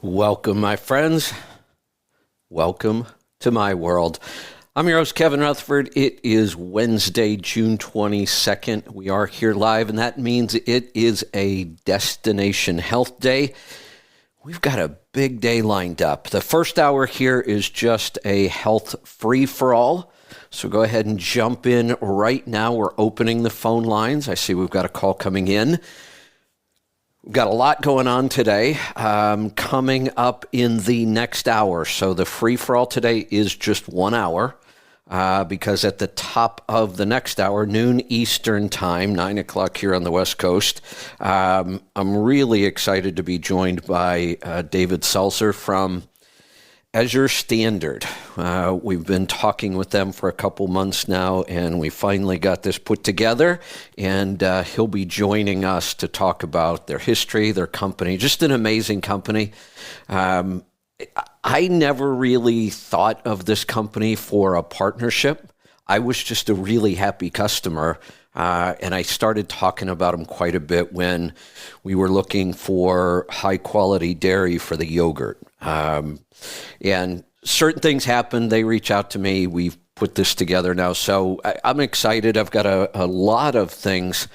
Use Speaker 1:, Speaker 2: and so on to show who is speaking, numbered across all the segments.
Speaker 1: Welcome, my friends. Welcome to my world. I'm your host, Kevin Rutherford. It is Wednesday, June 22nd. We are here live, and that means it is a Destination Health Day. We've got a big day lined up. The first hour here is just a health free-for-all. So go ahead and jump in right now. We're opening the phone lines. I see we've got a call coming in. We've got a lot going on today, coming up in the next hour. So the free-for-all today is just 1 hour because at the top of the next hour, noon Eastern time, 9 o'clock here on the West Coast, I'm really excited to be joined by David Seltzer from Azure Standard. We've been talking with them for a couple months now, and we finally got this put together, and he'll be joining us to talk about their history, their company, just an amazing company. I never really thought of this company for a partnership. I was just a really happy customer, and I started talking about them quite a bit when we were looking for high-quality dairy for the yogurt. And certain things happen. They reach out to me. We've put this together now. So I'm excited. I've got a lot of things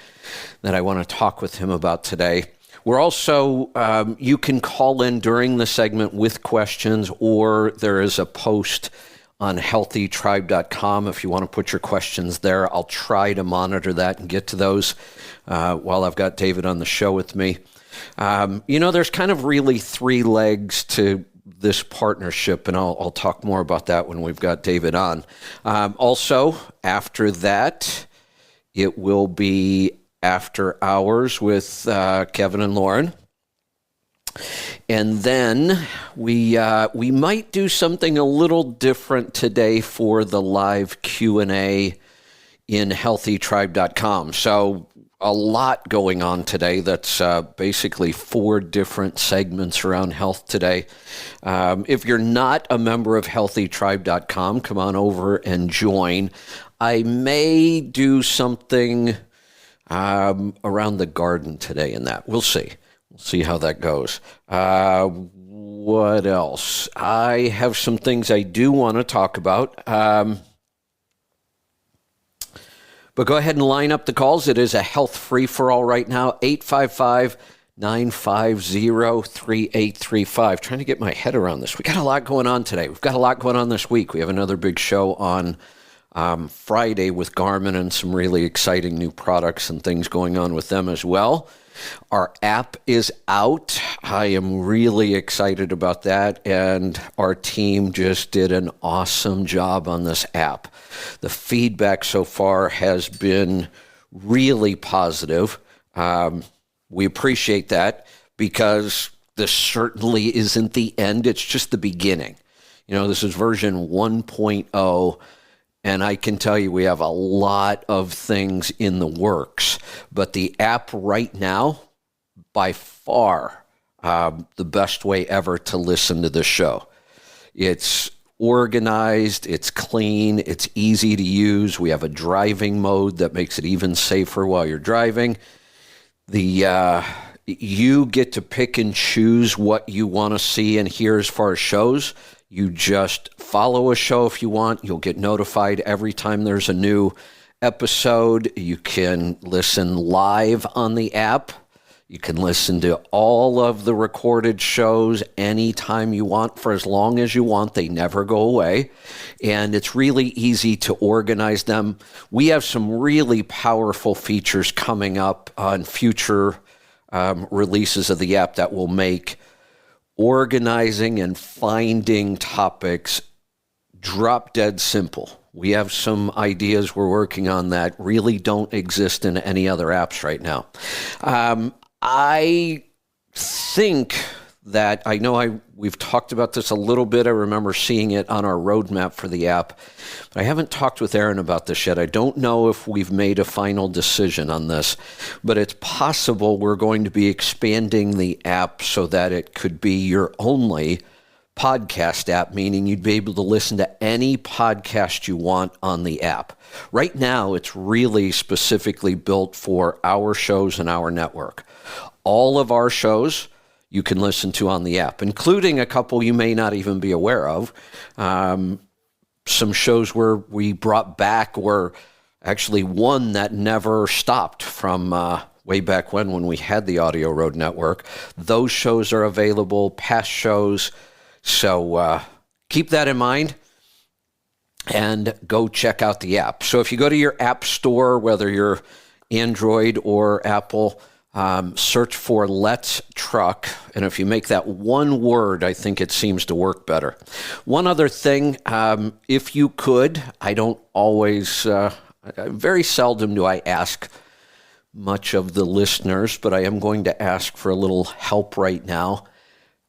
Speaker 1: that I want to talk with him about today. We're also, you can call in during the segment with questions, or there is a post on healthytribe.com if you want to put your questions there. I'll try to monitor that and get to those while I've got David on the show with me. There's kind of really three legs to this partnership, and I'll talk more about that when we've got David on. Also, after that, it will be After Hours with Kevin and Lauren. And then we might do something a little different today for the live Q&A in healthytribe.com. So a lot going on today. That's basically 4 different segments around health today. If you're not a member of healthytribe.com, come on over and join. I may do something around the garden today in that. We'll see. We'll see how that goes. What else? I have some things I do want to talk about. But go ahead and line up the calls. It is a health free-for-all right now, 855-950-3835. Trying to get my head around this. We got a lot going on today. We've got a lot going on this week. We have another big show on Friday with Garmin and some really exciting new products and things going on with them as well. Our app is out. I am really excited about that, and our team just did an awesome job on this app. The feedback so far has been really positive. We appreciate that because this certainly isn't the end. It's just the beginning. This is version 1.0. And I can tell you we have a lot of things in the works. But the app right now, by far, the best way ever to listen to the show. It's organized, it's clean, it's easy to use. We have a driving mode that makes it even safer while you're driving. You get to pick and choose what you want to see and hear as far as shows. You just follow a show if you want. You'll get notified every time there's a new episode. You can listen live on the app. You can listen to all of the recorded shows anytime you want for as long as you want. They never go away. And it's really easy to organize them. We have some really powerful features coming up on future releases of the app that will make organizing and finding topics drop dead simple. We have some ideas we're working on that really don't exist in any other apps right now. I think that we've talked about this a little bit. I remember seeing it on our roadmap for the app, but I haven't talked with Aaron about this yet. I don't know if we've made a final decision on this, but it's possible we're going to be expanding the app so that it could be your only podcast app, meaning you'd be able to listen to any podcast you want on the app. Right now, it's really specifically built for our shows and our network. All of our shows you can listen to on the app, including a couple you may not even be aware of. Some shows where we brought back, or actually one that never stopped from way back when we had the Audio Road Network. Those shows are available, past shows. So keep that in mind and go check out the app. So if you go to your app store, whether you're Android or Apple, search for Let's Truck. And if you make that one word, I think it seems to work better. One other thing, if you could, I don't always, very seldom do I ask much of the listeners, but I am going to ask for a little help right now.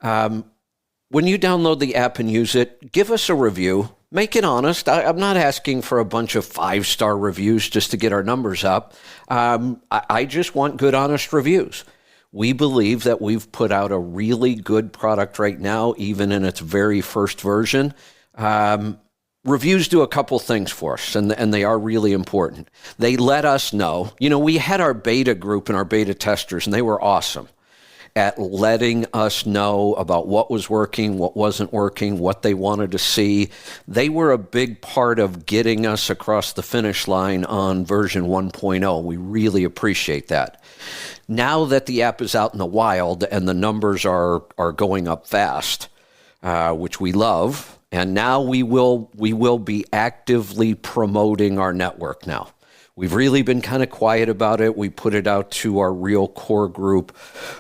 Speaker 1: When you download the app and use it, give us a review. Make it honest. I'm not asking for a bunch of 5-star reviews just to get our numbers up. I just want good, honest reviews. We believe that we've put out a really good product right now, even in its very first version. Reviews do a couple things for us, and they are really important. They let us know. We had our beta group and our beta testers, and they were awesome at letting us know about what was working, what wasn't working, what they wanted to see. They were a big part of getting us across the finish line on version 1.0. We really appreciate that. Now that the app is out in the wild and the numbers are going up fast, which we love, and now we will be actively promoting our network now. We've really been kind of quiet about it. We put it out to our real core group,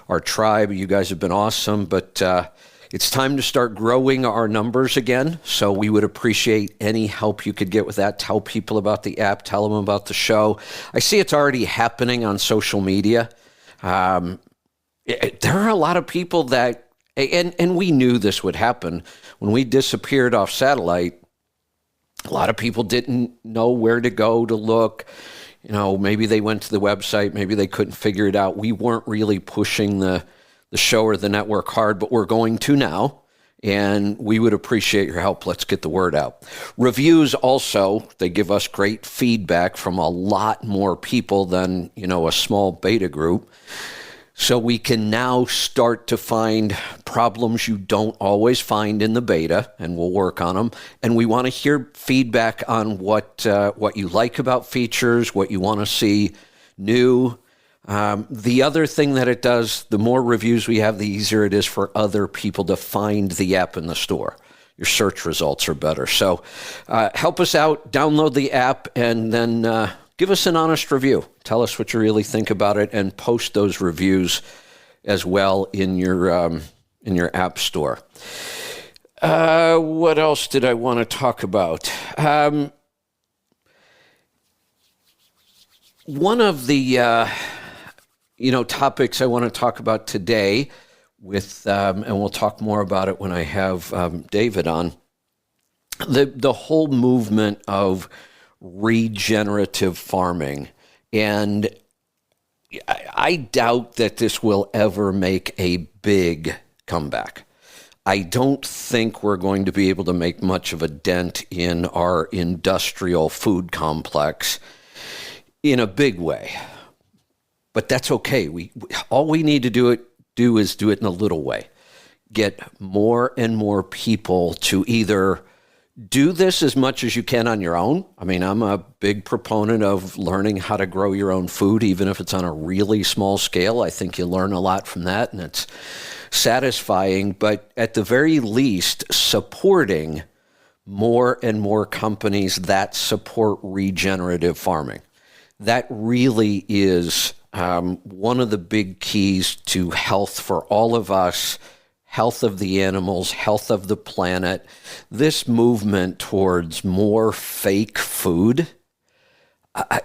Speaker 1: our tribe. You guys have been awesome, but it's time to start growing our numbers again. So we would appreciate any help you could get with that. Tell people about the app. Tell them about the show. I see it's already happening on social media. There are a lot of people that, and we knew this would happen when we disappeared off satellite. A lot of people didn't know where to go to look. Maybe they went to the website. Maybe they couldn't figure it out. We weren't really pushing the show or the network hard, but we're going to now, and we would appreciate your help. Let's get the word out. Reviews also, they give us great feedback from a lot more people than, a small beta group. So we can now start to find problems you don't always find in the beta, and we'll work on them. And we want to hear feedback on what you like about features, what you want to see new. The other thing that it does, the more reviews we have, the easier it is for other people to find the app in the store. Your search results are better. So help us out, download the app, and then give us an honest review. Tell us what you really think about it, and post those reviews as well in your app store. What else did I want to talk about? One of the topics I want to talk about today, and we'll talk more about it when I have David on, the whole movement of regenerative farming. And I doubt that this will ever make a big comeback. I don't think we're going to be able to make much of a dent in our industrial food complex in a big way. But that's okay. All we need to do is do it in a little way. Get more and more people to either do this as much as you can on your own. I mean, I'm a big proponent of learning how to grow your own food, even if it's on a really small scale. I think you learn a lot from that, and it's satisfying. But at the very least, supporting more and more companies that support regenerative farming. That really is one of the big keys to health for all of us, health of the animals, health of the planet. This movement towards more fake food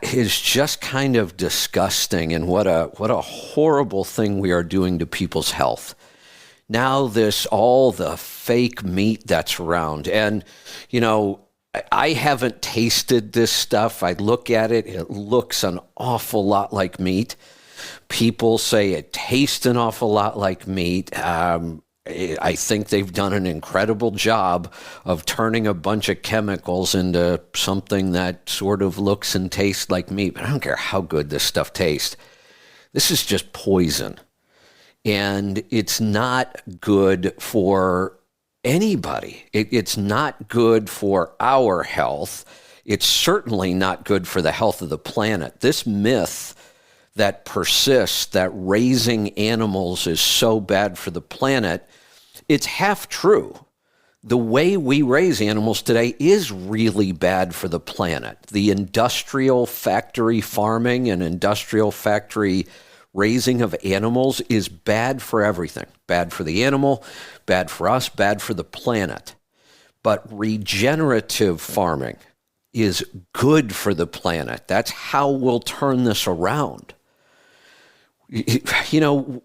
Speaker 1: is just kind of disgusting, and what a horrible thing we are doing to people's health. Now all the fake meat that's around, and I haven't tasted this stuff. I look at it, it looks an awful lot like meat. People say it tastes an awful lot like meat. I think they've done an incredible job of turning a bunch of chemicals into something that sort of looks and tastes like meat. But I don't care how good this stuff tastes. This is just poison. And it's not good for anybody. It's not good for our health. It's certainly not good for the health of the planet. This myth that persists that raising animals is so bad for the planet, it's half true. The way we raise animals today is really bad for the planet. The industrial factory farming and industrial factory raising of animals is bad for everything. Bad for the animal, bad for us, bad for the planet. But regenerative farming is good for the planet. That's how we'll turn this around. You know,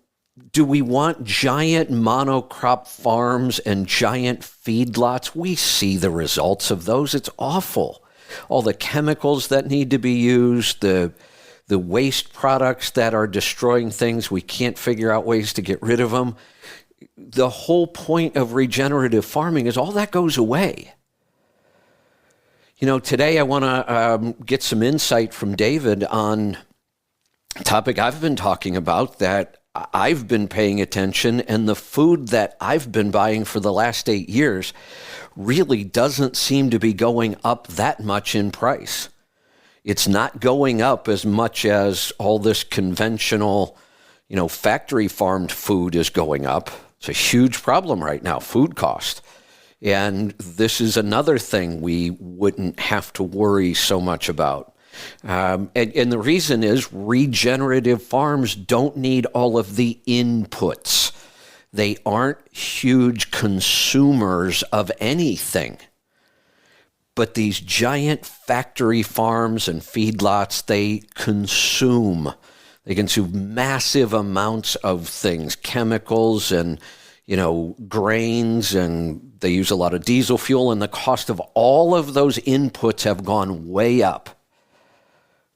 Speaker 1: do we want giant monocrop farms and giant feedlots? We see the results of those. It's awful. All the chemicals that need to be used, the waste products that are destroying things, we can't figure out ways to get rid of them. The whole point of regenerative farming is all that goes away. You know, today I want to get some insight from David on a topic I've been talking about that I've been paying attention, and the food that I've been buying for the last 8 years really doesn't seem to be going up that much in price. It's not going up as much as all this conventional, factory farmed food is going up. It's a huge problem right now, food cost. And this is another thing we wouldn't have to worry so much about. And the reason is regenerative farms don't need all of the inputs. They aren't huge consumers of anything. But these giant factory farms and feedlots, they consume massive amounts of things, chemicals and, grains, and they use a lot of diesel fuel, and the cost of all of those inputs have gone way up.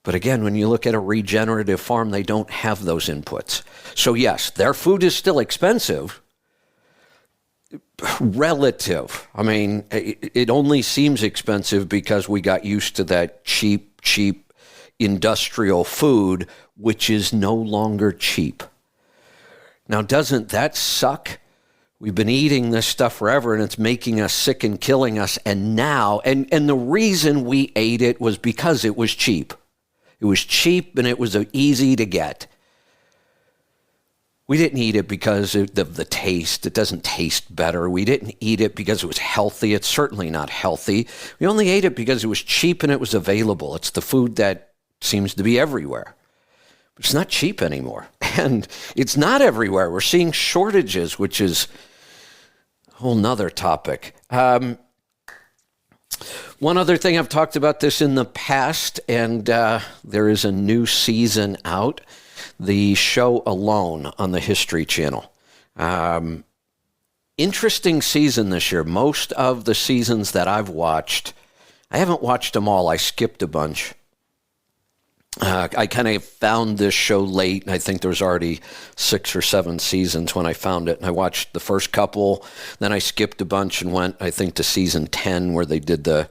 Speaker 1: But again, when you look at a regenerative farm, they don't have those inputs. So yes, their food is still expensive. Relative. I mean, it only seems expensive because we got used to that cheap industrial food, which is no longer cheap. Now, doesn't that suck? We've been eating this stuff forever, and it's making us sick and killing us. And now, and the reason we ate it was because it was cheap. It was cheap and it was easy to get. We didn't eat it because of the taste. It doesn't taste better. We didn't eat it because it was healthy. It's certainly not healthy. We only ate it because it was cheap and it was available. It's the food that seems to be everywhere. But it's not cheap anymore. And it's not everywhere. We're seeing shortages, which is a whole nother topic. One other thing, I've talked about this in the past, and there is a new season out. The show Alone on the History Channel. Interesting season this year. Most of the seasons that I've watched, I haven't watched them all. I skipped a bunch. I kind of found this show late, and I think there was already 6 or 7 seasons when I found it. And I watched the first couple, then I skipped a bunch and went, I think, to season 10 where they did the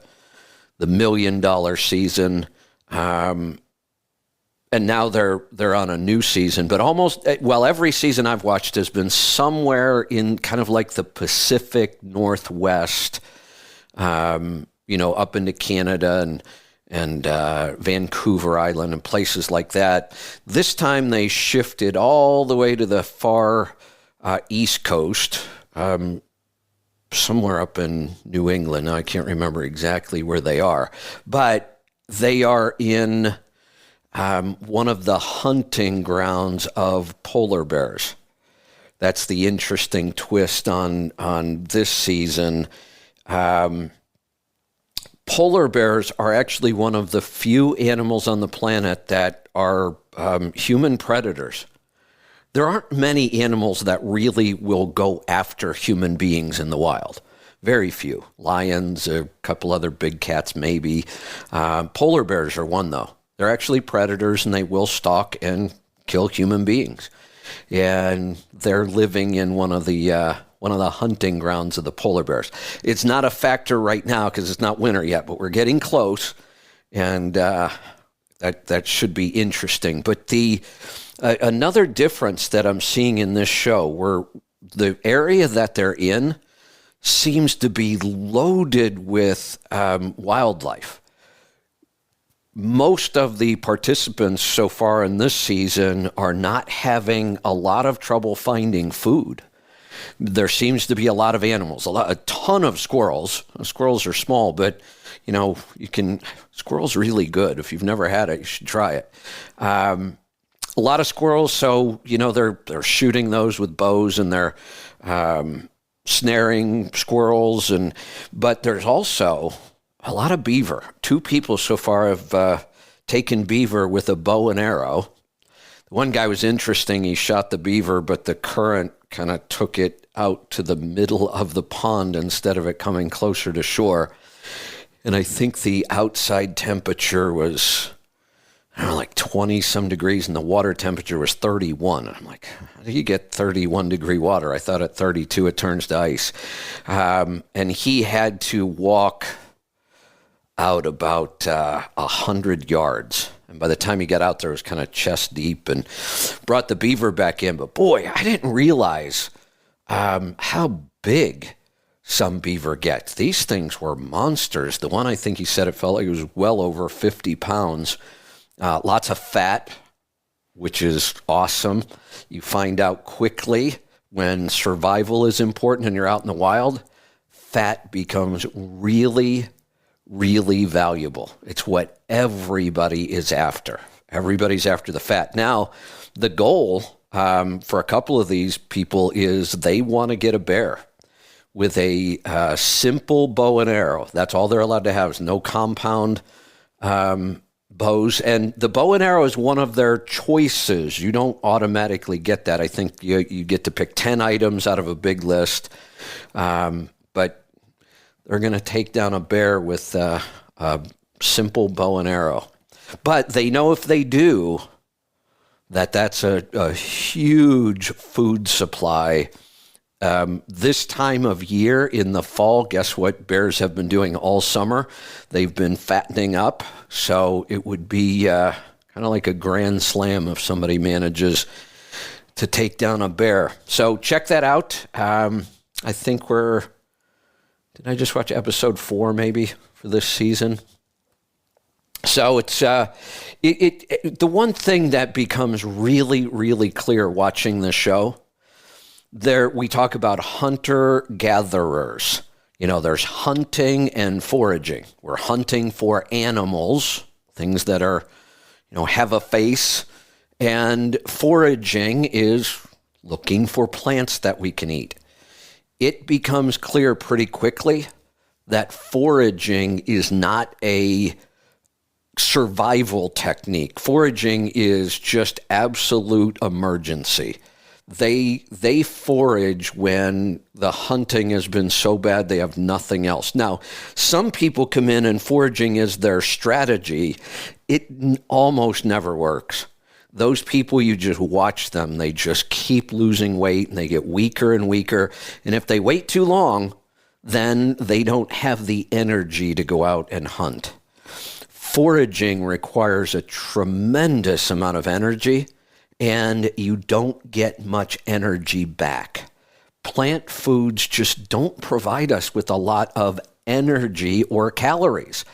Speaker 1: $1 million season. And now they're on a new season, but every season I've watched has been somewhere in kind of like the Pacific Northwest, up into Canada and Vancouver Island and places like that. This time they shifted all the way to the far East Coast, somewhere up in New England. I can't remember exactly where they are, but they are in one of the hunting grounds of polar bears. That's the interesting twist on this season. Polar bears are actually one of the few animals on the planet that are human predators. There aren't many animals that really will go after human beings in the wild. Very few. Lions, a couple other big cats maybe. Polar bears are one, though. They're actually predators, and they will stalk and kill human beings. And they're living in one of the hunting grounds of the polar bears. It's not a factor right now because it's not winter yet, but we're getting close. And that should be interesting. But the another difference that I'm seeing in this show, where the area that they're in seems to be loaded with wildlife. Most of the participants so far in this season are not having a lot of trouble finding food. There seems to be a lot of animals, a ton of squirrels. Squirrels are small, but squirrels are really good. If you've never had it, you should try it. A lot of squirrels, so they're shooting those with bows, and they're snaring squirrels, but there's also a lot of beaver. 2 people so far have taken beaver with a bow and arrow. The one guy was interesting. He shot the beaver, but the current kind of took it out to the middle of the pond instead of it coming closer to shore. And I think the outside temperature was, I don't know, like 20 some degrees, and the water temperature was 31. I'm like, how do you get 31 degree water? I thought at 32 it turns to ice. And he had to walk out about 100 yards. And by the time he got out there, it was kind of chest deep, and brought the beaver back in. But boy, I didn't realize how big some beaver get. These things were monsters. The one, I think he said it felt like it was well over 50 pounds. Lots of fat, which is awesome. You find out quickly when survival is important and you're out in the wild, fat becomes really, really valuable. It's what everybody is after. Everybody's after the fat. Now, the goal for a couple of these people is they want to get a bear with a simple bow and arrow. That's all they're allowed to have, is no compound bows. And the bow and arrow is one of their choices. You don't automatically get that. I think you get to pick 10 items out of a big list. But they're going to take down a bear with a simple bow and arrow. But they know if they do, that's a huge food supply. This time of year in the fall, guess what bears have been doing all summer? They've been fattening up. So it would be kind of like a grand slam if somebody manages to take down a bear. So check that out. I think did I just watch episode 4 maybe for this season? So it's the one thing that becomes really, really clear watching the show. We talk about hunter-gatherers. There's hunting and foraging. We're hunting for animals, things that are, have a face. And foraging is looking for plants that we can eat. It becomes clear pretty quickly that foraging is not a survival technique. Foraging is just absolute emergency. They forage when the hunting has been so bad they have nothing else. Now, some people come in and foraging is their strategy. It almost never works. Those people, you just watch them. They just keep losing weight, and they get weaker and weaker. And if they wait too long, then they don't have the energy to go out and hunt. Foraging requires a tremendous amount of energy, and you don't get much energy back. Plant foods just don't provide us with a lot of energy or calories.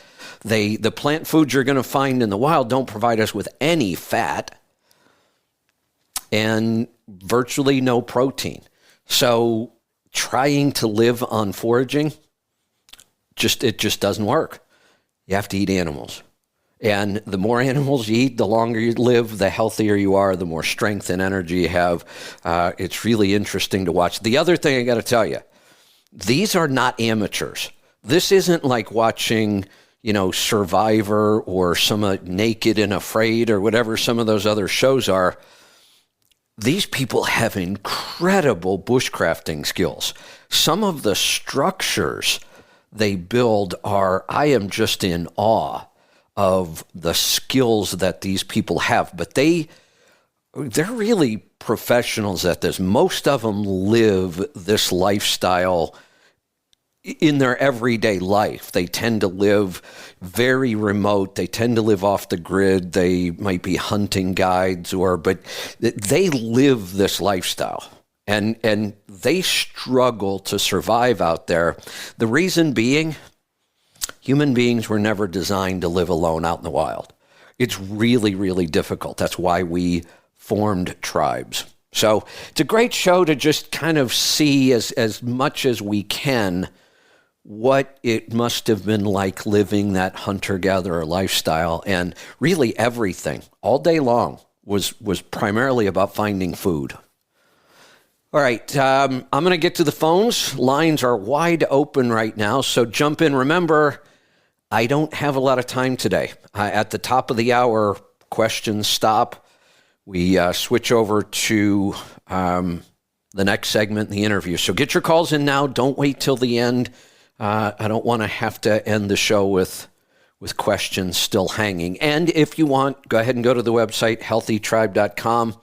Speaker 1: The plant foods you're going to find in the wild don't provide us with any fat and virtually no protein. So trying to live on foraging, it just doesn't work. You have to eat animals. And the more animals you eat, the longer you live, the healthier you are, the more strength and energy you have. It's really interesting to watch. The other thing I got to tell you, these are not amateurs. This isn't like watching, Survivor or some Naked and Afraid or whatever some of those other shows are. These people have incredible bushcrafting skills. Some of the structures they build I am just in awe of the skills that these people have. But they're really professionals at this. Most of them live this lifestyle in their everyday life. They tend to live very remote. They tend to live off the grid. They might be hunting guides, but they live this lifestyle. And they struggle to survive out there. The reason being, human beings were never designed to live alone out in the wild. It's really, really difficult. That's why we formed tribes. So it's a great show to just kind of see as much as we can what it must have been like living that hunter-gatherer lifestyle. And really everything, all day long, was primarily about finding food. All right, I'm going to get to the phones. Lines are wide open right now, so jump in. Remember, I don't have a lot of time today. At the top of the hour, questions stop. We switch over to the next segment, the interview. So get your calls in now. Don't wait till the end. I don't want to have to end the show with questions still hanging. And if you want, go ahead and go to the website, healthytribe.com,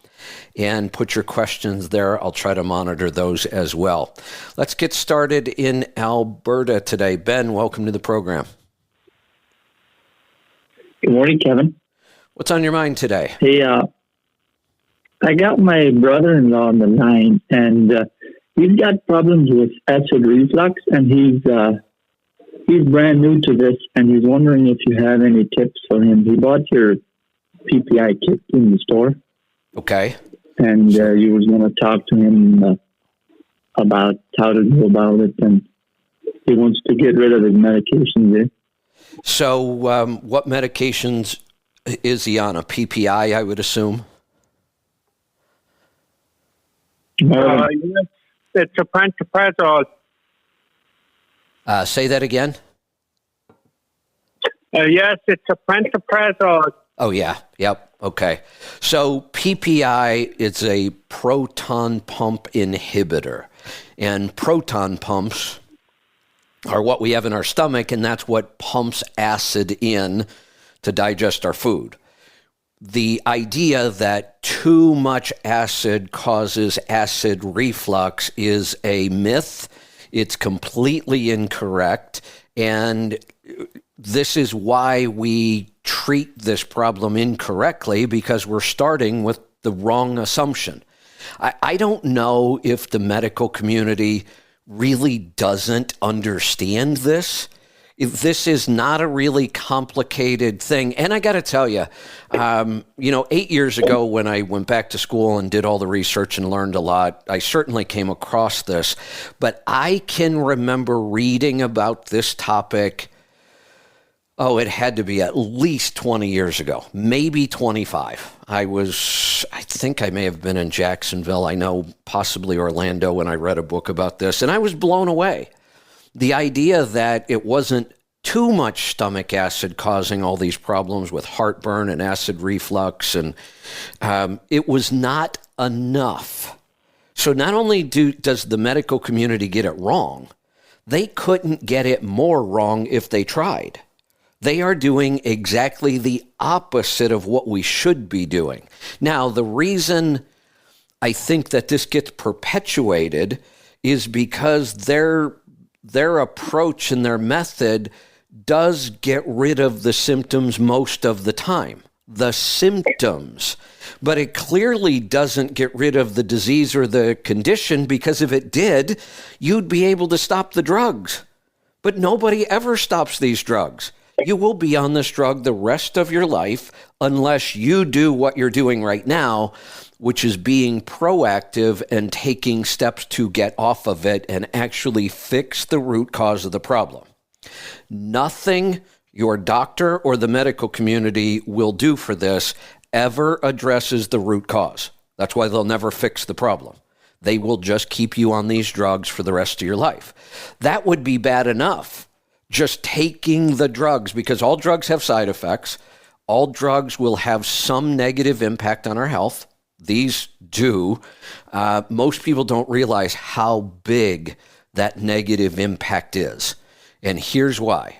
Speaker 1: and put your questions there. I'll try to monitor those as well. Let's get started in Alberta today. Ben, welcome to the program.
Speaker 2: Good morning, Kevin.
Speaker 1: What's on your mind today?
Speaker 2: Hey, I got my brother-in-law on the line, and he's got problems with acid reflux, and he's brand new to this, and he's wondering if you have any tips for him. He bought your PPI kit in the store.
Speaker 1: Okay.
Speaker 2: And you was going to talk to him about how to go about it, and he wants to get rid of his medications there.
Speaker 1: So what medications is he on? A PPI, I would assume?
Speaker 3: Yes, it's a pantoprazole.
Speaker 1: Say that again?
Speaker 3: Yes, it's a pantoprazole.
Speaker 1: Oh, yeah. Yep. Okay. So PPI is a proton pump inhibitor. And proton pumps are what we have in our stomach, and that's what pumps acid in to digest our food. The idea that too much acid causes acid reflux is a myth. It's completely incorrect. And this is why we treat this problem incorrectly, because we're starting with the wrong assumption. I don't know if the medical community really doesn't understand this. This is not a really complicated thing. And I got to tell you, 8 years ago when I went back to school and did all the research and learned a lot, I certainly came across this. But I can remember reading about this topic, it had to be at least 20 years ago, maybe 25. I think I may have been in Jacksonville, I know possibly Orlando, when I read a book about this, and I was blown away. The idea that it wasn't too much stomach acid causing all these problems with heartburn and acid reflux, and it was not enough. So not only does the medical community get it wrong, they couldn't get it more wrong if they tried. They are doing exactly the opposite of what we should be doing. Now, the reason I think that this gets perpetuated is because their approach and their method does get rid of the symptoms most of the time. The symptoms. But it clearly doesn't get rid of the disease or the condition, because if it did, you'd be able to stop the drugs. But nobody ever stops these drugs. You will be on this drug the rest of your life unless you do what you're doing right now, which is being proactive and taking steps to get off of it and actually fix the root cause of the problem. Nothing your doctor or the medical community will do for this ever addresses the root cause. That's why they'll never fix the problem. They will just keep you on these drugs for the rest of your life. That would be bad enough, just taking the drugs, because all drugs have side effects. All drugs will have some negative impact on our health. These do. Most people don't realize how big that negative impact is. And here's why.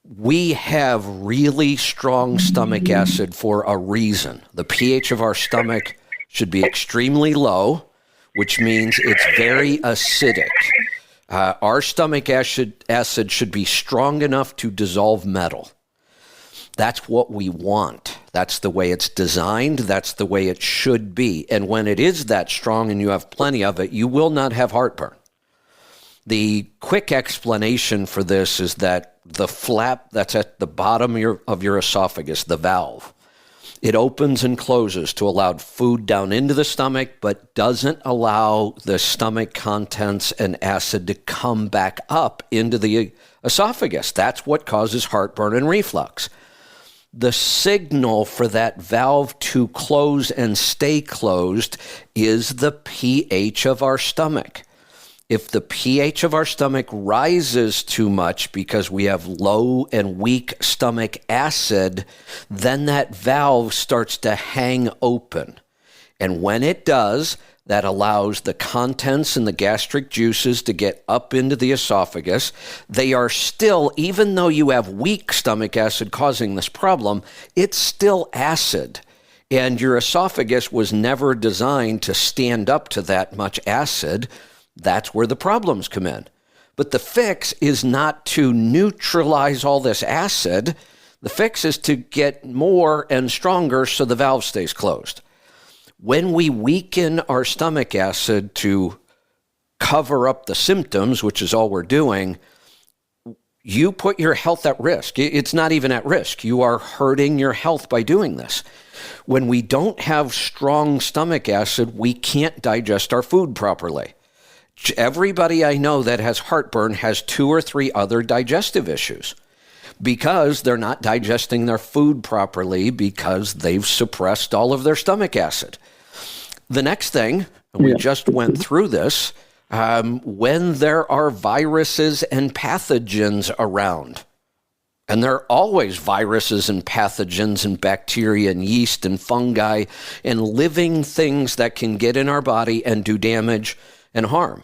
Speaker 1: We have really strong stomach acid for a reason. The pH of our stomach should be extremely low, which means it's very acidic. Our stomach acid should be strong enough to dissolve metal. That's what we want. That's the way it's designed. That's the way it should be. And when it is that strong and you have plenty of it, you will not have heartburn. The quick explanation for this is that the flap that's at the bottom of your esophagus, the valve, it opens and closes to allow food down into the stomach, but doesn't allow the stomach contents and acid to come back up into the esophagus. That's what causes heartburn and reflux. The signal for that valve to close and stay closed is the pH of our stomach. If the pH of our stomach rises too much because we have low and weak stomach acid, then that valve starts to hang open. And when it does, that allows the contents and the gastric juices to get up into the esophagus. They are still, even though you have weak stomach acid causing this problem, it's still acid. And your esophagus was never designed to stand up to that much acid. That's where the problems come in. But the fix is not to neutralize all this acid. The fix is to get more and stronger so the valve stays closed. When we weaken our stomach acid to cover up the symptoms, which is all we're doing, you put your health at risk. It's not even at risk. You are hurting your health by doing this. When we don't have strong stomach acid, we can't digest our food properly. Everybody I know that has heartburn has 2 or 3 other digestive issues because they're not digesting their food properly because they've suppressed all of their stomach acid. The next thing, we just went through this, when there are viruses and pathogens around, and there are always viruses and pathogens and bacteria and yeast and fungi and living things that can get in our body and do damage and harm.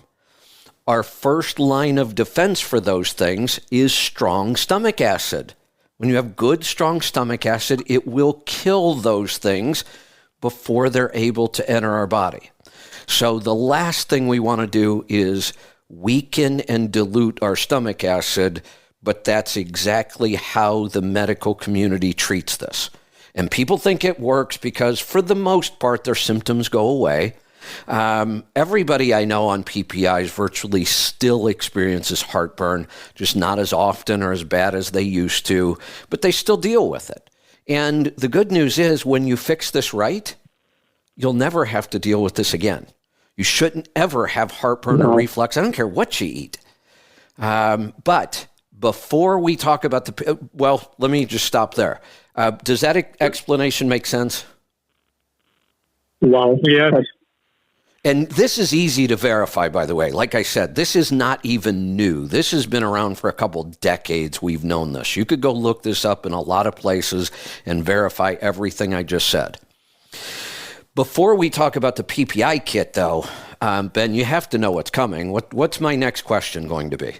Speaker 1: Our first line of defense for those things is strong stomach acid. When you have good, strong stomach acid, it will kill those things before they're able to enter our body. So the last thing we want to do is weaken and dilute our stomach acid, but that's exactly how the medical community treats this. And people think it works because for the most part, their symptoms go away. Everybody I know on PPIs virtually still experiences heartburn, just not as often or as bad as they used to, but they still deal with it. And the good news is when you fix this right, you'll never have to deal with this again. You shouldn't ever have heartburn or reflux. I don't care what you eat. But before we talk about let me just stop there. Does that explanation make sense?
Speaker 2: Wow.
Speaker 3: Yes.
Speaker 1: And this is easy to verify, by the way. Like I said, this is not even new. This has been around for a couple decades. We've known this. You could go look this up in a lot of places and verify everything I just said. Before we talk about the PPI kit, though, Ben, you have to know what's coming. What's my next question going to be?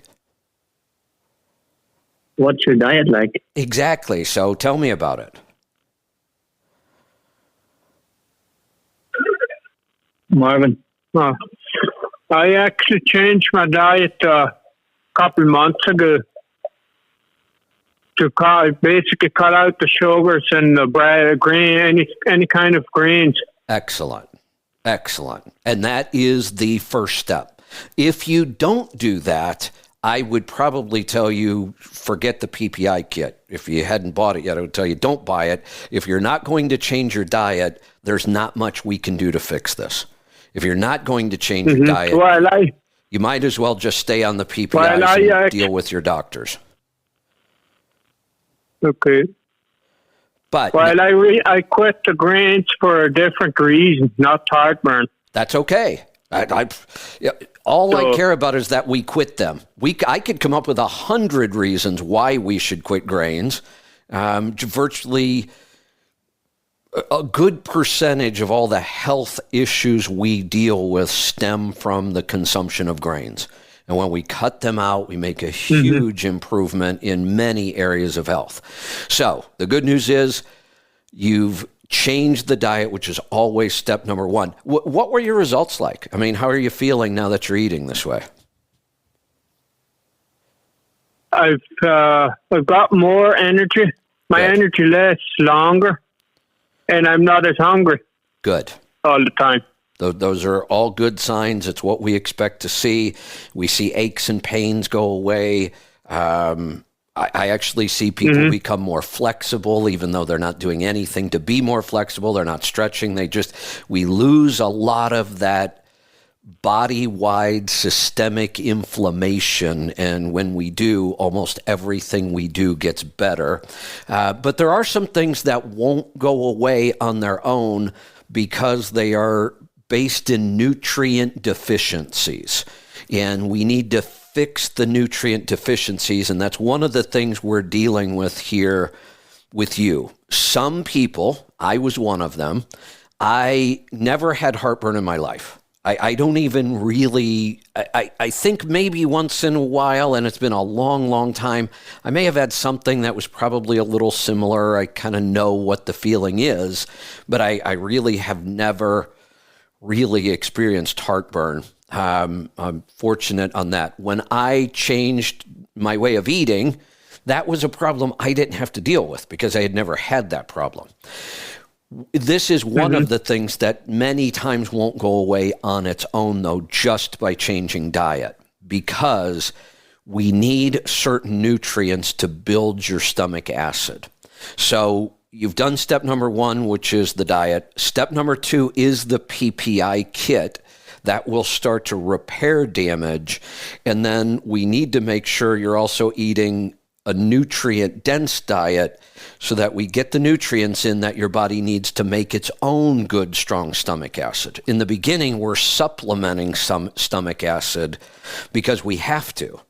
Speaker 2: What's your diet like?
Speaker 1: Exactly. So tell me about it.
Speaker 2: Marvin.
Speaker 3: I actually changed my diet a couple months ago to basically cut out the sugars and the bread, grain, any kind of grains.
Speaker 1: Excellent. And that is the first step. If you don't do that, I would probably tell you, forget the PPI kit. If you hadn't bought it yet, I would tell you, don't buy it. If you're not going to change your diet, there's not much we can do to fix this. If you're not going to change your diet, you might as well just stay on the PPIs and deal with your doctors.
Speaker 3: Okay.
Speaker 1: But
Speaker 3: I quit the grains for a different reason, not heartburn.
Speaker 1: That's okay. I care about is that we quit them. I could come up with 100 reasons why we should quit grains. Virtually a good percentage of all the health issues we deal with stem from the consumption of grains. And when we cut them out, we make a huge improvement in many areas of health. So the good news is you've changed the diet, which is always step number one. What were your results like? I mean, how are you feeling now that you're eating this way?
Speaker 3: I've got more energy. My
Speaker 1: Good.
Speaker 3: energy lasts longer, and I'm not as hungry
Speaker 1: Good.
Speaker 3: all the time.
Speaker 1: Those are all good signs. It's what we expect to see. We see aches and pains go away. I actually see people become more flexible, even though they're not doing anything to be more flexible. They're not stretching. We lose a lot of that body-wide systemic inflammation. And when we do, almost everything we do gets better. But there are some things that won't go away on their own because they are based in nutrient deficiencies. And we need to fix the nutrient deficiencies, and that's one of the things we're dealing with here with you. Some people, I was one of them, I never had heartburn in my life. I don't even really, I think maybe once in a while, and it's been a long, long time, I may have had something that was probably a little similar. I kind of know what the feeling is, but I really have never really experienced heartburn. I'm fortunate on that. When I changed my way of eating, that was a problem I didn't have to deal with because I had never had that problem. This is one of the things that many times won't go away on its own, though, just by changing diet, because we need certain nutrients to build your stomach acid. So you've done step number 1, which is the diet. Step number 2 is the PPI kit that will start to repair damage. And then we need to make sure you're also eating a nutrient-dense diet so that we get the nutrients in that your body needs to make its own good, strong stomach acid. In the beginning, we're supplementing some stomach acid because we have to.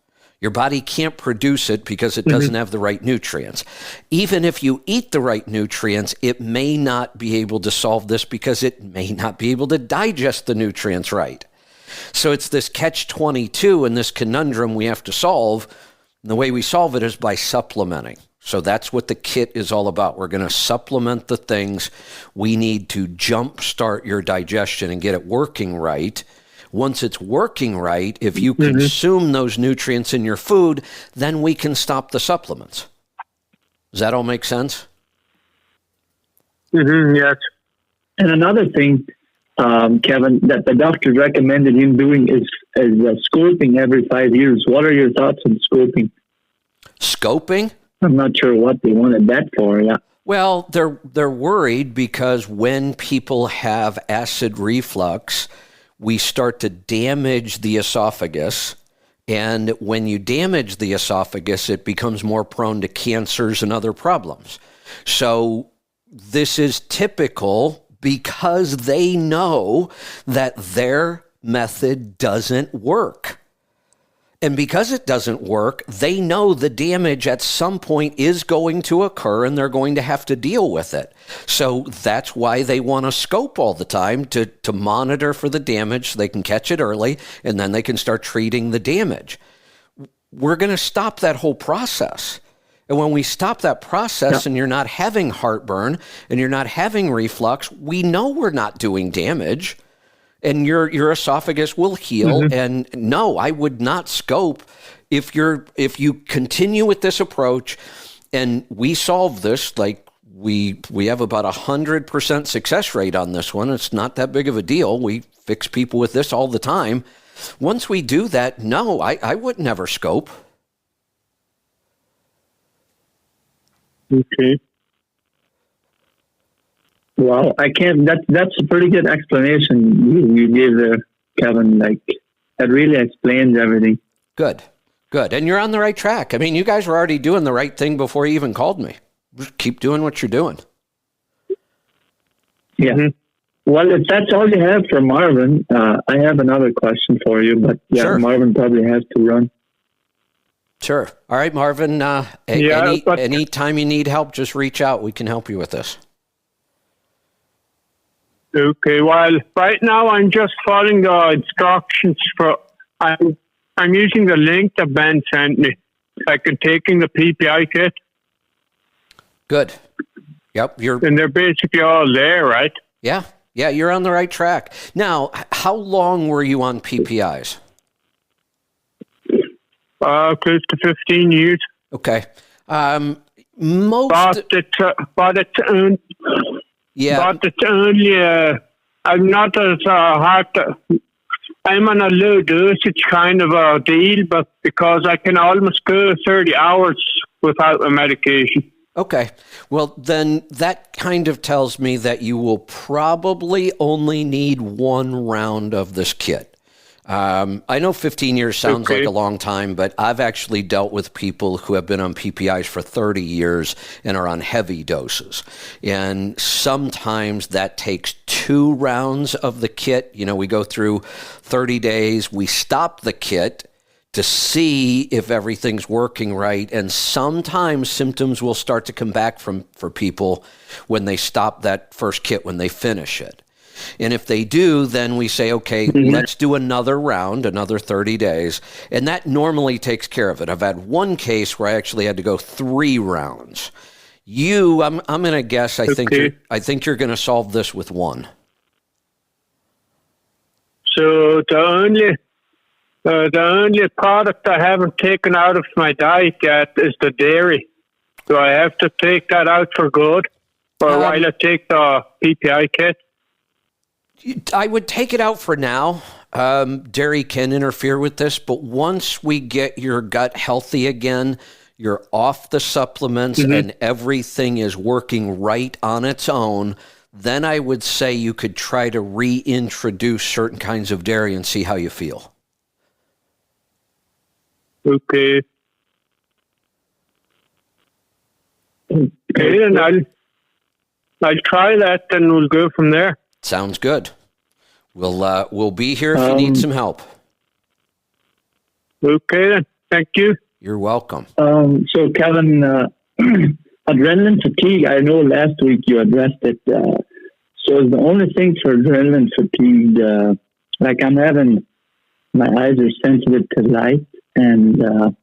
Speaker 1: Your body can't produce it because it doesn't have the right nutrients. Even if you eat the right nutrients, it may not be able to solve this because it may not be able to digest the nutrients right. So it's this catch-22 and this conundrum we have to solve. And the way we solve it is by supplementing. So that's what the kit is all about. We're going to supplement the things we need to jumpstart your digestion and get it working right. Once it's working right, if you consume those nutrients in your food, then we can stop the supplements. Does that all make sense?
Speaker 3: Yes.
Speaker 2: And another thing, Kevin, that the doctor recommended him doing is scoping every 5 years. What are your thoughts on scoping?
Speaker 1: Scoping?
Speaker 2: I'm not sure what they wanted that for. Yeah.
Speaker 1: Well, they're worried because when people have acid reflux, we start to damage the esophagus. And when you damage the esophagus, it becomes more prone to cancers and other problems. So this is typical because they know that their method doesn't work. And because it doesn't work, they know the damage at some point is going to occur and they're going to have to deal with it. So that's why they want to scope all the time to monitor for the damage so they can catch it early and then they can start treating the damage. We're going to stop that whole process. And when we stop that process and you're not having heartburn and you're not having reflux, we know we're not doing damage. And your esophagus will heal. And no, I would not scope if you continue with this approach. And we solve this, like we have about 100% success rate on this one. It's not that big of a deal. We fix people with this all the time. Once we do that, no, I would never scope.
Speaker 3: Okay.
Speaker 2: Well, I can't. That's a pretty good explanation you gave there, Kevin. Like, that really explains everything.
Speaker 1: Good. And you're on the right track. I mean, you guys were already doing the right thing before you even called me. Just keep doing what you're doing.
Speaker 2: Yeah. Well, if that's all you have for Marvin, I have another question for you. But yeah,
Speaker 1: Sure.
Speaker 2: Marvin probably has to run.
Speaker 1: Sure. All right, Marvin. Any time you need help, just reach out. We can help you with this.
Speaker 3: Okay. Well, right now I'm just following the instructions I'm using the link that Ben sent me. Like I'm taking the PPI kit.
Speaker 1: Good. Yep.
Speaker 3: And they're basically all there, right?
Speaker 1: Yeah, you're on the right track. Now, how long were you on PPIs?
Speaker 3: close to 15 years.
Speaker 1: Okay.
Speaker 3: But
Speaker 1: Yeah.
Speaker 3: it's only, I'm not as hard. I'm on a low dosage kind of a deal, but because I can almost go 30 hours without a medication.
Speaker 1: Okay. Well, then that kind of tells me that you will probably only need one round of this kit. I know 15 years sounds like a long time, but I've actually dealt with people who have been on PPIs for 30 years and are on heavy doses. And sometimes that takes 2 rounds of the kit. You know, we go through 30 days, we stop the kit to see if everything's working right. And sometimes symptoms will start to come back for people when they stop that first kit, when they finish it. And if they do, then we say, okay, let's do another round, another 30 days. And that normally takes care of it. I've had one case where I actually had to go 3 rounds. I'm going to guess, I think you're going to solve this with 1.
Speaker 3: So the only product I haven't taken out of my diet yet is the dairy. Do I have to take that out for good? Or while I take the PPI kit?
Speaker 1: I would take it out for now. Dairy can interfere with this, but once we get your gut healthy again, you're off the supplements and everything is working right on its own, then I would say you could try to reintroduce certain kinds of dairy and see how you feel.
Speaker 3: Okay. Okay, then I'll try that, and we'll go from there.
Speaker 1: Sounds good. We'll be here if you need some help.
Speaker 3: Okay, then. Thank you.
Speaker 1: You're welcome.
Speaker 2: So, Kevin, adrenaline fatigue, I know last week you addressed it. So is the only thing for adrenaline fatigue, like I'm having, my eyes are sensitive to light, and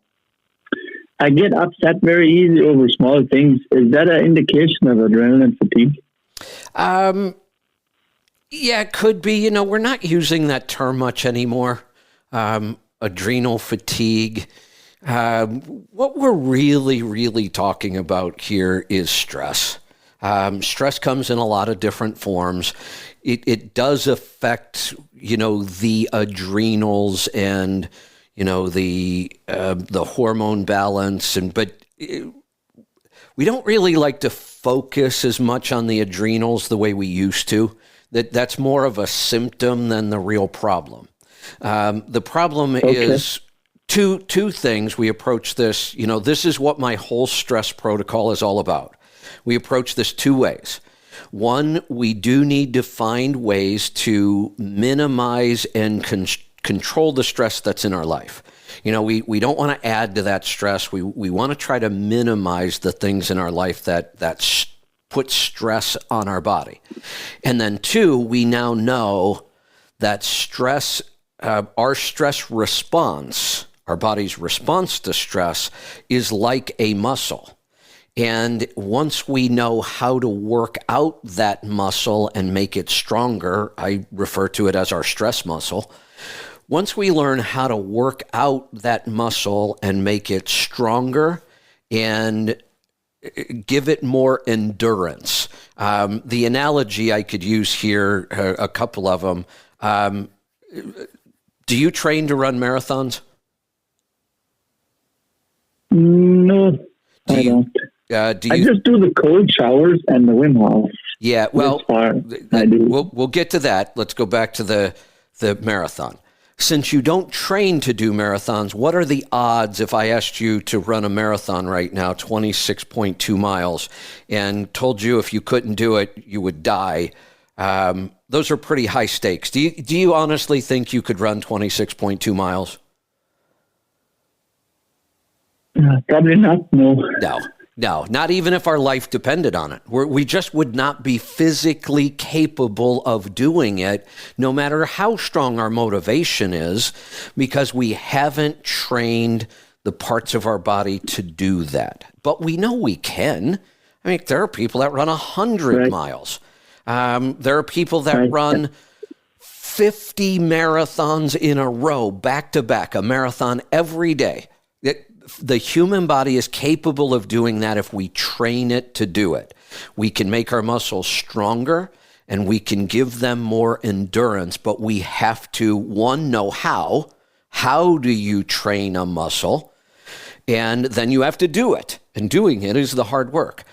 Speaker 2: I get upset very easy over small things. Is that an indication of adrenaline fatigue?
Speaker 1: Yeah, it could be. You know, we're not using that term much anymore. Adrenal fatigue. What we're really talking about here is stress. Stress comes in a lot of different forms. It does affect, the adrenals and, the hormone balance. But we don't really like to focus as much on the adrenals the way we used to. That's more of a symptom than the real problem. The problem is two things. We approach this, this is what my whole stress protocol is all about. We approach this 2 ways. One, we do need to find ways to minimize and control the stress that's in our life. We don't want to add to that stress. We want to try to minimize the things in our life that put stress on our body. And then 2, we now know that stress, our stress response, our body's response to stress is like a muscle. And once we know how to work out that muscle and make it stronger, I refer to it as our stress muscle. Once we learn how to work out that muscle and make it stronger and give it more endurance. The analogy I could use here, a couple of them. Do you train to run marathons?
Speaker 2: No, I don't. I just do the cold showers and the Wim Hof.
Speaker 1: Yeah, well,
Speaker 2: I do.
Speaker 1: We'll get to that. Let's go back to the marathon. Since you don't train to do marathons, what are the odds if I asked you to run a marathon right now, 26.2 miles, and told you if you couldn't do it, you would die? Those are pretty high stakes. Do you honestly think you could run 26.2 miles?
Speaker 2: Probably not, no.
Speaker 1: No, not even if our life depended on it. We just would not be physically capable of doing it, no matter how strong our motivation is, because we haven't trained the parts of our body to do that. But we know we can. I mean, there are people that run 100 miles. There are people that run 50 marathons in a row, back to back, a marathon every day. The human body is capable of doing that if we train it to do it. We can make our muscles stronger and we can give them more endurance, but we have to, one, know how. How do you train a muscle? And then you have to do it. And doing it is the hard work.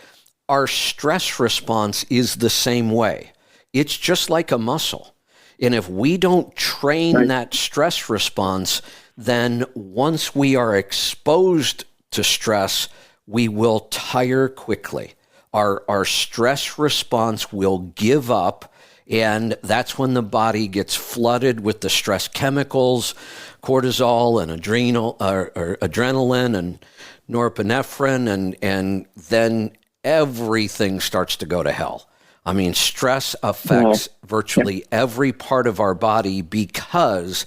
Speaker 1: Our stress response is the same way. It's just like a muscle. And if we don't train that stress response, then once we are exposed to stress, we will tire quickly. Our stress response will give up, and that's when the body gets flooded with the stress chemicals, cortisol and adrenaline and norepinephrine, and then everything starts to go to hell. I mean, stress affects virtually every part of our body because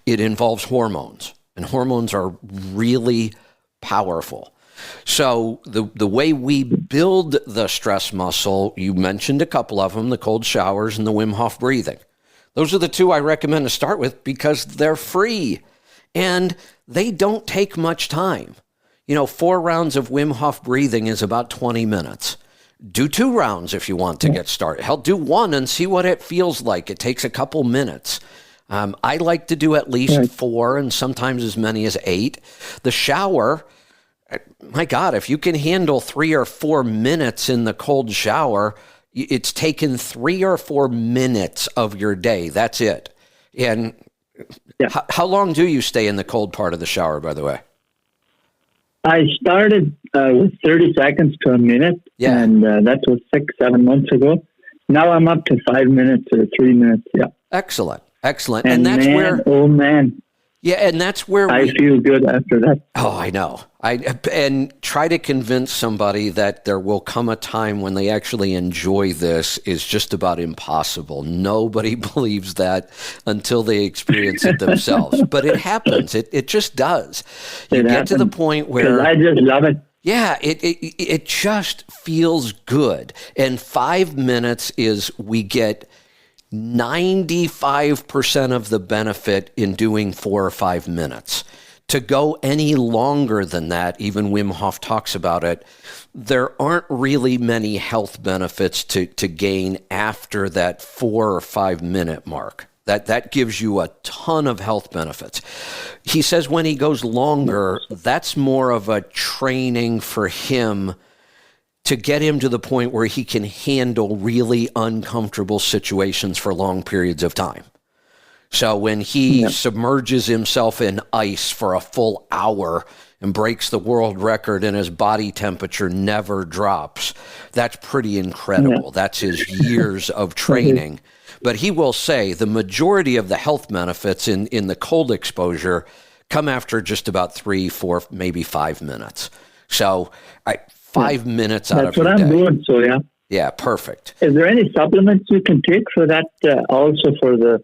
Speaker 1: it involves hormones, and hormones are really powerful. So the way we build the stress muscle, you mentioned a couple of them, the cold showers and the Wim Hof breathing. Those are the two I recommend to start with because they're free and they don't take much time. 4 rounds of Wim Hof breathing is about 20 minutes. Do 2 rounds if you want to get started. Hell, do 1 and see what it feels like. It takes a couple minutes. I like to do at least 4 and sometimes as many as 8. The shower, my God, if you can handle 3 or 4 minutes in the cold shower, it's taken 3 or 4 minutes of your day. That's it. And how long do you stay in the cold part of the shower, by the way?
Speaker 2: I started with 30 seconds to a minute, and that was 6-7 months ago. Now I'm up to 5 minutes or 3 minutes. Yeah.
Speaker 1: Excellent.
Speaker 2: And that's where, oh man.
Speaker 1: Yeah, and that's where
Speaker 2: I feel good after that.
Speaker 1: Oh, I know. And try to convince somebody that there will come a time when they actually enjoy this is just about impossible. Nobody believes that until they experience it themselves. But it happens. It just does. You get to the point where
Speaker 2: I just love it.
Speaker 1: Yeah, it just feels good. And 5 minutes is we get 95% of the benefit in doing 4 or 5 minutes. To go any longer than that, even Wim Hof talks about it, there aren't really many health benefits to gain after that 4 or 5 minute mark. That gives you a ton of health benefits. He says when he goes longer, that's more of a training for him to get him to the point where he can handle really uncomfortable situations for long periods of time. So when he submerges himself in ice for a full hour and breaks the world record and his body temperature never drops, that's pretty incredible. That's his years of training. But he will say the majority of the health benefits in the cold exposure come after just about 3, 4, maybe 5 minutes. So 5 minutes out of your day.
Speaker 2: That's what I'm doing, so yeah.
Speaker 1: Yeah, perfect.
Speaker 2: Is there any supplements you can take for that, also for that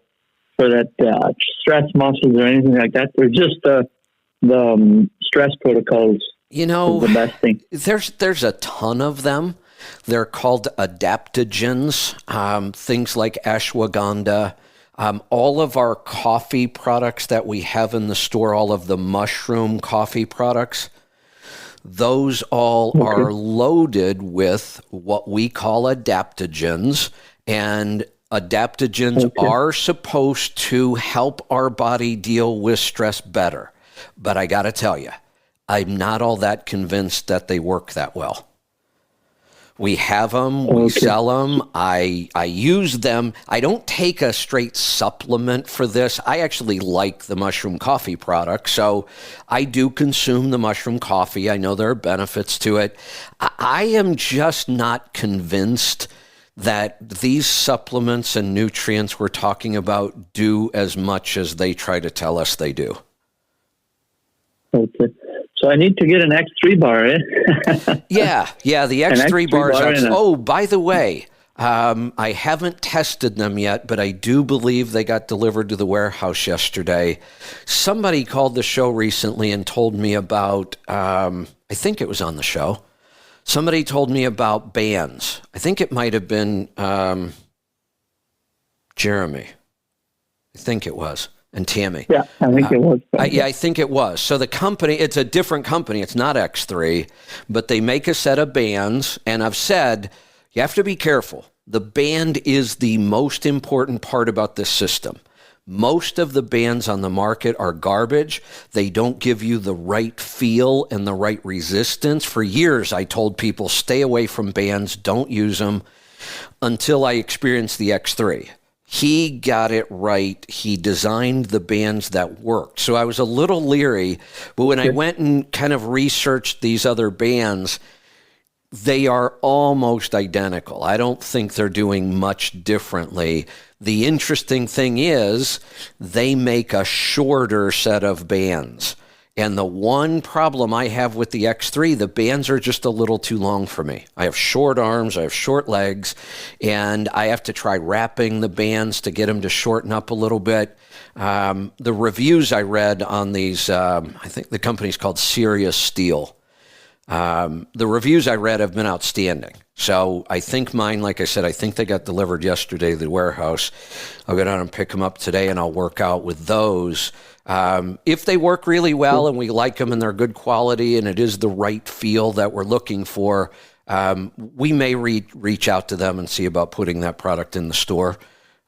Speaker 2: stress muscles or anything like that? Or just the stress protocols? Is the best thing.
Speaker 1: There's a ton of them. They're called adaptogens, things like ashwagandha. All of our coffee products that we have in the store, all of the mushroom coffee products, those all are loaded with what we call adaptogens, and adaptogens are supposed to help our body deal with stress better. But I got to tell you, I'm not all that convinced that they work that well. We have them, we sell them, I use them. I don't take a straight supplement for this. I actually like the mushroom coffee product, so I do consume the mushroom coffee. I know there are benefits to it. I am just not convinced that these supplements and nutrients we're talking about do as much as they try to tell us they do.
Speaker 2: Okay. So I need to get an X3 bar, eh?
Speaker 1: Yeah, the X3 bars. Oh, by the way, I haven't tested them yet, but I do believe they got delivered to the warehouse yesterday. Somebody called the show recently and told me about, I think it was on the show, somebody told me about bands. I think it might have been Jeremy. I think it was. and Tammy.
Speaker 2: Yeah, I think it was.
Speaker 1: I think it was. So the company, it's a different company. It's not X3, but they make a set of bands. And I've said, you have to be careful. The band is the most important part about this system. Most of the bands on the market are garbage. They don't give you the right feel and the right resistance. For years, I told people, stay away from bands, don't use them, until I experienced the X3. He got it right. He designed the bands that worked. So I was a little leery, but when I went and kind of researched these other bands, they are almost identical. I don't think they're doing much differently. The interesting thing is they make a shorter set of bands. And the one problem I have with the X3, the bands are just a little too long for me. I have short arms, I have short legs, and I have to try wrapping the bands to get them to shorten up a little bit. The reviews I read on these, I think the company's called Sirius Steel. The reviews I read have been outstanding. So I think mine, like I said, I think they got delivered yesterday to the warehouse. I'll go down and pick them up today, and I'll work out with those. If they work really well and we like them and they're good quality and it is the right feel that we're looking for, we may reach out to them and see about putting that product in the store.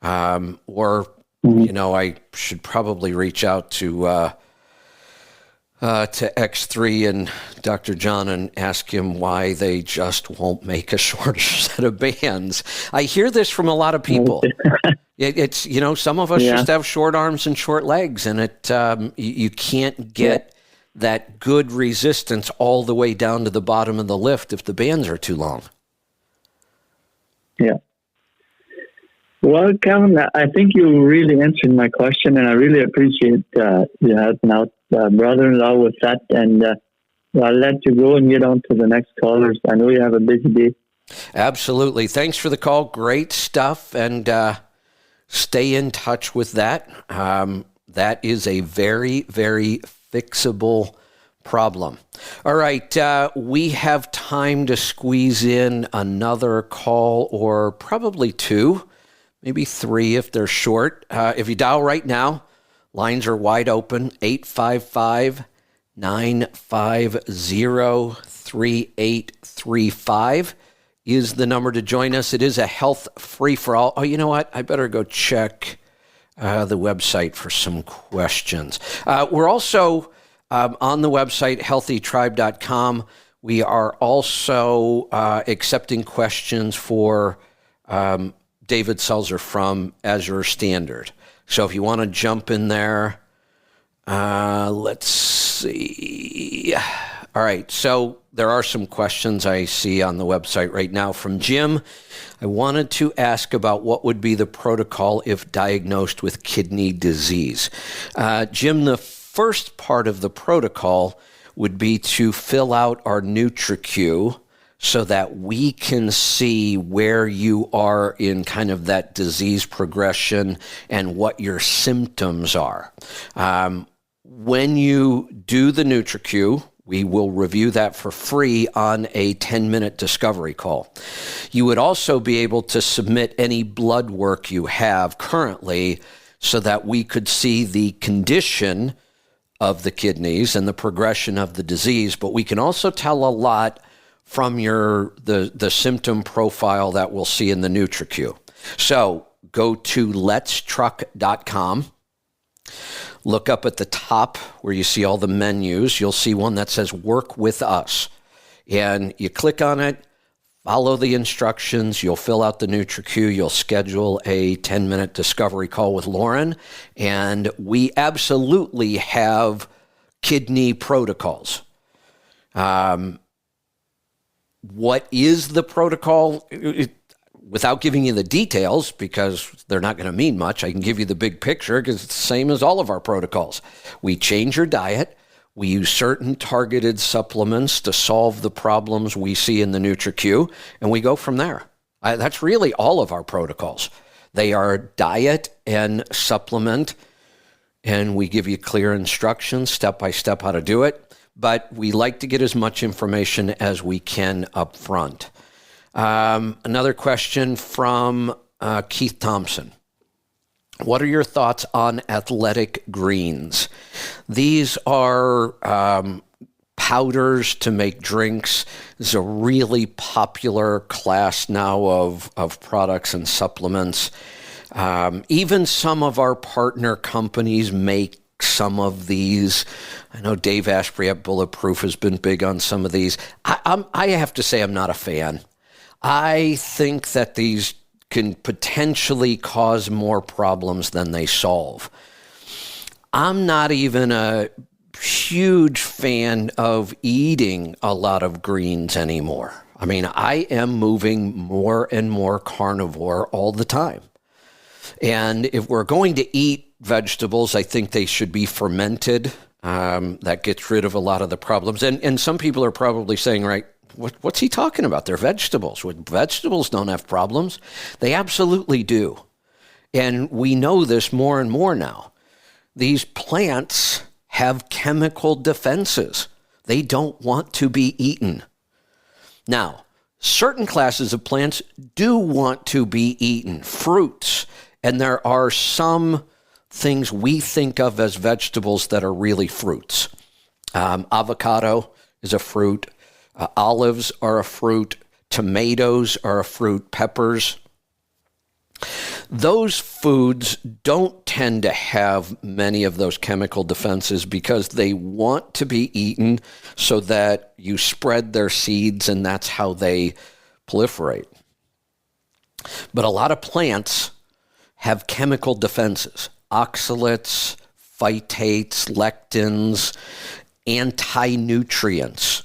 Speaker 1: Or, you know, I should probably reach out to X3 and Dr. John and ask him why they just won't make a shorter set of bands. I hear this from a lot of people. It's, you know, some of us just have short arms and short legs, and it you can't get that good resistance all the way down to the bottom of the lift if the bands are too long.
Speaker 2: Yeah. Well, Kevin, I think you really answered my question, and I really appreciate you helping out brother-in-law with that. And I'll let you go and get on to the next callers. I know you have a busy day.
Speaker 1: Absolutely. Thanks for the call. Great stuff. And stay in touch with that. That is a very, very fixable problem. All right. We have time to squeeze in another call, or probably two, maybe three if they're short. If you dial right now, lines are wide open, 855-950-3835 is the number to join us. It is a health free-for-all. Oh, you know what? I better go check the website for some questions. We're also on the website, healthytribe.com. We are also accepting questions for David Selzer from Azure Standard. So if you want to jump in there, let's see. All right, so there are some questions I see on the website right now from Jim. I wanted to ask about what would be the protocol if diagnosed with kidney disease. Jim, the first part of the protocol would be to fill out our NutriQ so that we can see where you are in kind of that disease progression and what your symptoms are. When you do the NutriQ, we will review that for free on a 10-minute discovery call. You would also be able to submit any blood work you have currently so that we could see the condition of the kidneys and the progression of the disease, but we can also tell a lot from the symptom profile that we'll see in the NutriQ. So go to letstruck.com. Look up at the top where you see all the menus. You'll see one that says Work With Us. And you click on it, follow the instructions, you'll fill out the NutriQ, you'll schedule a 10-minute discovery call with Lauren, and we absolutely have kidney protocols. What is the protocol? Without giving you the details, because they're not going to mean much, I can give you the big picture because it's the same as all of our protocols. We change your diet. We use certain targeted supplements to solve the problems we see in the NutriQ, and we go from there. That's really all of our protocols. They are diet and supplement, and we give you clear instructions, step-by-step how to do it, but we like to get as much information as we can up front. Another question from Keith Thompson. What are your thoughts on athletic greens? These are powders to make drinks. This is a really popular class now of products and supplements. Even some of our partner companies make some of these. I know Dave Asprey at Bulletproof has been big on some of these. I have to say I'm not a fan. I think that these can potentially cause more problems than they solve. I'm not even a huge fan of eating a lot of greens anymore. I mean, I am moving more and more carnivore all the time. And if we're going to eat vegetables, I think they should be fermented. That gets rid of a lot of the problems. And some people are probably saying, right, what's he talking about? They're vegetables. Vegetables don't have problems. They absolutely do. And we know this more and more now. These plants have chemical defenses. They don't want to be eaten. Now, certain classes of plants do want to be eaten, fruits, and there are some things we think of as vegetables that are really fruits. Avocado is a fruit. Olives are a fruit. Tomatoes are a fruit. Peppers. Those foods don't tend to have many of those chemical defenses because they want to be eaten so that you spread their seeds and that's how they proliferate. But a lot of plants have chemical defenses, oxalates, phytates, lectins, anti-nutrients.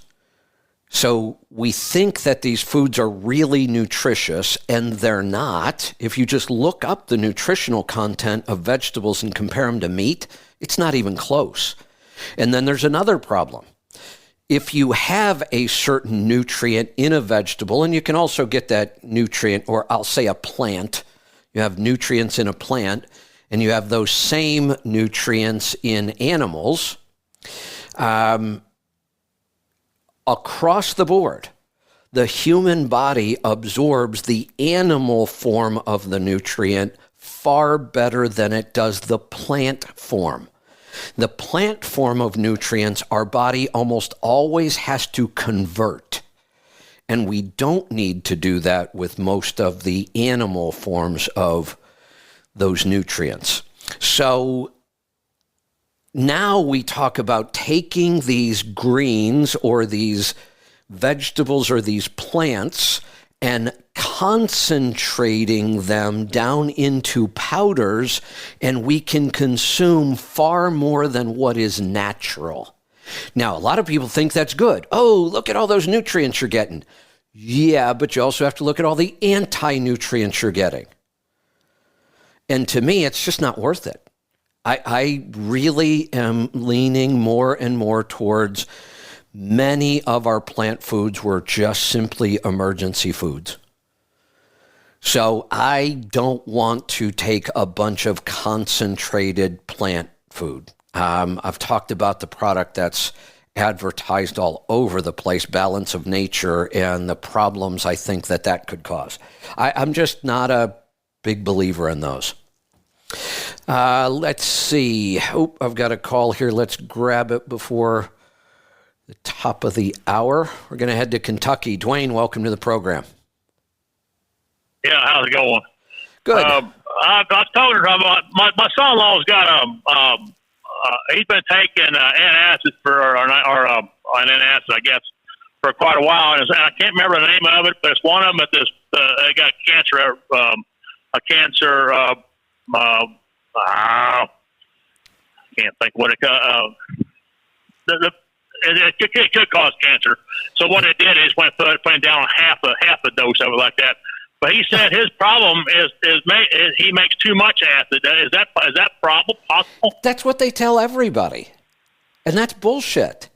Speaker 1: So we think that these foods are really nutritious, and they're not. If you just look up the nutritional content of vegetables and compare them to meat, it's not even close. And then there's another problem. If you have a certain nutrient in a vegetable, and you can also get that nutrient, or I'll say a plant, you have nutrients in a plant, and you have those same nutrients in animals, across the board, the human body absorbs the animal form of the nutrient far better than it does the plant form. The plant form of nutrients, our body almost always has to convert. And we don't need to do that with most of the animal forms of those nutrients. So now we talk about taking these greens or these vegetables or these plants and concentrating them down into powders, and we can consume far more than what is natural. Now, a lot of people think that's good. Oh, look at all those nutrients you're getting. Yeah, but you also have to look at all the anti-nutrients you're getting. And to me, it's just not worth it. I really am leaning more and more towards many of our plant foods were just simply emergency foods. So I don't want to take a bunch of concentrated plant food. I've talked about the product that's advertised all over the place, Balance of Nature, and the problems I think that could cause. I'm just not a big believer in those. Let's see. Oh, I've got a call here. Let's grab it before the top of the hour. We're going to head to Kentucky. Dwayne, welcome to the program.
Speaker 4: Yeah, how's it going?
Speaker 1: Good.
Speaker 4: I told her my son-in-law's got he's been taking antacids for an antacid, I guess, for quite a while, and I can't remember the name of it, but it's one of them that they got cancer, I can't think what it could cause cancer. So what it did is went down half a dose of it like that. But he said his problem is he makes too much acid. Is that problem possible?
Speaker 1: That's what they tell everybody, and that's bullshit.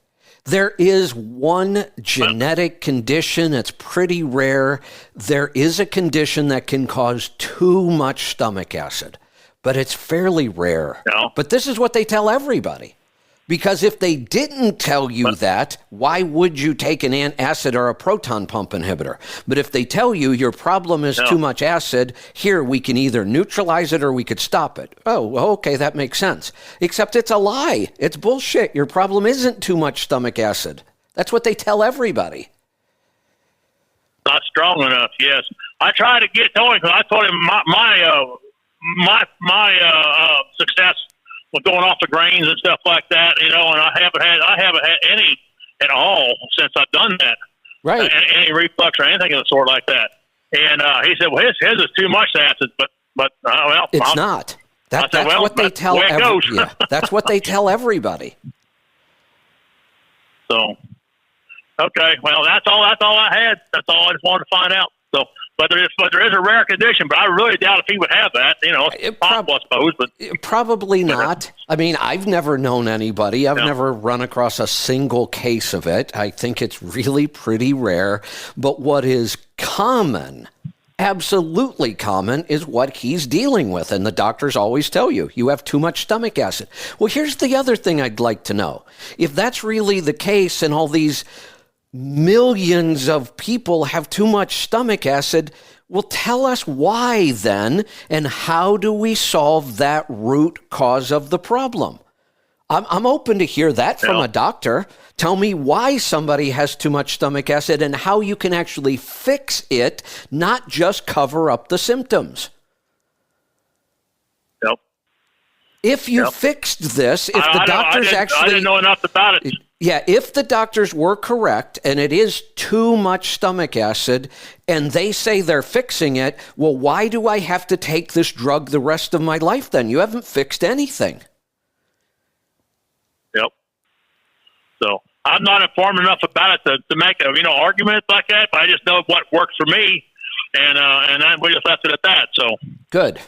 Speaker 1: There is one genetic condition that's pretty rare. There is a condition that can cause too much stomach acid, but it's fairly rare.
Speaker 4: No.
Speaker 1: But this is what they tell everybody. Because if they didn't tell you that, why would you take an antacid or a proton pump inhibitor? But if they tell you your problem is too much acid, here we can either neutralize it or we could stop it. Oh, well, okay, that makes sense. Except it's a lie. It's bullshit. Your problem isn't too much stomach acid. That's what they tell everybody.
Speaker 4: Not strong enough. Yes, I tried to told him. I told him my success with going off the grains and stuff like that, and I haven't had any at all since I've done that.
Speaker 1: Right.
Speaker 4: Any reflux or anything of the sort like that. And he said, "Well, his is too much acid," but well,
Speaker 1: it's not. That's what they tell. That's what they tell everybody.
Speaker 4: So, okay, well, that's all I had. That's all I just wanted to find out. So. But there is a rare condition, but I really doubt if he would have that. It's possible, I suppose, but
Speaker 1: probably not. I mean, I've never known anybody. I've never run across a single case of it. I think it's really pretty rare. But what is common, absolutely common, is what he's dealing with. And the doctors always tell you, you have too much stomach acid. Well, here's the other thing I'd like to know. If that's really the case and all these millions of people have too much stomach acid, well, tell us why then, and how do we solve that root cause of the problem? I'm open to hear that from a doctor. Tell me why somebody has too much stomach acid and how you can actually fix it, not just cover up the symptoms.
Speaker 4: Yep.
Speaker 1: If you fixed this, if the doctors
Speaker 4: I didn't know enough about it.
Speaker 1: Yeah, if the doctors were correct and it is too much stomach acid and they say they're fixing it, well, why do I have to take this drug the rest of my life then? You haven't fixed anything. Yep.
Speaker 4: So I'm not informed enough about it to make a argument like that, but I just know what works for me, and we just left it at that. So
Speaker 1: good.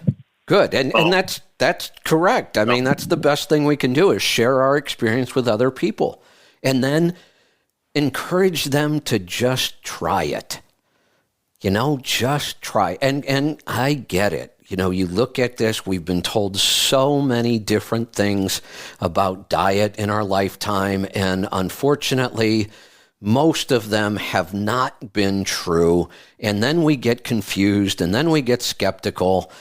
Speaker 1: And that's correct. I mean, that's the best thing we can do is share our experience with other people. And then encourage them to just try it. Just try. And I get it. You look at this, we've been told so many different things about diet in our lifetime, and unfortunately, most of them have not been true. And then we get confused, and then we get skeptical.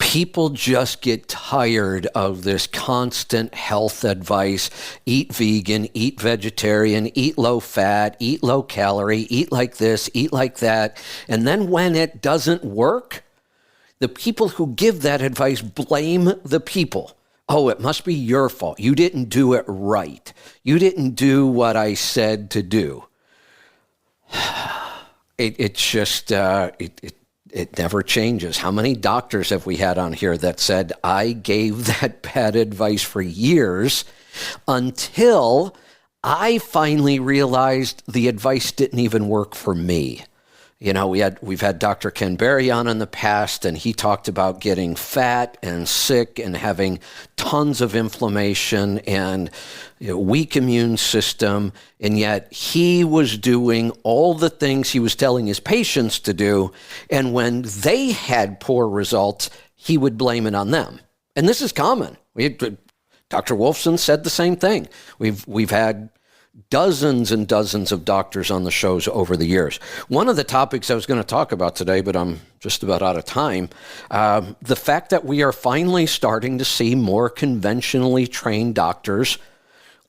Speaker 1: People just get tired of this constant health advice. Eat vegan, eat vegetarian, eat low fat, eat low calorie, eat like this, eat like that. And then when it doesn't work, the people who give that advice blame the people. Oh, it must be your fault. You didn't do it right. You didn't do what I said to do. It never changes. How many doctors have we had on here that said, I gave that bad advice for years until I finally realized the advice didn't even work for me? We've had Dr. Ken Berry on in the past, and he talked about getting fat and sick and having tons of inflammation and weak immune system, and yet he was doing all the things he was telling his patients to do, and when they had poor results, he would blame it on them. And this is common. Dr. Wolfson said the same thing. We've had dozens and dozens of doctors on the shows over the years. One of the topics I was going to talk about today, but I'm just about out of time, the fact that we are finally starting to see more conventionally trained doctors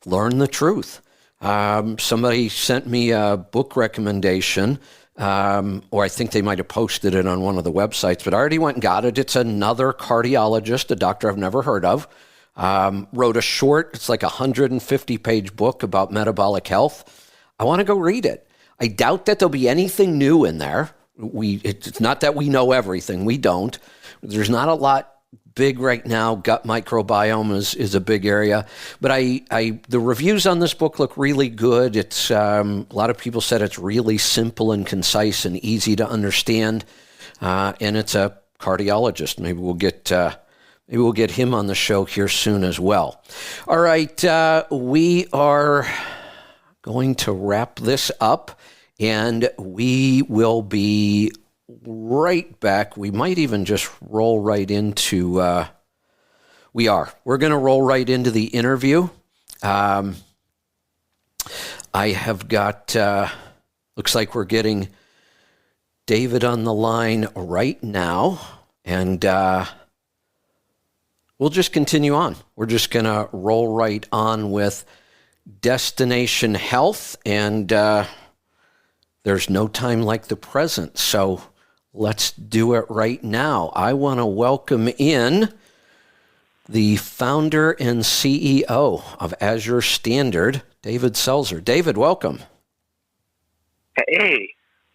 Speaker 1: learn the truth. Somebody sent me a book recommendation, or I think they might have posted it on one of the websites, but I already went and got it. It's another cardiologist, a doctor I've never heard of. Wrote a short, it's like 150-page book about metabolic health. I want to go read it. I doubt that there'll be anything new in there. It's not that we know everything. We don't. There's not a lot big right now. Gut microbiome is a big area. But the reviews on this book look really good. It's a lot of people said it's really simple and concise and easy to understand. And it's a cardiologist. Maybe we'll get him on the show here soon as well. All right, we are going to wrap this up, and we will be right back. We might even just roll right into We are. We're going to roll right into the interview. I have got, looks like we're getting David on the line right now, and we'll just continue on. We're just going to roll right on with Destination Health, and there's no time like the present, so let's do it right now. I want to welcome in the founder and CEO of Azure Standard, David Selzer. David, welcome.
Speaker 5: Hey,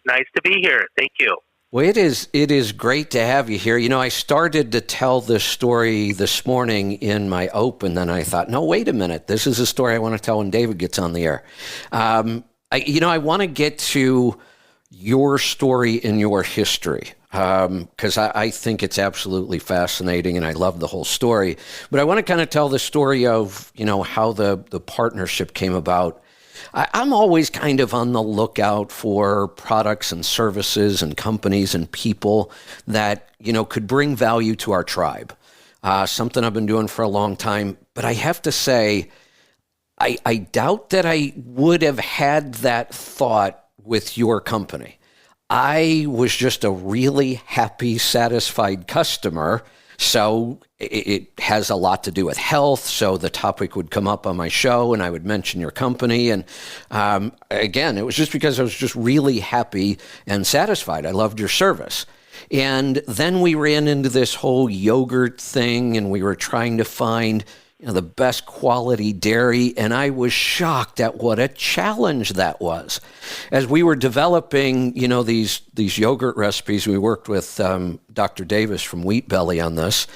Speaker 5: nice to be here. Thank you.
Speaker 1: Well, it is great to have you here. You know, I started to tell this story this morning in my open, then I thought, no, wait a minute. This is a story I want to tell when David gets on the air. I want to get to your story and your history, because I think it's absolutely fascinating and I love the whole story. But I want to kind of tell the story of, how the partnership came about. I'm always kind of on the lookout for products and services and companies and people that, could bring value to our tribe. Something I've been doing for a long time. But I have to say, I doubt that I would have had that thought with your company. I was just a really happy, satisfied customer. So it has a lot to do with health. So the topic would come up on my show and I would mention your company. And again, it was just because I was just really happy and satisfied. I loved your service. And then we ran into this whole yogurt thing and we were trying to find the best quality dairy, and I was shocked at what a challenge that was. As we were developing, these yogurt recipes, we worked with Dr. Davis from Wheat Belly on this.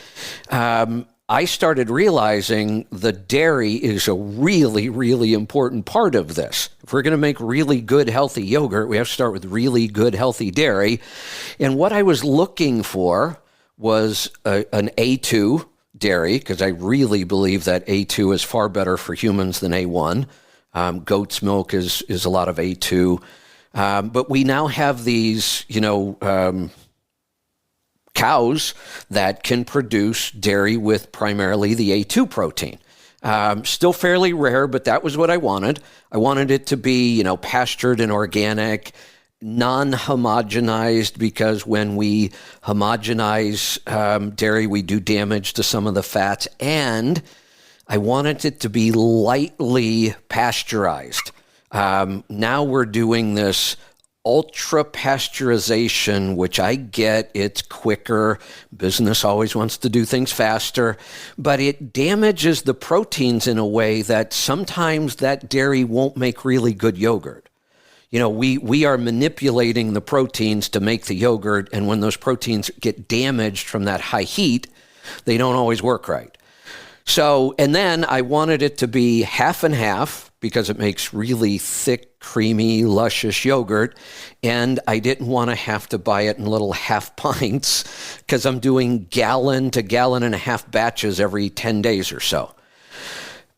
Speaker 1: I started realizing the dairy is a really, really important part of this. If we're going to make really good, healthy yogurt, we have to start with really good, healthy dairy. And what I was looking for was an A2 dairy, because I really believe that A2 is far better for humans than A1. Goat's milk is a lot of A2. But we now have these, cows that can produce dairy with primarily the A2 protein. Still fairly rare, but that was what I wanted. I wanted it to be, pastured and organic, non-homogenized, because when we homogenize dairy, we do damage to some of the fats. And I wanted it to be lightly pasteurized. Now we're doing this ultra pasteurization, which I get, it's quicker. Business always wants to do things faster, but it damages the proteins in a way that sometimes that dairy won't make really good yogurt. We are manipulating the proteins to make the yogurt, and when those proteins get damaged from that high heat, they don't always work right. So, and then I wanted it to be half and half because it makes really thick, creamy, luscious yogurt, and I didn't want to have to buy it in little half pints because I'm doing gallon to gallon and a half batches every 10 days or so.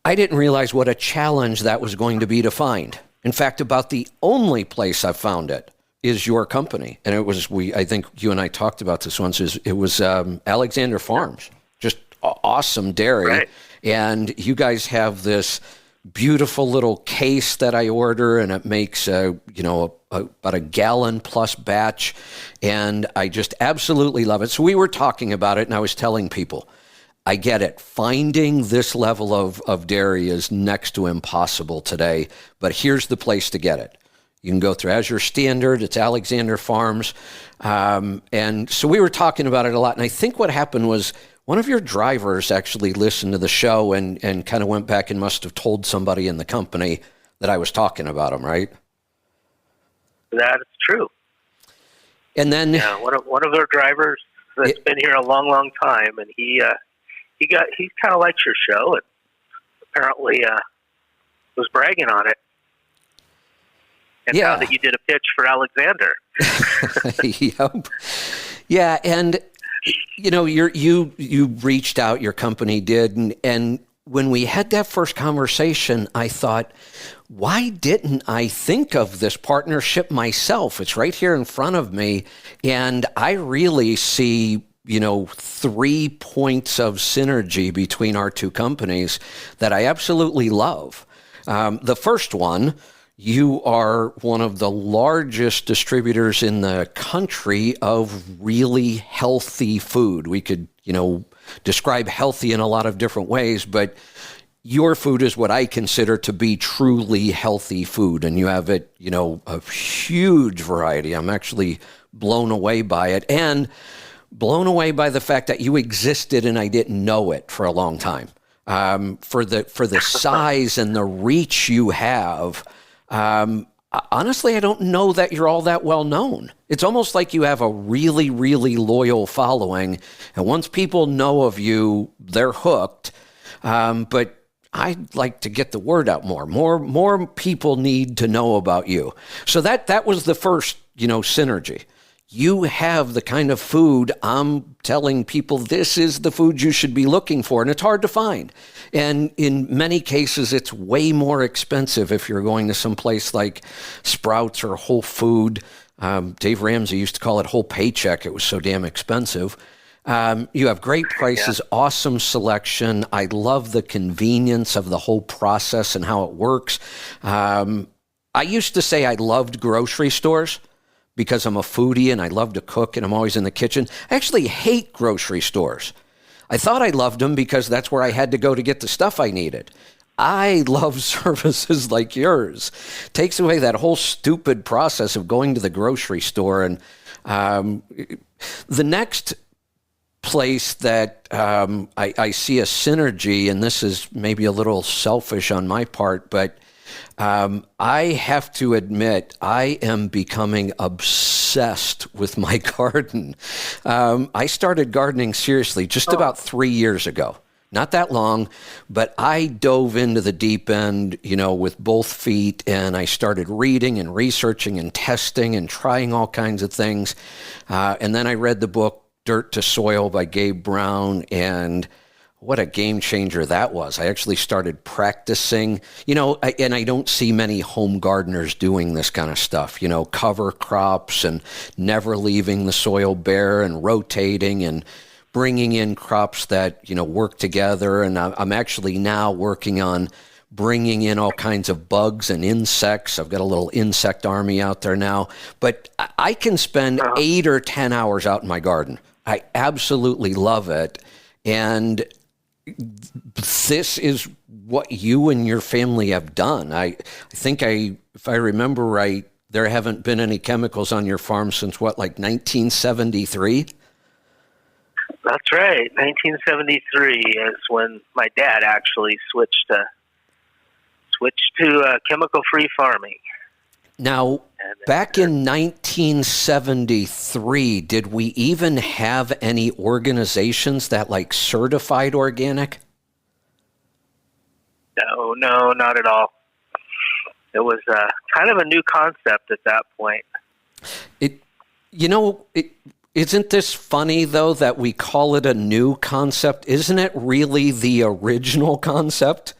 Speaker 1: I didn't realize what a challenge that was going to be to find. In fact, about the only place I've found it is your company. And it was, I think you and I talked about this once, it was Alexander Farms, just awesome dairy.
Speaker 5: Right.
Speaker 1: And you guys have this beautiful little case that I order, and it makes, about a gallon plus batch. And I just absolutely love it. So we were talking about it, and I was telling people, I get it. Finding this level of dairy is next to impossible today, but here's the place to get it. You can go through Azure Standard, it's Alexander Farms. And so we were talking about it a lot, and I think what happened was one of your drivers actually listened to the show and kind of went back and must have told somebody in the company that I was talking about them, right?
Speaker 5: That is true.
Speaker 1: And then
Speaker 5: one of our drivers that's been here a long, long time, and he kind of likes your show, and apparently was bragging on it. And found that you did a pitch for Alexander.
Speaker 1: Yep. Yeah, and you reached out, your company did, and when we had that first conversation, I thought, why didn't I think of this partnership myself? It's right here in front of me, and I really see 3 points of synergy between our two companies that I absolutely love. The first one, you are one of the largest distributors in the country of really healthy food. We could, describe healthy in a lot of different ways, but your food is what I consider to be truly healthy food. And you have it, a huge variety. I'm actually blown away by it, and blown away by the fact that you existed and I didn't know it for a long time. For the size and the reach you have, honestly, I don't know that you're all that well known. It's almost like you have a really, really loyal following, and once people know of you, they're hooked. But I'd like to get the word out more. More people need to know about you. So that was the first, synergy. You have the kind of food I'm telling people this is the food you should be looking for, and it's hard to find. And in many cases, it's way more expensive if you're going to some place like Sprouts or Whole Food. Dave Ramsey used to call it Whole Paycheck. It was so damn expensive. You have great prices, awesome selection. I love the convenience of the whole process and how it works. I used to say I loved grocery stores because I'm a foodie and I love to cook and I'm always in the kitchen. I actually hate grocery stores. I thought I loved them because that's where I had to go to get the stuff I needed. I love services like yours. Takes away that whole stupid process of going to the grocery store. And the next place that I see a synergy, and this is maybe a little selfish on my part, but I have to admit, I am becoming obsessed with my garden. I started gardening seriously just about 3 years ago. Not that long, but I dove into the deep end, with both feet, and I started reading and researching and testing and trying all kinds of things. And then I read the book Dirt to Soil by Gabe Brown, and what a game changer that was. I actually started practicing, and I don't see many home gardeners doing this kind of stuff, cover crops and never leaving the soil bare and rotating and bringing in crops that, work together. And I'm actually now working on bringing in all kinds of bugs and insects. I've got a little insect army out there now, but I can spend 8 or 10 hours out in my garden. I absolutely love it. And this is what you and your family have done. I think if I remember right, there haven't been any chemicals on your farm since like 1973?
Speaker 5: That's right. 1973 is when my dad actually switched to chemical-free farming.
Speaker 1: Now, back in 1973, did we even have any organizations that certified organic?
Speaker 5: No, not at all. It was kind of a new concept at that point.
Speaker 1: Isn't this funny, though, that we call it a new concept? Isn't it really the original concept?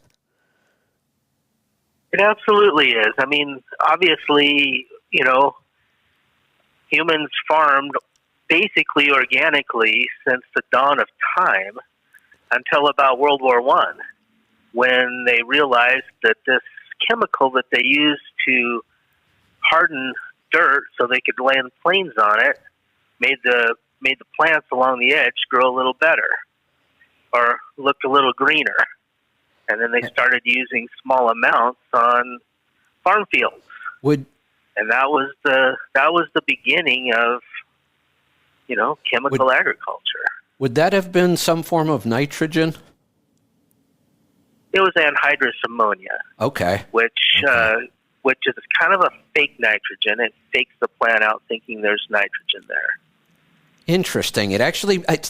Speaker 5: It absolutely is. I mean, obviously, humans farmed basically organically since the dawn of time until about World War I, when they realized that this chemical that they used to harden dirt so they could land planes on it made the plants along the edge grow a little better or look a little greener. And then they started using small amounts on farm fields. And that was the beginning of, chemical agriculture.
Speaker 1: Would that have been some form of nitrogen?
Speaker 5: It was anhydrous ammonia.
Speaker 1: Okay.
Speaker 5: Which is kind of a fake nitrogen. It fakes the plant out thinking there's nitrogen there.
Speaker 1: Interesting.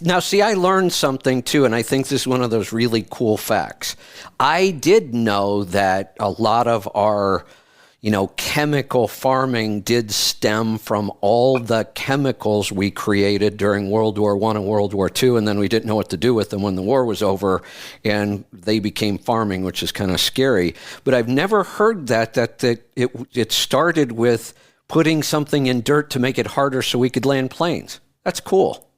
Speaker 1: Now see, I learned something too, and I think this is one of those really cool facts. I did know that a lot of our, chemical farming did stem from all the chemicals we created during World War I and World War II, and then we didn't know what to do with them when the war was over, and they became farming, which is kind of scary. But I've never heard that it started with putting something in dirt to make it harder so we could land planes. That's cool.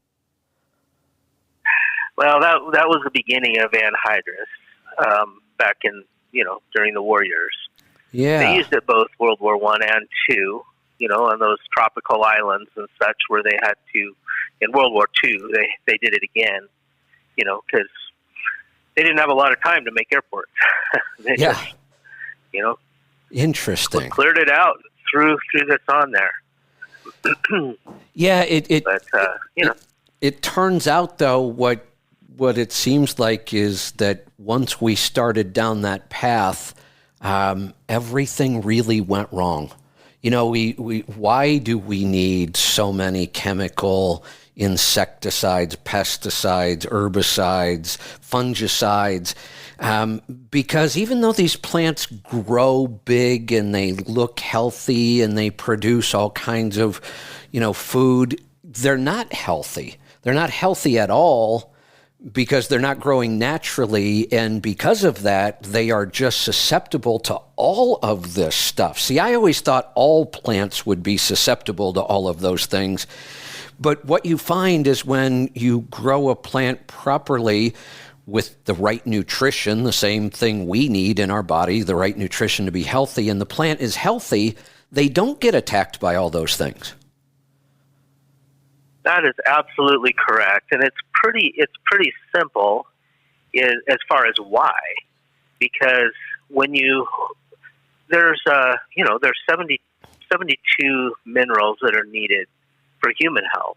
Speaker 5: Well, that was the beginning of anhydrous back in, during the war years.
Speaker 1: Yeah.
Speaker 5: They used it both World War I and II, on those tropical islands and such where they had to, in World War II, they did it again, because they didn't have a lot of time to make airports. They just,
Speaker 1: Interesting.
Speaker 5: cleared it out, threw this on there.
Speaker 1: Yeah, it turns out, though, what it seems like is that once we started down that path, everything really went wrong. Why do we need so many chemical insecticides, pesticides, herbicides, fungicides? Because even though these plants grow big and they look healthy and they produce all kinds of, food, they're not healthy. They're not healthy at all because they're not growing naturally. And because of that, they are just susceptible to all of this stuff. See, I always thought all plants would be susceptible to all of those things. But what you find is when you grow a plant properly with the right nutrition, the same thing we need in our body, the right nutrition to be healthy, and the plant is healthy, they don't get attacked by all those things.
Speaker 5: That is absolutely correct, and it's pretty simple as far as why, because when there's 72 minerals that are needed for human health,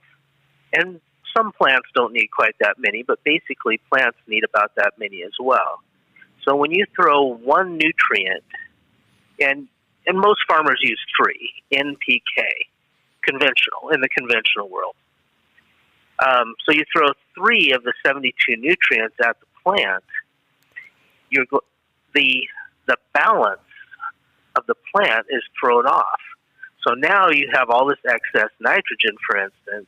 Speaker 5: and some plants don't need quite that many, but basically plants need about that many as well. So when you throw one nutrient, and most farmers use 3 NPK, in the conventional world. So you throw 3 of the 72 nutrients at the plant, the balance of the plant is thrown off. So now you have all this excess nitrogen, for instance,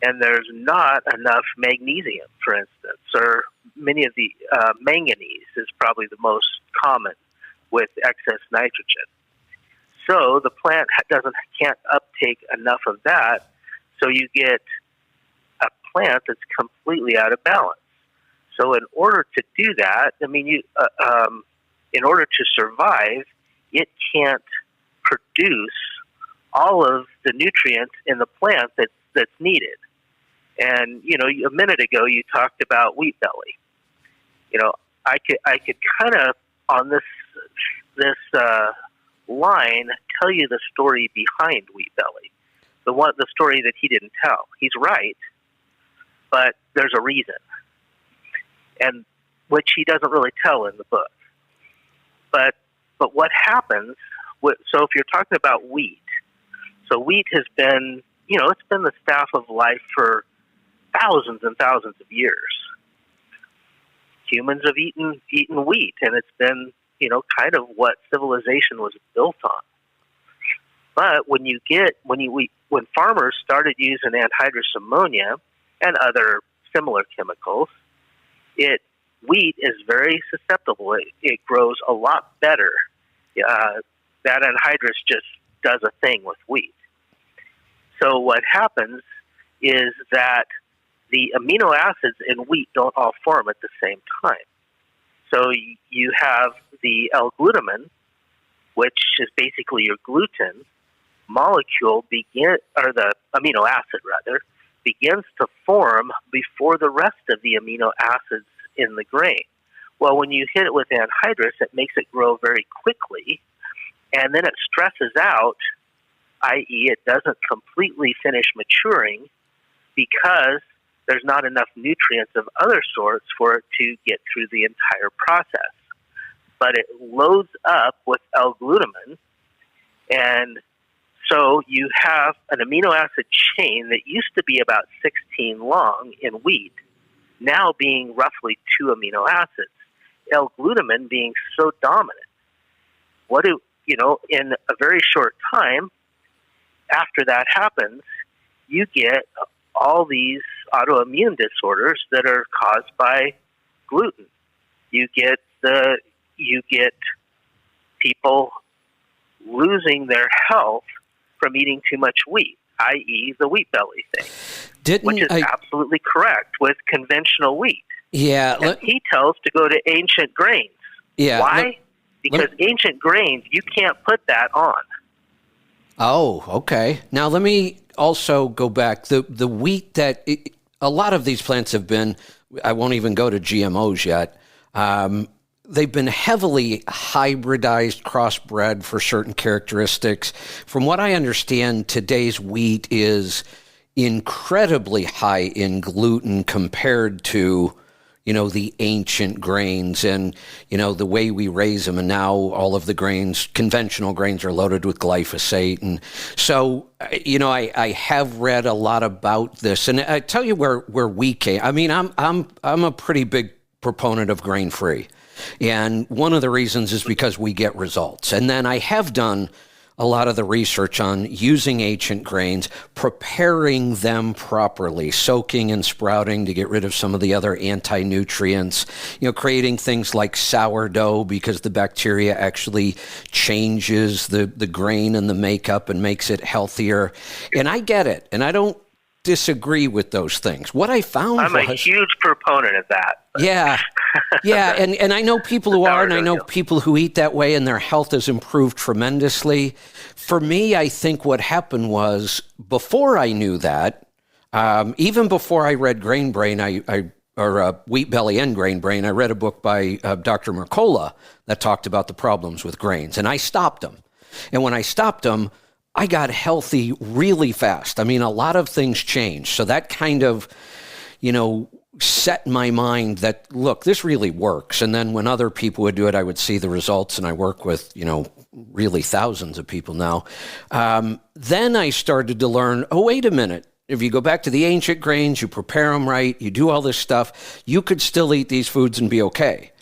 Speaker 5: and there's not enough magnesium, for instance, or many of the manganese is probably the most common with excess nitrogen. So the plant can't uptake enough of that, so you get a plant that's completely out of balance. So in order to do that, in order to survive, it can't produce all of the nutrients in the plant that's needed. And a minute ago you talked about wheat belly. I could kind of on this line tell you the story behind wheat belly, the story that he didn't tell. He's right, but there's a reason, and which he doesn't really tell in the book. But what happens? So if you're talking about wheat, so wheat has been, it's been the staff of life for thousands and thousands of years. Humans have eaten wheat, and it's been, kind of what civilization was built on. But when farmers started using anhydrous ammonia and other similar chemicals, wheat is very susceptible. It grows a lot better. That anhydrous just does a thing with wheat. So what happens is that the amino acids in wheat don't all form at the same time. So you have the L-glutamine, which is basically your gluten molecule, or the amino acid rather, begins to form before the rest of the amino acids in the grain. Well, when you hit it with anhydrous, it makes it grow very quickly, and then it stresses out, i.e. it doesn't completely finish maturing because there's not enough nutrients of other sorts for it to get through the entire process. But it loads up with L-glutamine, and so you have an amino acid chain that used to be about 16 long in wheat, now being roughly 2 amino acids. L-glutamine being so dominant. In a very short time, after that happens, you get all these autoimmune disorders that are caused by gluten. You get people losing their health from eating too much wheat. i.e. the wheat belly thing,
Speaker 1: Didn't
Speaker 5: which is
Speaker 1: I?
Speaker 5: absolutely correct with conventional wheat.
Speaker 1: Yeah.
Speaker 5: And he tells to go to ancient grains.
Speaker 1: Yeah.
Speaker 5: Why? Because ancient grains, you can't put that on.
Speaker 1: Oh, okay. Now let me also go back. The wheat that a lot of these plants have been, I won't even go to GMOs yet. They've been heavily hybridized, crossbred for certain characteristics. From what I understand, today's wheat is incredibly high in gluten compared to, the ancient grains and, the way we raise them. And now all of the grains, conventional grains, are loaded with glyphosate. And so, I have read a lot about this. And I tell you where we came. I mean, I'm a pretty big proponent of grain-free. And one of the reasons is because we get results. And then I have done a lot of the research on using ancient grains, preparing them properly, soaking and sprouting to get rid of some of the other anti-nutrients, creating things like sourdough because the bacteria actually changes the grain and the makeup and makes it healthier. And I get it. And I don't disagree with those things. What I found
Speaker 5: I'm a huge proponent of that.
Speaker 1: Yeah. Yeah. And I know people who are, and I know people who eat that way, and their health has improved tremendously. For me, I think what happened was, before I knew that, even before I read Grain Brain, or Wheat Belly and Grain Brain, I read a book by Dr. Mercola that talked about the problems with grains, and I stopped them. And when I stopped them, I got healthy really fast. I mean, a lot of things changed. So that kind of, set my mind that, look, this really works. And then when other people would do it, I would see the results, and I work with, really thousands of people now. Then I started to learn, oh, wait a minute. If you go back to the ancient grains, you prepare them right, you do all this stuff, you could still eat these foods and be okay.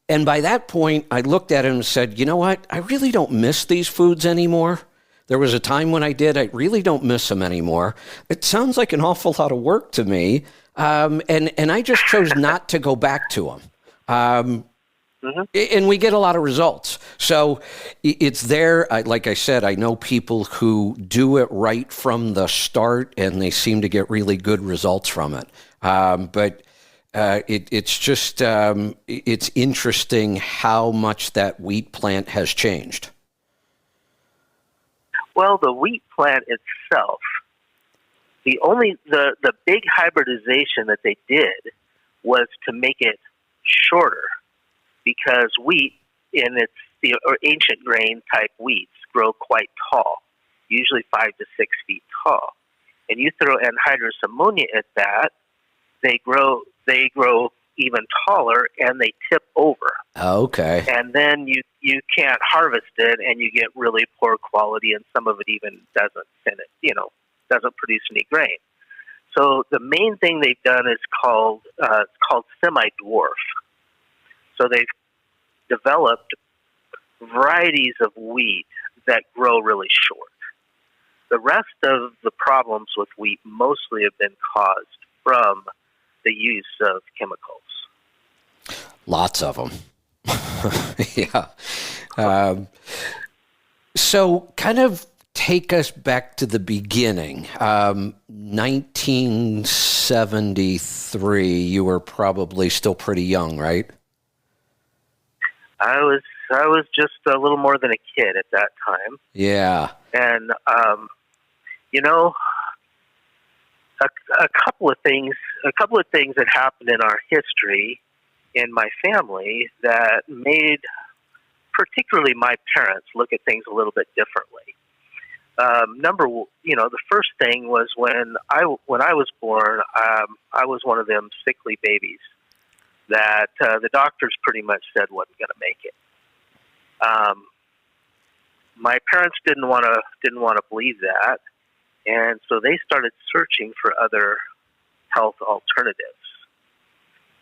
Speaker 1: And by that point, I looked at it and said, you know what? I really don't miss these foods anymore. There was a time when I did. I really don't miss them anymore. It sounds like an awful lot of work to me. And I just chose not to go back to them. And we get a lot of results. So it's there. Like I said, I know people who do it right from the start, and they seem to get really good results from it. But it's just, it's interesting how much that wheat plant has changed.
Speaker 5: Well, the wheat plant itself, the big hybridization that they did was to make it shorter, because wheat or ancient grain type wheats grow quite tall, usually 5 to 6 feet tall. And you throw anhydrous ammonia at that, they grow even taller, and they tip over.
Speaker 1: Okay.
Speaker 5: And then you can't harvest it, and you get really poor quality, and some of it even doesn't produce any grain. So the main thing they've done is called semi-dwarf. So they've developed varieties of wheat that grow really short. The rest of the problems with wheat mostly have been caused from the use of chemicals.
Speaker 1: Lots of them. Yeah. So kind of take us back to the beginning. 1973, you were probably still pretty young, right?
Speaker 5: I was just a little more than a kid at that time.
Speaker 1: Yeah.
Speaker 5: And, a couple of things that happened in our history in my family that made particularly my parents look at things a little bit differently. The first thing was when I was born, I was one of them sickly babies that the doctors pretty much said wasn't going to make it. My parents didn't want to believe that, and so they started searching for other health alternatives.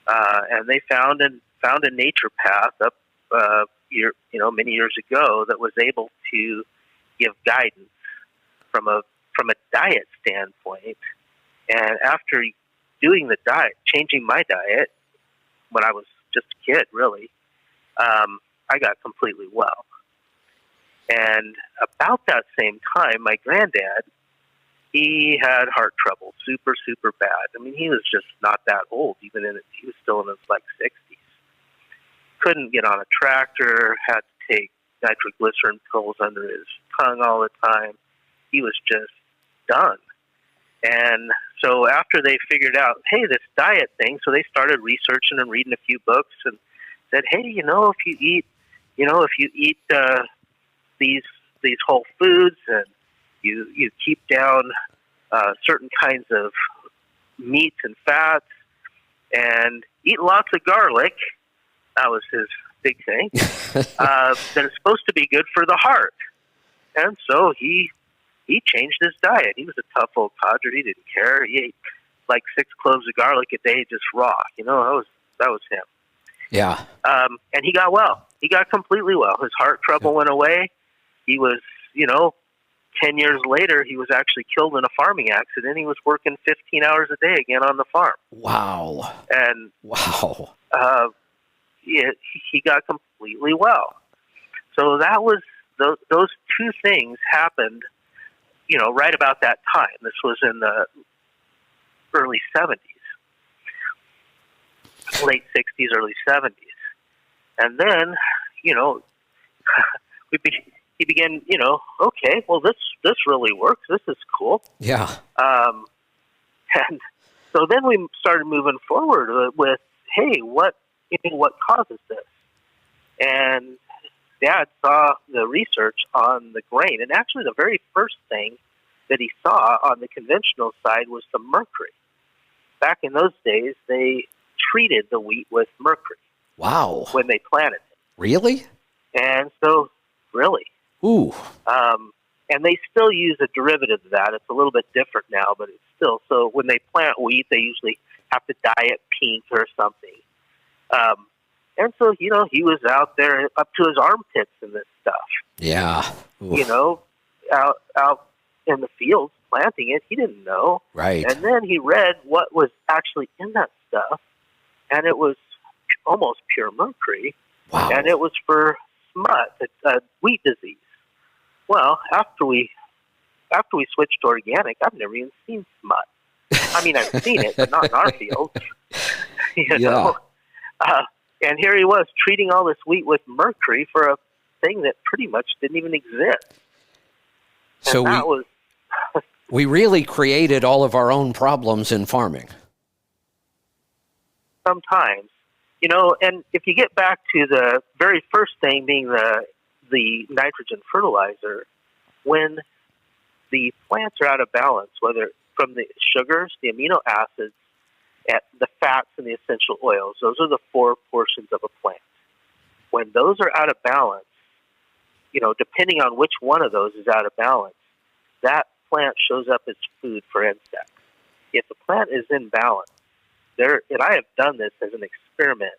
Speaker 5: And they found a naturopath up many years ago that was able to give guidance from a diet standpoint. And after doing the diet, changing my diet when I was just a kid, really, I got completely well. And about that same time, my granddad he had heart trouble, super, super bad. I mean, he was just not that old, he was still in his like 60s. Couldn't get on a tractor, had to take nitroglycerin pills under his tongue all the time. He was just done. And so after they figured out, hey, this diet thing, so they started researching and reading a few books and said, hey, if you eat, these whole foods and you keep down certain kinds of meats and fats and eat lots of garlic, that was his big thing, then it's supposed to be good for the heart. And so he changed his diet. He was a tough old codger. He didn't care. He ate like 6 cloves of garlic a day, just raw. That was him.
Speaker 1: Yeah.
Speaker 5: And he got well. He got completely well. His heart trouble went away. He was, 10 years later, he was actually killed in a farming accident. He was working 15 hours a day again on the farm.
Speaker 1: Wow.
Speaker 5: And
Speaker 1: wow.
Speaker 5: He got completely well. So that was those two things happened, right about that time. This was in the early 70s, late 60s, early 70s. And then, he began, okay, well, this really works. This is cool.
Speaker 1: Yeah.
Speaker 5: And so then we started moving forward with, hey, what causes this? And Dad saw the research on the grain. And actually the very first thing that he saw on the conventional side was the mercury. Back in those days, they treated the wheat with mercury.
Speaker 1: Wow.
Speaker 5: When they planted it.
Speaker 1: Really?
Speaker 5: And so, really.
Speaker 1: Ooh.
Speaker 5: And they still use a derivative of that. It's a little bit different now, but it's still. So when they plant wheat, they usually have to dye it pink or something. And so, he was out there up to his armpits in this stuff.
Speaker 1: Yeah. Oof.
Speaker 5: Out in the fields planting it. He didn't know.
Speaker 1: Right.
Speaker 5: And then he read what was actually in that stuff, and it was almost pure mercury.
Speaker 1: Wow.
Speaker 5: And it was for smut, a wheat disease. Well, after we switched to organic, I've never even seen smut. I mean, I've seen it, but not in our field. know? And here he was treating all this wheat with mercury for a thing that pretty much didn't even exist.
Speaker 1: So we really created all of our own problems in farming.
Speaker 5: Sometimes, and if you get back to the very first thing being the nitrogen fertilizer, when the plants are out of balance, whether from the sugars, the amino acids, the fats, and the essential oils, those are the 4 portions of a plant. When those are out of balance, depending on which one of those is out of balance, that plant shows up as food for insects. If the plant is in balance, and I have done this as an experiment,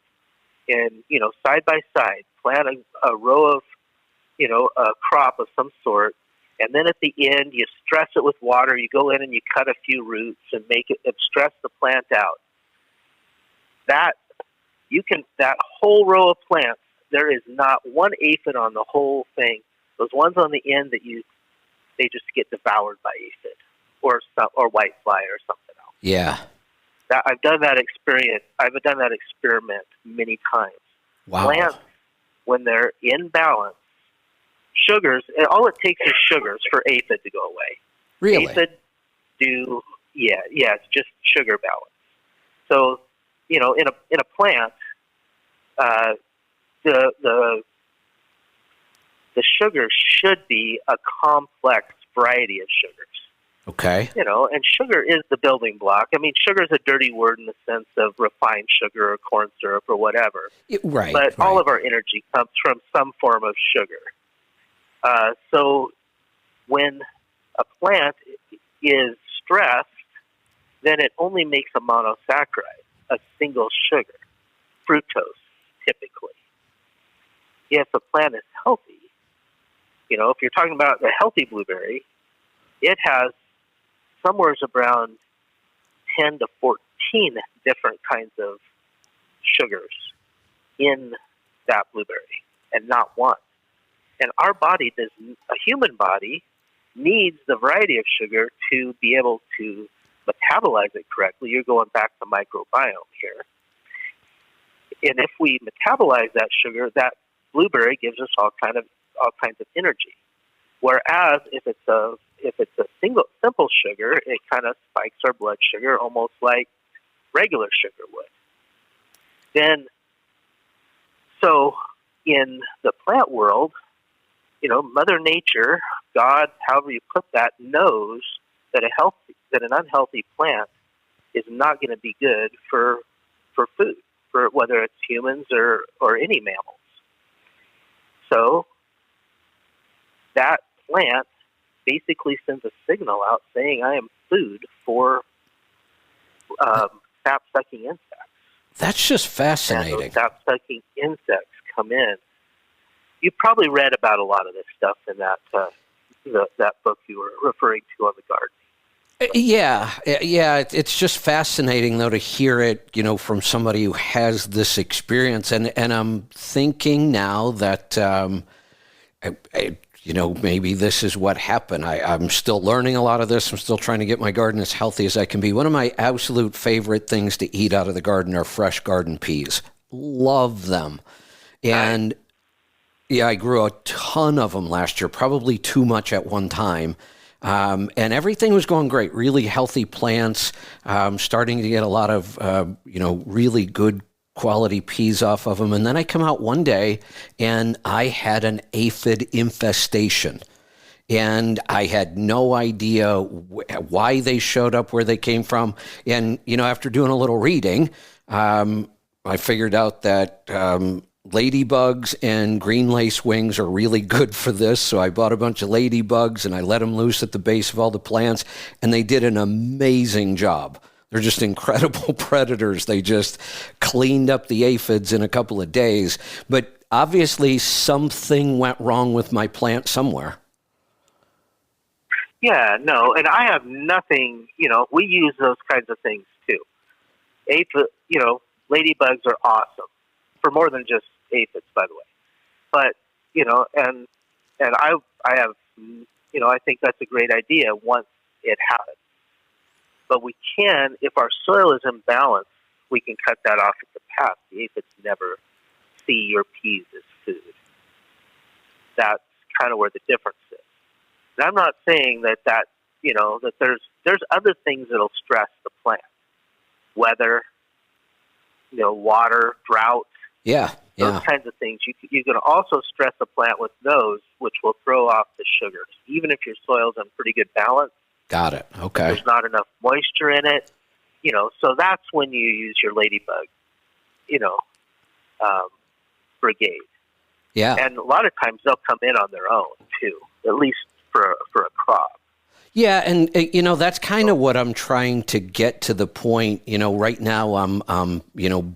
Speaker 5: and side by side, plant a row of a crop of some sort, and then at the end you stress it with water. You go in and you cut a few roots and make it stress the plant out. That whole row of plants, there is not one aphid on the whole thing. Those ones on the end they just get devoured by aphid or whitefly or something else.
Speaker 1: Yeah.
Speaker 5: I've done that experience. I've done that experiment many times.
Speaker 1: Wow.
Speaker 5: Plants, when they're in balance, sugars, and all it takes is sugars for aphid to go away.
Speaker 1: Really?
Speaker 5: Aphid it's just sugar balance. So, in a plant, the sugars should be a complex variety of sugars.
Speaker 1: Okay.
Speaker 5: And sugar is the building block. I mean, sugar is a dirty word in the sense of refined sugar or corn syrup or whatever.
Speaker 1: Right.
Speaker 5: But all of our energy comes from some form of sugar. So when a plant is stressed, then it only makes a monosaccharide, a single sugar, fructose, typically. If a plant is healthy, if you're talking about the healthy blueberry, it has somewhere around 10 to 14 different kinds of sugars in that blueberry, and not one. And our body a human body needs the variety of sugar to be able to metabolize it correctly. You're going back to microbiome here. And if we metabolize that sugar, that blueberry gives us all kinds of energy. Whereas if it's a simple sugar, it kind of spikes our blood sugar almost like regular sugar would. Then, so in the plant world, Mother Nature, God, however you put that, knows that an unhealthy plant is not going to be good for food, for whether it's humans or any mammals. So that plant basically sends a signal out saying, I am food for sap-sucking insects.
Speaker 1: That's just fascinating.
Speaker 5: And those sap-sucking insects come in. You probably read about a lot of this stuff in that book you were referring to on the gardening.
Speaker 1: Yeah. It's just fascinating, though, to hear it, from somebody who has this experience. And I'm thinking now that, maybe this is what happened. I'm still learning a lot of this. I'm still trying to get my garden as healthy as I can be. One of my absolute favorite things to eat out of the garden are fresh garden peas. Love them. And yeah, I grew a ton of them last year, probably too much at one time. And everything was going great, really healthy plants, starting to get a lot of, really good quality peas off of them. And then I come out one day and I had an aphid infestation. And I had no idea why they showed up, where they came from. And, after doing a little reading, I figured out that ladybugs and green lacewings are really good for this. So I bought a bunch of ladybugs and I let them loose at the base of all the plants, and they did an amazing job. They're just incredible predators. They just cleaned up the aphids in a couple of days. But obviously something went wrong with my plant somewhere.
Speaker 5: Yeah, no, and I have nothing, we use those kinds of things too. Ladybugs are awesome for more than just aphids, by the way. But, and I have, I think that's a great idea once it happens. But we can, if our soil is imbalanced, we can cut that off at the pass. The aphids never see your peas as food. That's kind of where the difference is. And I'm not saying that there's other things that'll stress the plant. Weather, water, drought.
Speaker 1: Yeah.
Speaker 5: Those kinds of things. You can also stress a plant with those, which will throw off the sugars. Even if your soil's in pretty good balance.
Speaker 1: Got it. Okay.
Speaker 5: There's not enough moisture in it. So that's when you use your ladybug, brigade.
Speaker 1: Yeah.
Speaker 5: And a lot of times they'll come in on their own too, at least for a crop.
Speaker 1: Yeah, and that's kind of what I'm trying to get to the point. Right now I'm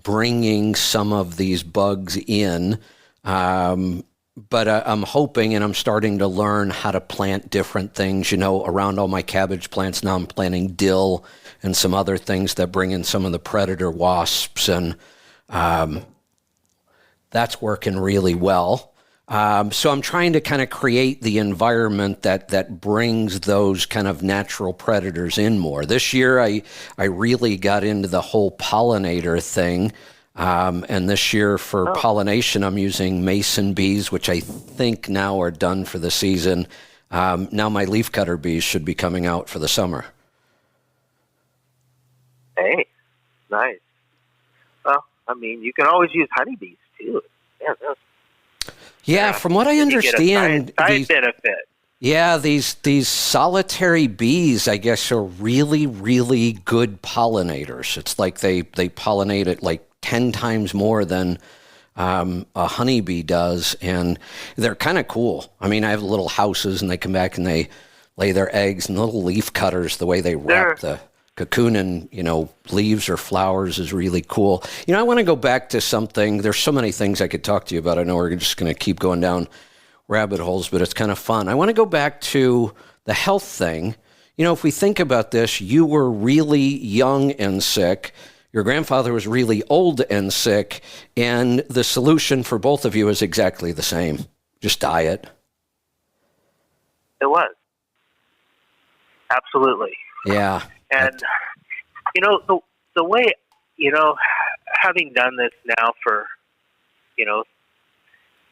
Speaker 1: bringing some of these bugs in, but I'm hoping, and I'm starting to learn how to plant different things. Around all my cabbage plants now, I'm planting dill and some other things that bring in some of the predator wasps, and that's working really well. So I'm trying to kind of create the environment that brings those kind of natural predators in more. This year, I really got into the whole pollinator thing. And this year for pollination, I'm using mason bees, which I think now are done for the season. Now my leafcutter bees should be coming out for the summer.
Speaker 5: Hey, nice. Well, you can always use honeybees too.
Speaker 1: Yeah, from what I understand,
Speaker 5: side benefit.
Speaker 1: Yeah, these solitary bees, I guess, are really, really good pollinators. It's like they pollinate it like 10 times more than a honeybee does, and they're kind of cool. I have little houses, and they come back and they lay their eggs, and little leaf cutters, the way they wrap the cocoon in, leaves or flowers is really cool. I want to go back to something. There's so many things I could talk to you about. I know we're just going to keep going down rabbit holes, but it's kind of fun. I want to go back to the health thing. If we think about this, you were really young and sick. Your grandfather was really old and sick, and the solution for both of you is exactly the same. Just diet.
Speaker 5: It was. Absolutely.
Speaker 1: Yeah.
Speaker 5: And, the way, having done this now for,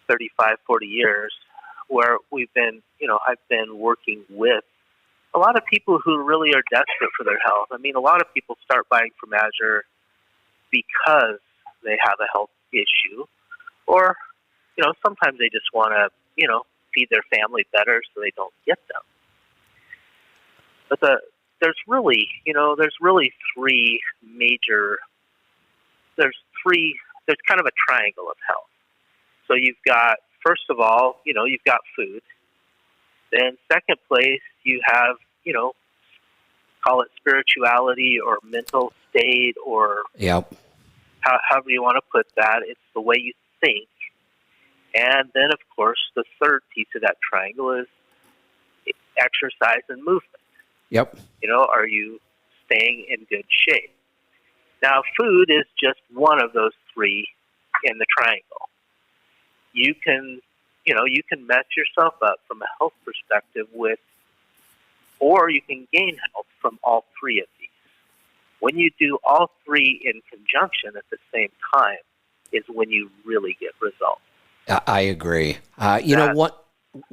Speaker 5: 35, 40 years, where we've been, I've been working with a lot of people who really are desperate for their health. I mean, a lot of people start buying from Azure because they have a health issue, or, sometimes they just want to, feed their family better so they don't get them. But there's really three major, there's kind of a triangle of health. So you've got, first of all, you've got food. Then second place, you have, call it spirituality or mental state or
Speaker 1: Yep.
Speaker 5: however you want to put that. It's the way you think. And then, of course, the third piece of that triangle is exercise and movement.
Speaker 1: Yep.
Speaker 5: Are you staying in good shape? Now, food is just one of those three in the triangle. You can mess yourself up from a health perspective or you can gain health from all three of these. When you do all three in conjunction at the same time is when you really get results.
Speaker 1: I agree.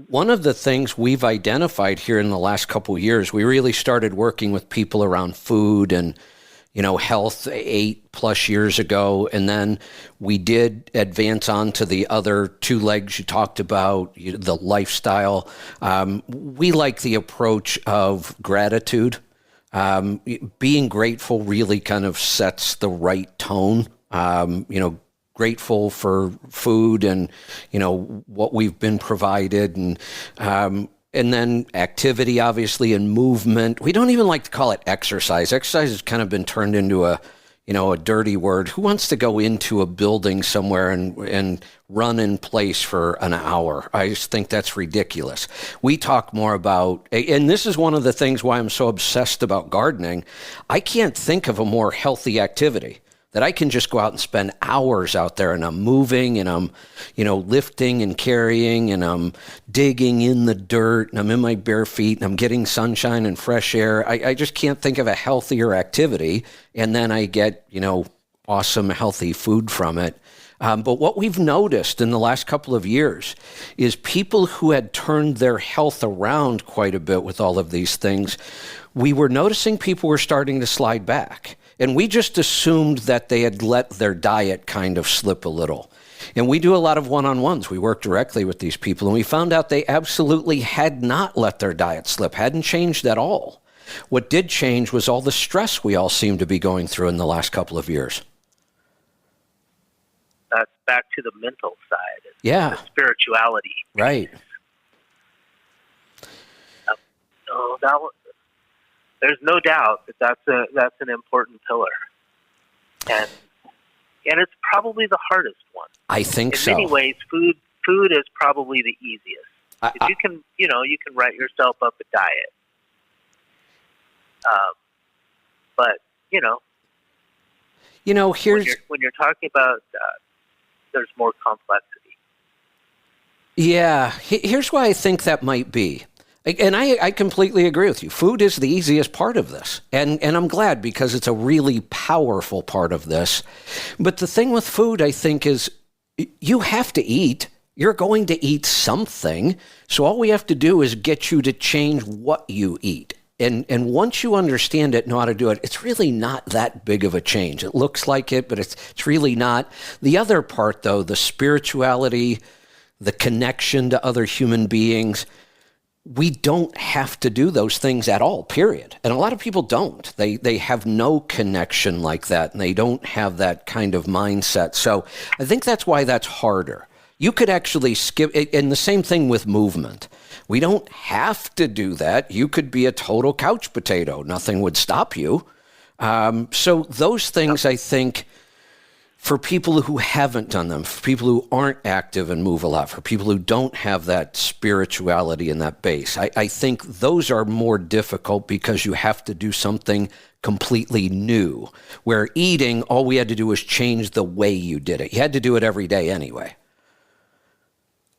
Speaker 1: One of the things we've identified here in the last couple of years, we really started working with people around food and, health 8+ years ago. And then we did advance on to the other two legs you talked about, the lifestyle. We like the approach of gratitude. Being grateful really kind of sets the right tone. Grateful for food and, what we've been provided and then activity, obviously, and movement. We don't even like to call it exercise. Exercise has kind of been turned into a dirty word. Who wants to go into a building somewhere and run in place for an hour? I just think that's ridiculous. We talk more about, and this is one of the things why I'm so obsessed about gardening. I can't think of a more healthy activity that I can just go out and spend hours out there and I'm moving and I'm, lifting and carrying and I'm digging in the dirt and I'm in my bare feet and I'm getting sunshine and fresh air. I just can't think of a healthier activity. And then I get, awesome, healthy food from it. But what we've noticed in the last couple of years is people who had turned their health around quite a bit with all of these things, we were noticing people were starting to slide back. And we just assumed that they had let their diet kind of slip a little. And we do a lot of one-on-ones. We work directly with these people, and we found out they absolutely had not let their diet slip, hadn't changed at all. What did change was all the stress we all seem to be going through in the last couple of years.
Speaker 5: That's back to the mental side.
Speaker 1: Yeah.
Speaker 5: The spirituality.
Speaker 1: Right.
Speaker 5: There's no doubt that's an important pillar, and it's probably the hardest one.
Speaker 1: I think so.
Speaker 5: In many ways, food is probably the easiest. If you can write yourself up a diet, but
Speaker 1: here's
Speaker 5: when you're talking about there's more complexity.
Speaker 1: Yeah, here's why I think that might be. And I completely agree with you. Food is the easiest part of this. And I'm glad because it's a really powerful part of this. But the thing with food, I think, is you have to eat. You're going to eat something. So all we have to do is get you to change what you eat. And once you understand it, know how to do it, it's really not that big of a change. It looks like it, but it's really not. The other part, though, the spirituality, the connection to other human beings, we don't have to do those things at all, period. And a lot of people don't. They have no connection like that, and they don't have that kind of mindset. So I think that's why that's harder. You could actually skip, and the same thing with movement. We don't have to do that. You could be a total couch potato. Nothing would stop you. So those things, I think, for people who haven't done them, for people who aren't active and move a lot, for people who don't have that spirituality in that base, I think those are more difficult because you have to do something completely new. Where eating, all we had to do was change the way you did it. You had to do it every day anyway.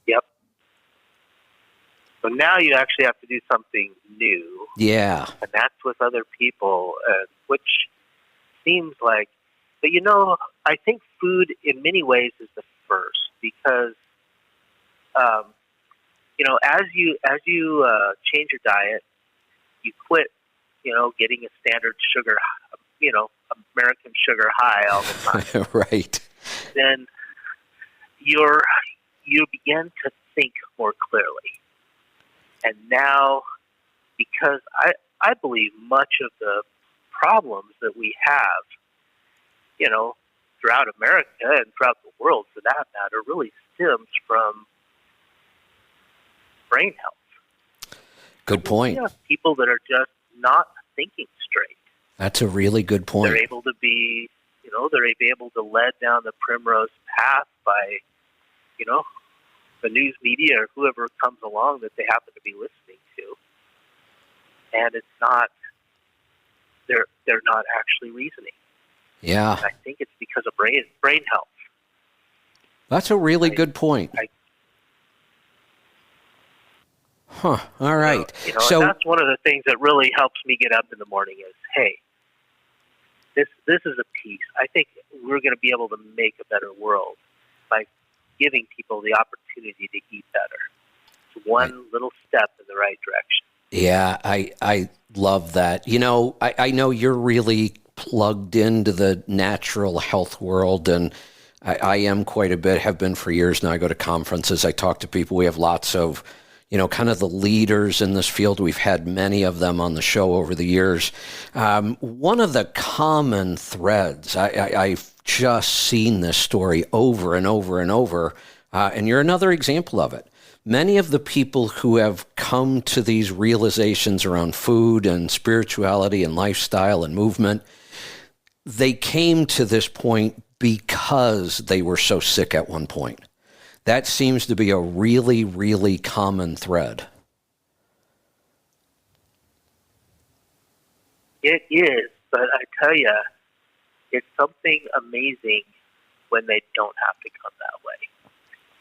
Speaker 5: Yep. So now you actually have to do something new,
Speaker 1: Yeah.
Speaker 5: and that's with other people, which seems like. But I think food in many ways is the first because, as you change your diet, you quit, getting a standard sugar, American sugar high all the time.
Speaker 1: Right.
Speaker 5: Then you begin to think more clearly. And now, because I believe much of the problems that we have, throughout America and throughout the world for that matter, really stems from brain health.
Speaker 1: Good point.
Speaker 5: We have people that are just not thinking straight.
Speaker 1: That's a really good point.
Speaker 5: They're able to be, they're able to lead down the primrose path by, the news media or whoever comes along that they happen to be listening to. And it's not, they're not actually reasoning.
Speaker 1: Yeah.
Speaker 5: And I think it's because of brain health.
Speaker 1: That's a really good point. All right.
Speaker 5: So that's one of the things that really helps me get up in the morning is, hey, this is a piece. I think we're going to be able to make a better world by giving people the opportunity to eat better. It's one little step in the right direction.
Speaker 1: Yeah, I love that. I know you're really plugged into the natural health world, and I am quite a bit, have been for years now. I go to conferences, I talk to people. We have lots of, kind of the leaders in this field. We've had many of them on the show over the years. One of the common threads, I've just seen this story over and over and over, and you're another example of it. Many of the people who have come to these realizations around food and spirituality and lifestyle and movement, they came to this point because they were so sick at one point. That seems to be a really, really common thread.
Speaker 5: It is, but I tell you, it's something amazing when they don't have to come that way.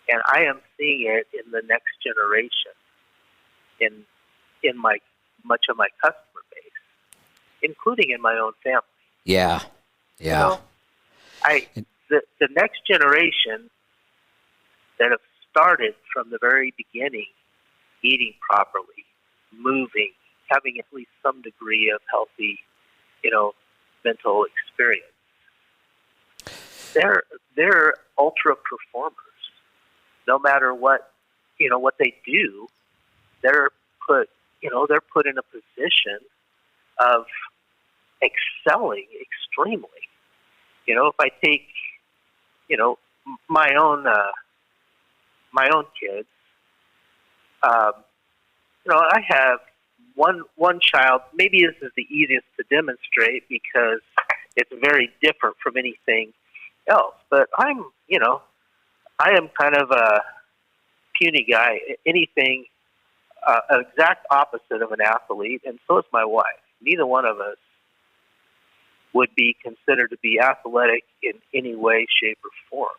Speaker 5: And I am seeing it in the next generation, in much of my customer base, including in my own family.
Speaker 1: Yeah.
Speaker 5: The next generation that have started from the very beginning, eating properly, moving, having at least some degree of healthy, mental experience. They're ultra performers. No matter what they do, they're put in a position of excelling extremely. If I take, my own kids, I have one child. Maybe this is the easiest to demonstrate because it's very different from anything else. But I am kind of a puny guy. Anything an exact opposite of an athlete, and so is my wife. Neither one of us would be considered to be athletic in any way, shape, or form.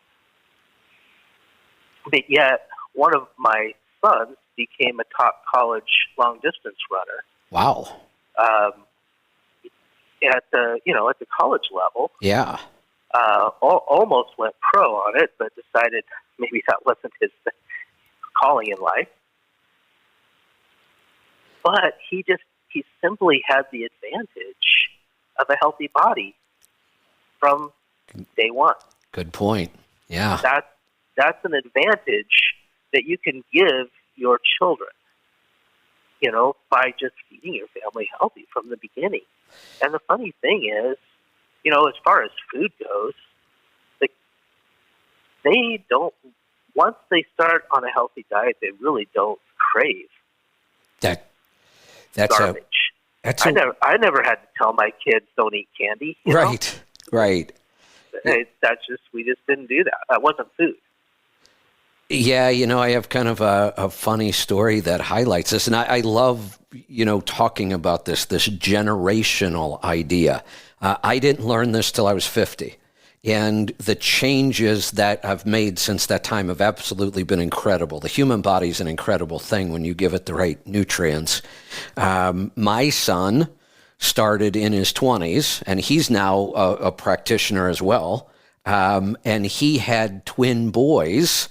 Speaker 5: But yet, one of my sons became a top college long-distance runner.
Speaker 1: Wow.
Speaker 5: At the college level.
Speaker 1: Yeah.
Speaker 5: Almost went pro on it, but decided maybe that wasn't his calling in life. But he simply had the advantage of a healthy body from day one.
Speaker 1: Good point. Yeah.
Speaker 5: That's an advantage that you can give your children, by just feeding your family healthy from the beginning. And the funny thing is, as far as food goes, they don't, once they start on a healthy diet, they really don't crave
Speaker 1: that's
Speaker 5: garbage. I never had to tell my kids don't eat candy.
Speaker 1: Right.
Speaker 5: We just didn't do that. That wasn't food.
Speaker 1: Yeah, I have kind of a funny story that highlights this, and I love, talking about this generational idea. I didn't learn this till I was 50. And the changes that I've made since that time have absolutely been incredible. The human body is an incredible thing when you give it the right nutrients. My son started in his 20s, and he's now a practitioner as well. And he had twin boys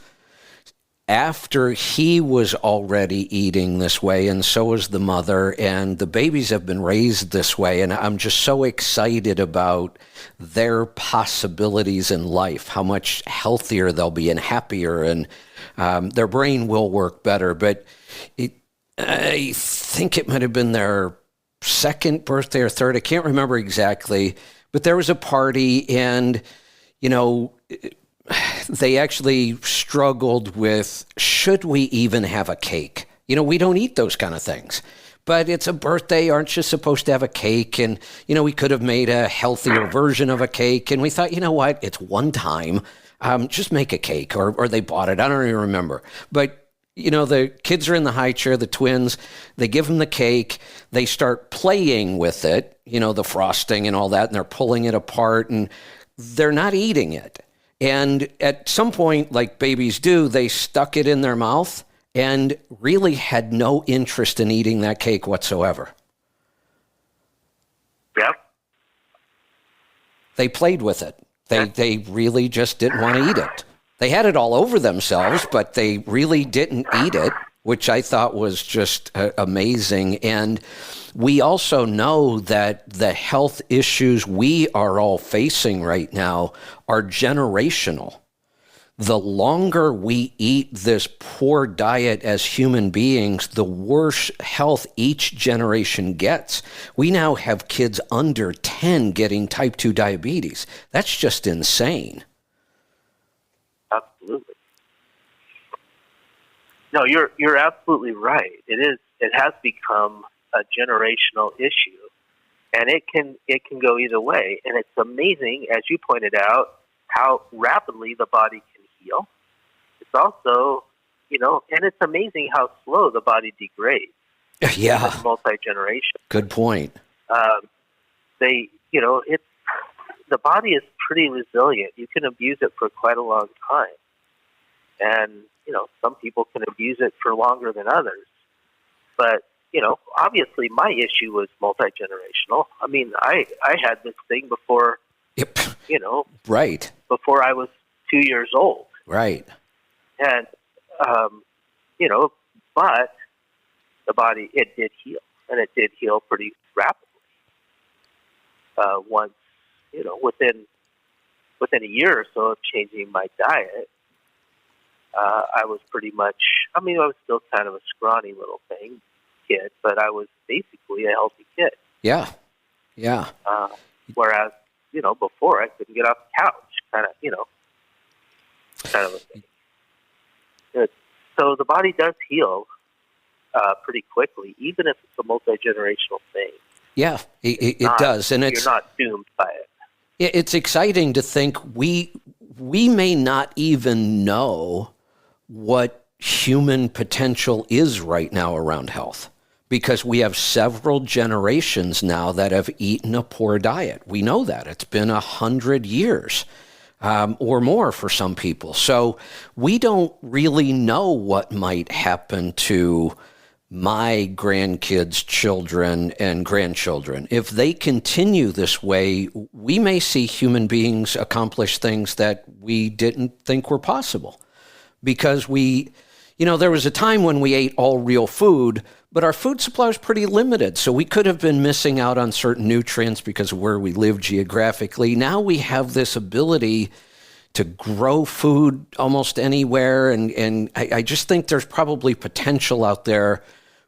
Speaker 1: after he was already eating this way, and so was the mother, and the babies have been raised this way, and I'm just so excited about their possibilities in life, how much healthier they'll be and happier, and their brain will work better. But I think it might have been their second birthday or third, I can't remember exactly, but there was a party, and, you know, they actually struggled with, should we even have a cake? You know, we don't eat those kind of things. But it's a birthday, aren't you supposed to have a cake? And, you know, we could have made a healthier version of a cake. And we thought, you know what, it's one time, just make a cake. Or they bought it, I don't even remember. But, you know, the kids are in the high chair, the twins, they give them the cake, they start playing with it, you know, the frosting and all that, and they're pulling it apart, and they're not eating it. And at some point, like babies do, they stuck it in their mouth and really had no interest in eating that cake whatsoever.
Speaker 5: Yeah.
Speaker 1: They played with it. They really just didn't want to eat it. They had it all over themselves, but they really didn't eat it, which I thought was just amazing. And we also know that the health issues we are all facing right now are generational. The longer we eat this poor diet as human beings, the worse health each generation gets. We now have kids under 10 getting type 2 diabetes. That's just insane.
Speaker 5: Absolutely. No, you're absolutely right. It has become a generational issue, and it can go either way. And it's amazing, as you pointed out, how rapidly the body can heal. It's also, you know, and it's amazing how slow the body degrades.
Speaker 1: Yeah,
Speaker 5: multi-generation.
Speaker 1: Good point.
Speaker 5: The body is pretty resilient. You can abuse it for quite a long time, and you know, some people can abuse it for longer than others. But you know, obviously, my issue was multi-generational. I mean, I had this thing before.
Speaker 1: Yep.
Speaker 5: You know,
Speaker 1: right
Speaker 5: before I was 2 years old.
Speaker 1: Right.
Speaker 5: And you know, but the body, it did heal, and it did heal pretty rapidly. Once, you know, within a year or so of changing my diet, I was pretty much, I mean, I was still kind of a scrawny little kid, but I was basically a healthy kid.
Speaker 1: Yeah. Yeah.
Speaker 5: Whereas, you know, before I couldn't get off the couch, kind of a thing. So the body does heal pretty quickly, even if it's a multi-generational thing.
Speaker 1: Yeah, it does. And
Speaker 5: you're not doomed by it.
Speaker 1: It's exciting to think we may not even know what human potential is right now around health, because we have several generations now that have eaten a poor diet. We know that. It's been 100 years or more for some people. So we don't really know what might happen to my grandkids, children, and grandchildren. If they continue this way, we may see human beings accomplish things that we didn't think were possible. Because there was a time when we ate all real food, but our food supply was pretty limited. So we could have been missing out on certain nutrients because of where we live geographically. Now we have this ability to grow food almost anywhere. And I just think there's probably potential out there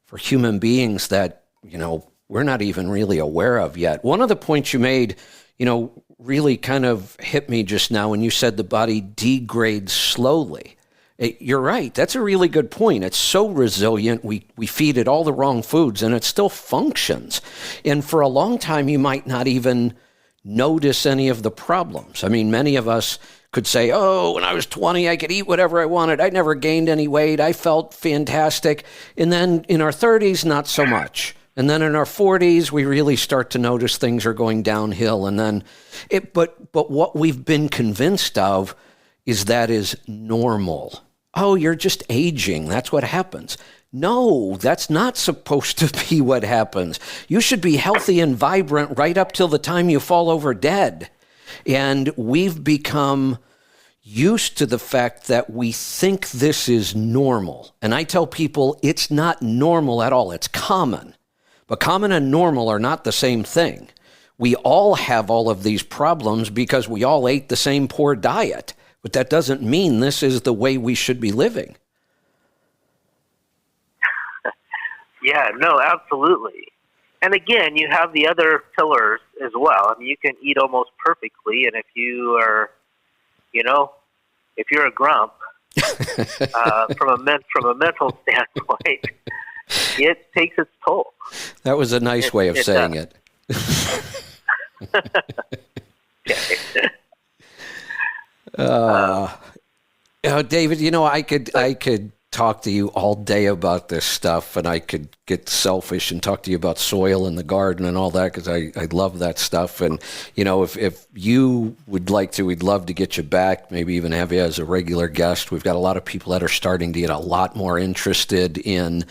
Speaker 1: for human beings that, we're not even really aware of yet. One of the points you made, really kind of hit me just now when you said the body degrades slowly. You're right. That's a really good point. It's so resilient. We feed it all the wrong foods and it still functions. And for a long time, you might not even notice any of the problems. I mean, many of us could say, oh, when I was 20, I could eat whatever I wanted. I never gained any weight. I felt fantastic. And then in our 30s, not so much. And then in our 40s, we really start to notice things are going downhill. And then but what we've been convinced of is that is normal. Oh, you're just aging. That's what happens. No, that's not supposed to be what happens. You should be healthy and vibrant right up till the time you fall over dead. And we've become used to the fact that we think this is normal. And I tell people it's not normal at all. It's common. But common and normal are not the same thing. We all have all of these problems because we all ate the same poor diet. But that doesn't mean this is the way we should be living.
Speaker 5: Yeah, no, absolutely. And again, you have the other pillars as well. I mean, you can eat almost perfectly, and if you are, if you're a grump, from a mental standpoint, it takes its toll.
Speaker 1: That was a nice way of saying it. David, I could talk to you all day about this stuff, and I could get selfish and talk to you about soil in the garden and all that, because I love that stuff. And, if you would like to, we'd love to get you back, maybe even have you as a regular guest. We've got a lot of people that are starting to get a lot more interested in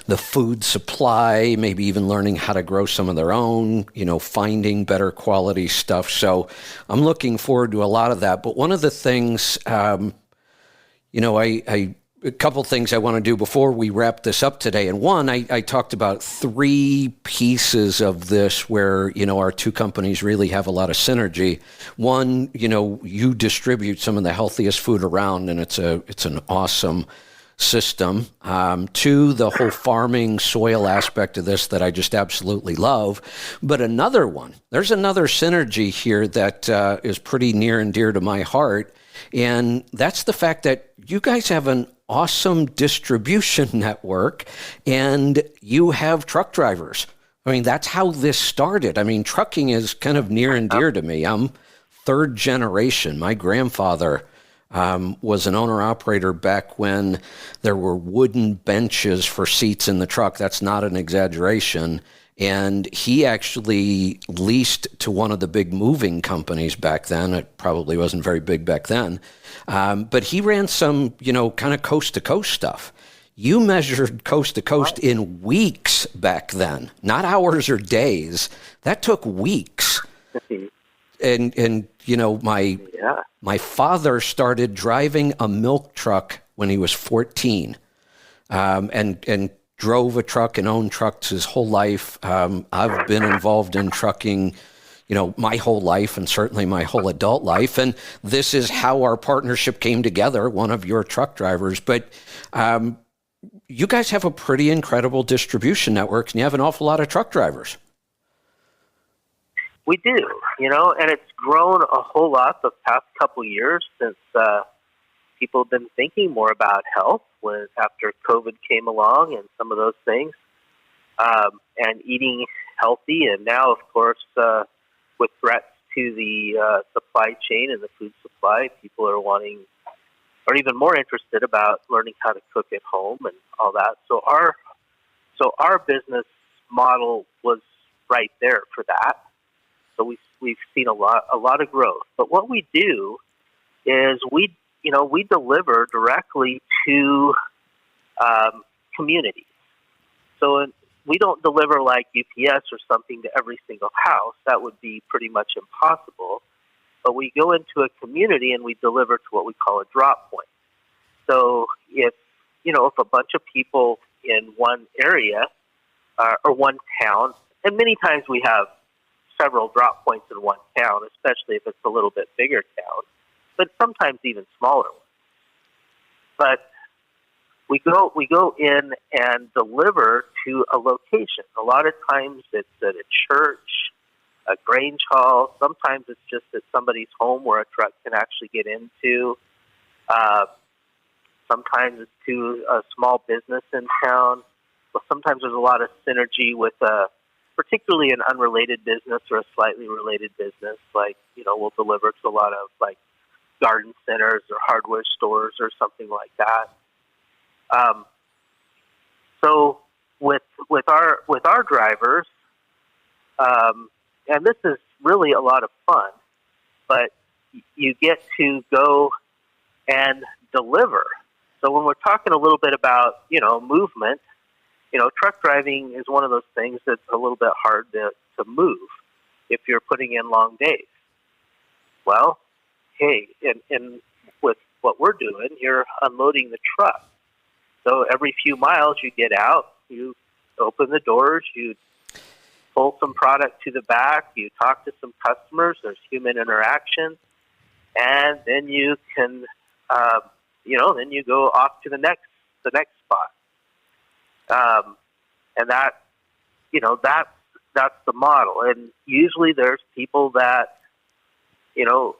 Speaker 1: the food supply, maybe even learning how to grow some of their own, finding better quality stuff. So I'm looking forward to a lot of that. But one of the things, a couple things I want to do before we wrap this up today. And one, I talked about 3 pieces of this where, our two companies really have a lot of synergy. One, you distribute some of the healthiest food around, and it's an awesome system. 2, the whole farming soil aspect of this that I just absolutely love. But there's another synergy here that is pretty near and dear to my heart. And that's the fact that you guys have an awesome distribution network, and you have truck drivers. I mean, that's how this started. I mean, trucking is kind of near and dear to me. I'm 3rd generation. My grandfather was an owner-operator back when there were wooden benches for seats in the truck. That's not an exaggeration. And he actually leased to one of the big moving companies back then. It probably wasn't very big back then. But he ran some, kind of coast-to-coast stuff. You measured coast-to-coast in weeks back then, not hours or days. That took weeks. And my father started driving a milk truck when he was 14. And drove a truck and owned trucks his whole life. I've been involved in trucking, my whole life, and certainly my whole adult life. And this is how our partnership came together, one of your truck drivers. But you guys have a pretty incredible distribution network, and you have an awful lot of truck drivers.
Speaker 5: We do, and it's grown a whole lot the past couple years since people have been thinking more about health after COVID came along and some of those things, and eating healthy. And now, of course, with threats to the supply chain and the food supply, people are even more interested about learning how to cook at home and all that. So our business model was right there for that. So we've seen a lot of growth. But what we do is we deliver directly to communities. So we don't deliver like UPS or something to every single house. That would be pretty much impossible. But we go into a community and we deliver to what we call a drop point. So if a bunch of people in one area or one town, and many times we have several drop points in one town, especially if it's a little bit bigger town, but sometimes even smaller ones. But we go in and deliver to a location. A lot of times it's at a church, a Grange Hall. Sometimes it's just at somebody's home where a truck can actually get into. Sometimes it's to a small business in town. But sometimes there's a lot of synergy with particularly an unrelated business or a slightly related business. Like, we'll deliver to a lot of like garden centers or hardware stores or something like that. So with with our drivers, and this is really a lot of fun, but you get to go and deliver. So when we're talking a little bit about, movement, truck driving is one of those things that's a little bit hard to move if you're putting in long days. Well, hey, and with what we're doing, you're unloading the truck. So every few miles you get out, you open the doors, you pull some product to the back, you talk to some customers, there's human interaction, and then you can, then you go off to the next spot. And that's the model. And usually there's people that,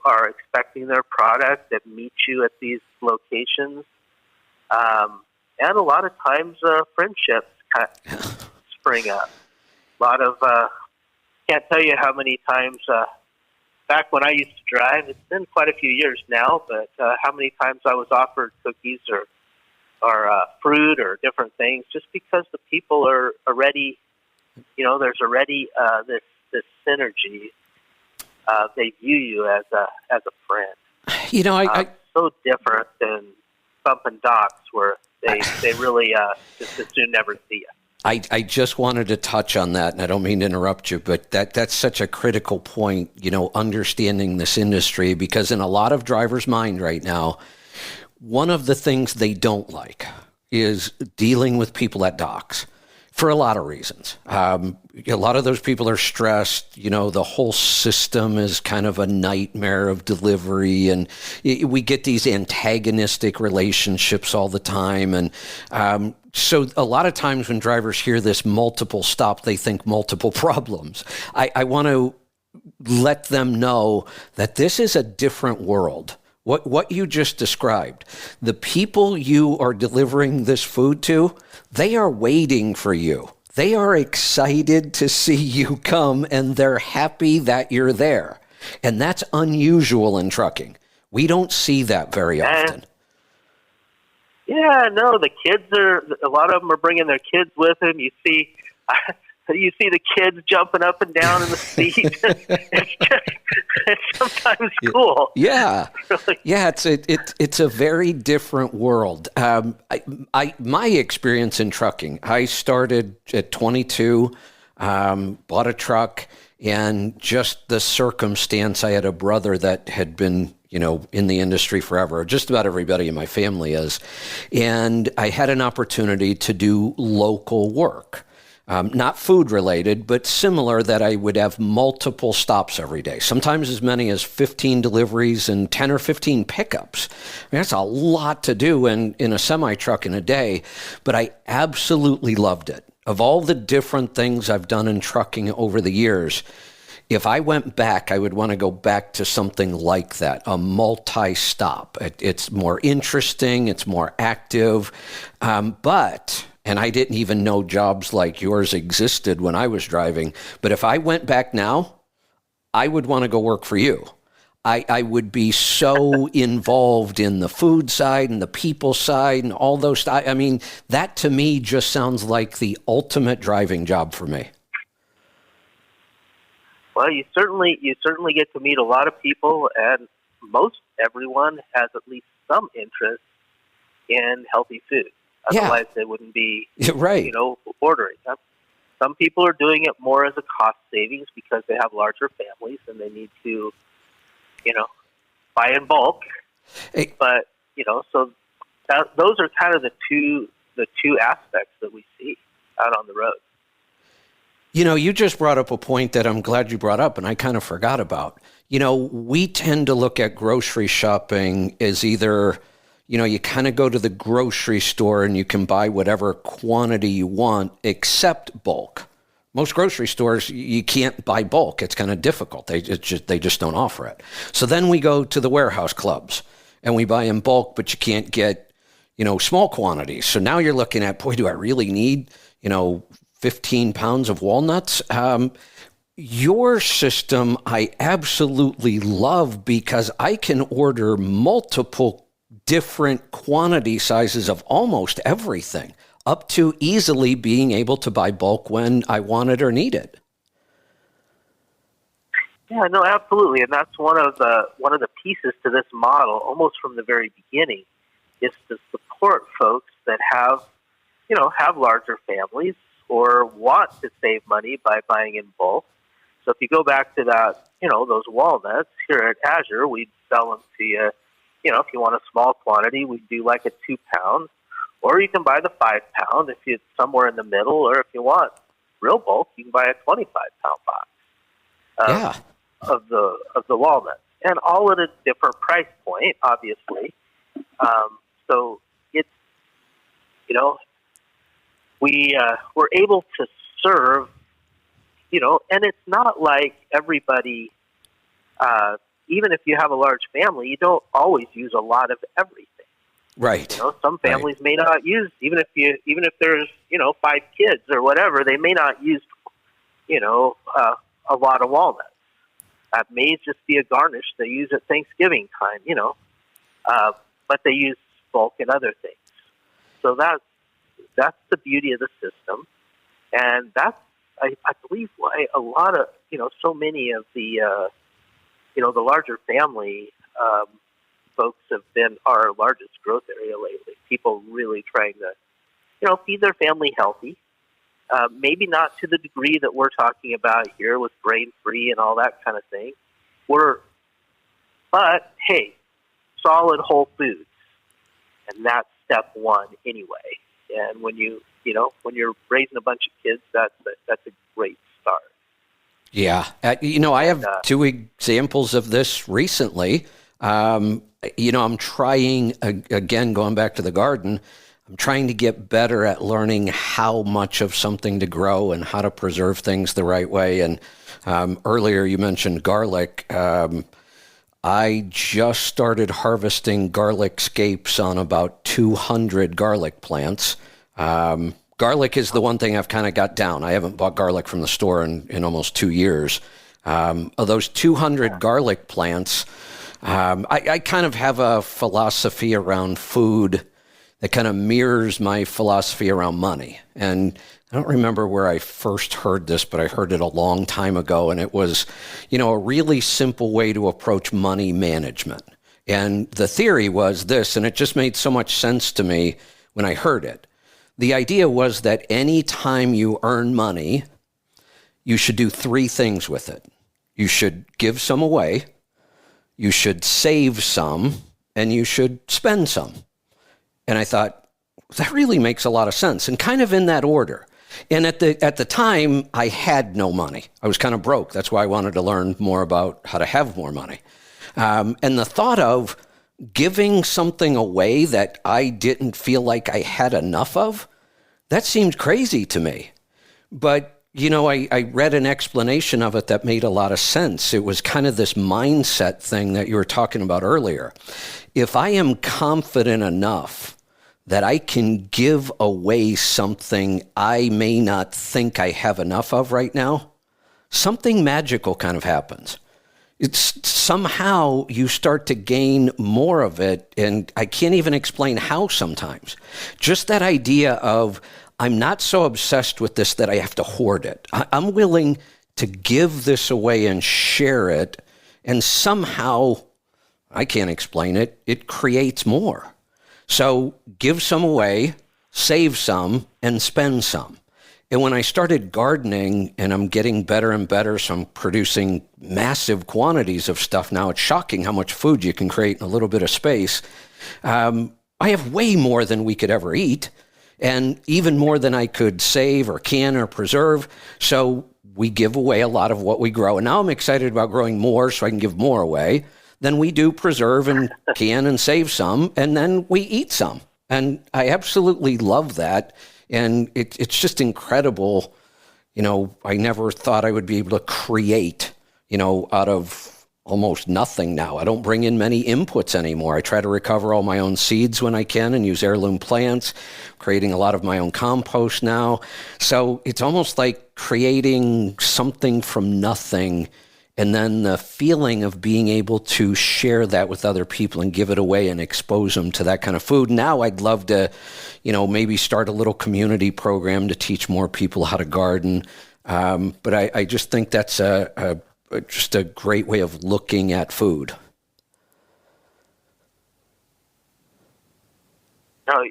Speaker 5: are expecting their product that meet you at these locations. And a lot of times, friendships spring up. A lot of, can't tell you how many times, back when I used to drive, it's been quite a few years now, but how many times I was offered cookies or fruit or different things just because the people are already, there's already this synergy. They view you as a friend.
Speaker 1: I
Speaker 5: so different than bumping docks where they really just as soon never see you.
Speaker 1: I just wanted to touch on that, and I don't mean to interrupt you, but that's such a critical point, understanding this industry, because in a lot of drivers' mind right now, one of the things they don't like is dealing with people at docks for a lot of reasons. A lot of those people are stressed. The whole system is kind of a nightmare of delivery, and we get these antagonistic relationships all the time. And so a lot of times when drivers hear this multiple stop, they think multiple problems. I want to let them know that this is a different world. What you just described, the people you are delivering this food to, they are waiting for you. They are excited to see you come, and they're happy that you're there. And that's unusual in trucking. We don't see that very often.
Speaker 5: Yeah, no, a lot of them are bringing their kids with them. You see the kids jumping up and down in the seat. It's sometimes cool.
Speaker 1: Yeah,
Speaker 5: Really.
Speaker 1: yeah. It's a very different world. My experience in trucking, I started at 22, bought a truck, and just the circumstance. I had a brother that had been in the industry forever. Just about everybody in my family is, and I had an opportunity to do local work. Not food related, but similar, that I would have multiple stops every day, sometimes as many as 15 deliveries and 10 or 15 pickups. That's a lot to do in a semi-truck in a day, but I absolutely loved it. Of all the different things I've done in trucking over the years, if I went back, I would want to go back to something like that, a multi-stop. It's more interesting, it's more active, and I didn't even know jobs like yours existed when I was driving. But if I went back now, I would want to go work for you. I would be so involved in the food side and the people side and all those. I mean, that to me just sounds like the ultimate driving job for me.
Speaker 5: Well, you certainly get to meet a lot of people, and most everyone has at least some interest in healthy food. Otherwise, they wouldn't be,
Speaker 1: right.
Speaker 5: ordering them. Some people are doing it more as a cost savings because they have larger families and they need to, buy in bulk.
Speaker 1: Hey.
Speaker 5: But so those are kind of the two aspects that we see out on the road.
Speaker 1: You just brought up a point that I'm glad you brought up, and I kind of forgot about. We tend to look at grocery shopping as either, you kind of go to the grocery store and you can buy whatever quantity you want, except bulk. Most grocery stores, you can't buy bulk. It's kind of difficult. They just don't offer it. So then we go to the warehouse clubs and we buy in bulk, but you can't get, small quantities. So now you're looking at, boy, do I really need, 15 pounds of walnuts? Your system I absolutely love because I can order multiple different quantity sizes of almost everything. up to easily being able to buy bulk when I want it or need it.
Speaker 5: Yeah, no, absolutely, and that's one of the pieces to this model, almost from the very beginning, is to support folks that have larger families or want to save money by buying in bulk. So if you go back to that, those walnuts here at Azure, we'd sell them to you. If you want a small quantity, we'd do like a 2 pound, or you can buy the 5 pound if it's somewhere in the middle, or if you want real bulk, you can buy a 25 pound box of the walnuts, and all at a different price point, obviously. So it's we're able to serve, and it's not like everybody. Even if you have a large family, you don't always use a lot of everything.
Speaker 1: Right.
Speaker 5: Some families may not use, even if there's 5 kids or whatever, they may not use a lot of walnuts. That may just be a garnish they use at Thanksgiving time, but they use bulk and other things. So that's the beauty of the system, and that's I believe why a lot of so many of the the larger family folks have been our largest growth area lately. People really trying to feed their family healthy. Maybe not to the degree that we're talking about here with grain-free and all that kind of thing. But hey, solid whole foods, and that's step one anyway. And when when you're raising a bunch of kids, that's a great start.
Speaker 1: Yeah. I have 2 examples of this recently. I'm trying, again, going back to the garden, I'm trying to get better at learning how much of something to grow and how to preserve things the right way. And earlier you mentioned garlic. I just started harvesting garlic scapes on about 200 garlic plants. Garlic is the one thing I've kind of got down. I haven't bought garlic from the store in almost 2 years. Of those 200 garlic plants, I kind of have a philosophy around food that kind of mirrors my philosophy around money. And I don't remember where I first heard this, but I heard it a long time ago. And it was, a really simple way to approach money management. And the theory was this, and it just made so much sense to me when I heard it. The idea was that any time you earn money, you should do 3 things with it. You should give some away, you should save some, and you should spend some. And I thought, that really makes a lot of sense, and kind of in that order. And at the time, I had no money. I was kind of broke. That's why I wanted to learn more about how to have more money. And the thought of giving something away that I didn't feel like I had enough of, that seemed crazy to me. But, I read an explanation of it that made a lot of sense. It was kind of this mindset thing that you were talking about earlier. If I am confident enough that I can give away something I may not think I have enough of right now, something magical kind of happens. It's somehow you start to gain more of it, and I can't even explain how sometimes. Just that idea of, I'm not so obsessed with this that I have to hoard it. I'm willing to give this away and share it, and somehow, I can't explain it, it creates more. So give some away, save some, and spend some. And when I started gardening, and I'm getting better and better, so I'm producing massive quantities of stuff now. It's shocking how much food you can create in a little bit of space. I have way more than we could ever eat, and even more than I could save or can or preserve. So we give away a lot of what we grow. And now I'm excited about growing more so I can give more away. Then we do preserve and can and save some, and then we eat some. And I absolutely love that. And it's just incredible. I never thought I would be able to create, out of almost nothing now. I don't bring in many inputs anymore. I try to recover all my own seeds when I can and use heirloom plants, creating a lot of my own compost now. So it's almost like creating something from nothing And then the feeling of being able to share that with other people and give it away and expose them to that kind of food. Now I'd love to, maybe start a little community program to teach more people how to garden. But I just think that's just a great way of looking at food.
Speaker 5: No,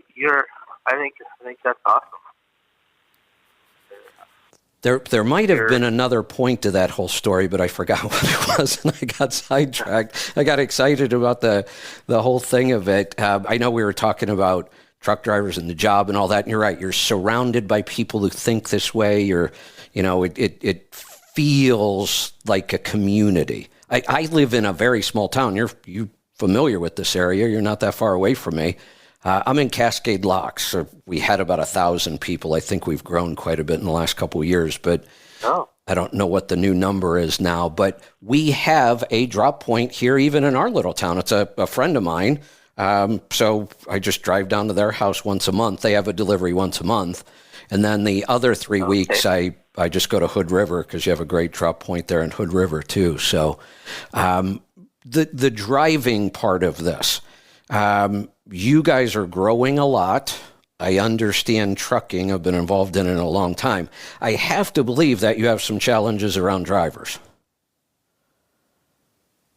Speaker 5: I think that's awesome.
Speaker 1: There might have been another point to that whole story, but I forgot what it was, and I got sidetracked. I got excited about the whole thing of it. I know we were talking about truck drivers and the job and all that, and you're right. You're surrounded by people who think this way. It feels like a community. I live in a very small town. You familiar with this area? You're not that far away from me. I'm in Cascade Locks. So we had about 1,000 people. I think we've grown quite a bit in the last couple of years, but I don't know what the new number is now. But we have a drop point here, even in our little town. It's a friend of mine. So I just drive down to their house once a month. They have a delivery once a month. And then the other 3 weeks, I just go to Hood River because you have a great drop point there in Hood River too. So the driving part of this, you guys are growing a lot. I understand trucking. I've been involved in it a long time. I have to believe that you have some challenges around drivers.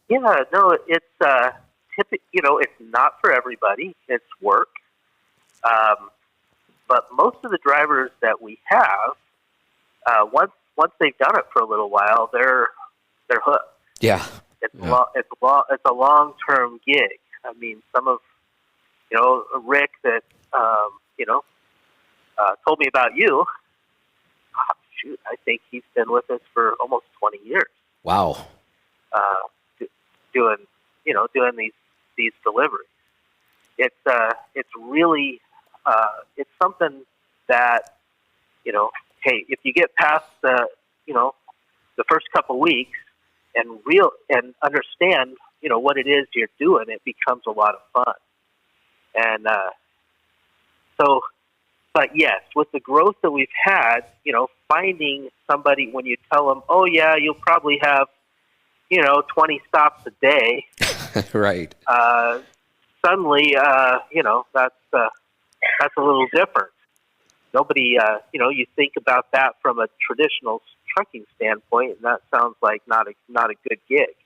Speaker 5: Yeah, no, it's it's not for everybody. It's work. But most of the drivers that we have, once they've done it for a little while, they're hooked.
Speaker 1: Yeah.
Speaker 5: It's a long-term gig. I mean, some of Rick that told me about you. Shoot, I think he's been with us for almost 20 years.
Speaker 1: Wow.
Speaker 5: Doing these deliveries. It's really it's something that hey, if you get past the first couple weeks and understand what it is you're doing, it becomes a lot of fun. And but yes, with the growth that we've had, finding somebody when you tell them, oh yeah, you'll probably have 20 stops a day,
Speaker 1: right?
Speaker 5: Suddenly, that's a little different. Nobody, you think about that from a traditional trucking standpoint, and that sounds like not a good gig.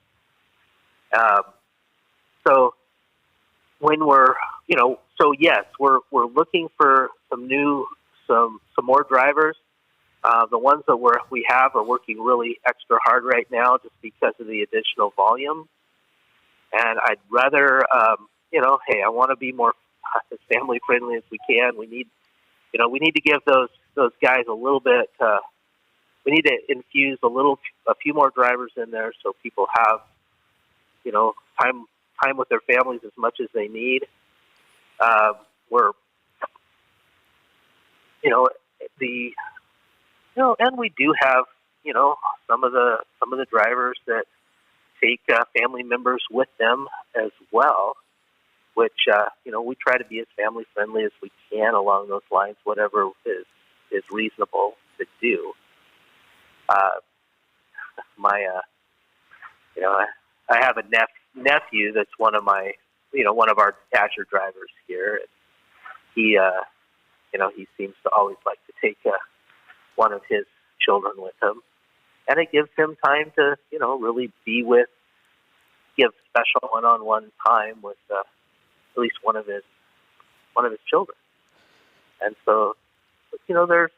Speaker 5: So when we're, yes, we're looking for some more drivers. The ones that we have are working really extra hard right now just because of the additional volume. And I'd rather, hey, I want to be more as family friendly as we can. We need to give those guys a little bit. We need to infuse a few more drivers in there so people have, time with their families as much as they need. And we do have, some of the drivers that take family members with them as well, which, we try to be as family friendly as we can along those lines, whatever is reasonable to do. I have a nephew that's one of our Dasher drivers here. And he seems to always like to take one of his children with him, and it gives him time to, really give special one-on-one time with at least one of his children. And so, there's,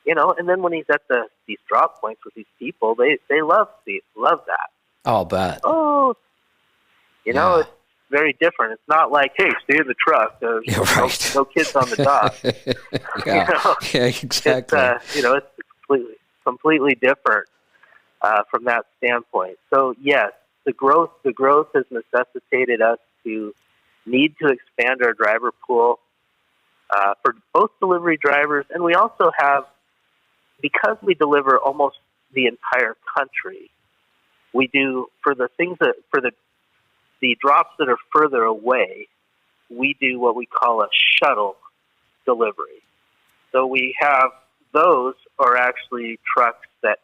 Speaker 5: and then when he's at these drop points with these people, they love that.
Speaker 1: I'll bet.
Speaker 5: Oh, it's very different. It's not like, hey, stay in the truck. There's no kids on the dock.
Speaker 1: Yeah, exactly.
Speaker 5: It's completely different from that standpoint. So yes, the growth has necessitated us to need to expand our driver pool for both delivery drivers, and we also have, because we deliver almost the entire country, we do for the drops that are further away, we do what we call a shuttle delivery. So we have those are actually trucks that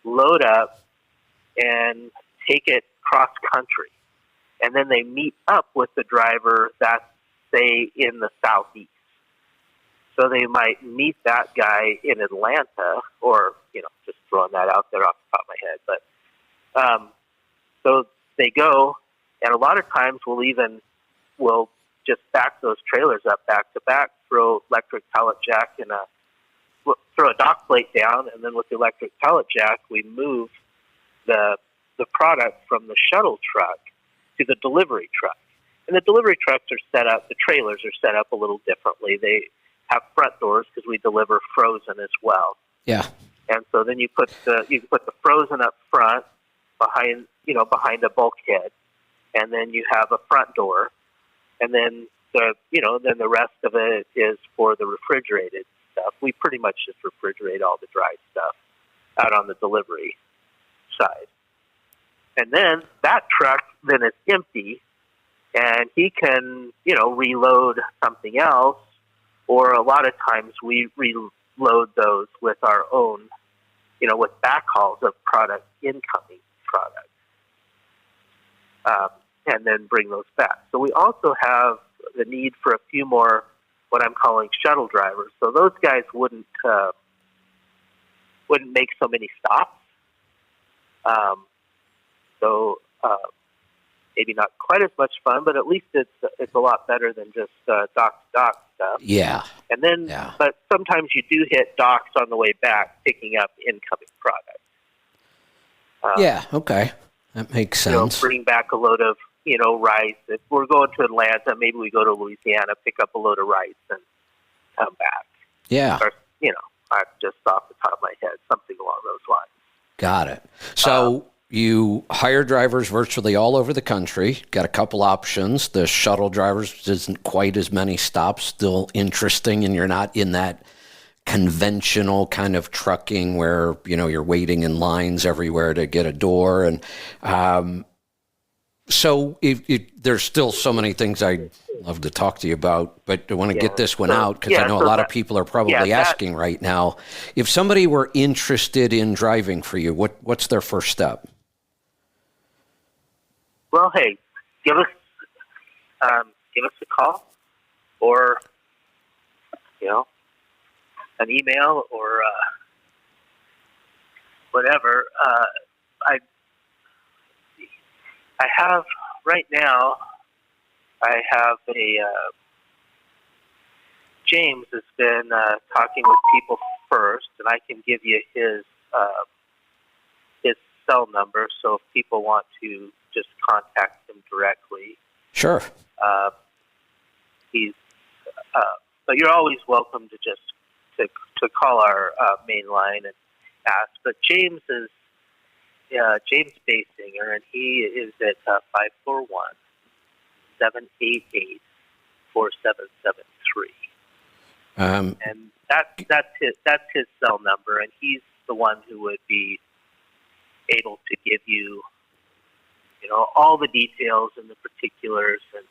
Speaker 5: load up and take it cross country. And then they meet up with the driver that's, say, in the southeast. So they might meet that guy in Atlanta, or, just throwing that out there off the top of my head. But so they go, and a lot of times we'll just back those trailers up back to back, throw electric pallet jack throw a dock plate down, and then with the electric pallet jack, we move the product from the shuttle truck to the delivery truck. And the delivery trucks are set up, the trailers are set up a little differently. They have front doors because we deliver frozen as well.
Speaker 1: Yeah.
Speaker 5: And so then you put the frozen up front behind a bulkhead, and then you have a front door, and then the rest of it is for the refrigerated stuff. We pretty much just refrigerate all the dry stuff out on the delivery side. And then that truck then is empty, and he can, reload something else, or a lot of times we reload those with our own, with backhauls of incoming product, and then bring those back. So we also have the need for a few more what I'm calling shuttle drivers. So those guys wouldn't make so many stops. Maybe not quite as much fun, but at least it's a lot better than just dock-to-dock stuff.
Speaker 1: Yeah.
Speaker 5: And then, but sometimes you do hit docks on the way back, picking up incoming product.
Speaker 1: Yeah. Okay, that makes sense.
Speaker 5: Bring back a load of rice. If we're going to Atlanta, maybe we go to Louisiana, pick up a load of rice, and come back.
Speaker 1: Yeah.
Speaker 5: Or, just off the top of my head, something along those lines.
Speaker 1: Got it. So you hire drivers virtually all over the country. Got a couple options. The shuttle drivers isn't quite as many stops, still interesting, and you're not in that conventional kind of trucking where, you're waiting in lines everywhere to get a door. And so there's still so many things I'd love to talk to you about, but I want to get this one out because I know a lot of people are probably asking right now, if somebody were interested in driving for you, what's their first step?
Speaker 5: Well, hey, give us a call, or an email, or whatever. I have right now. I have James has been talking with people first, and I can give you his cell number. So if people want to just contact him directly,
Speaker 1: sure.
Speaker 5: But you're always welcome to just to call our main line and ask. But James is James Basinger, and he is at 541-788-4773. And that's his cell number, and he's the one who would be able to give you, all the details and the particulars and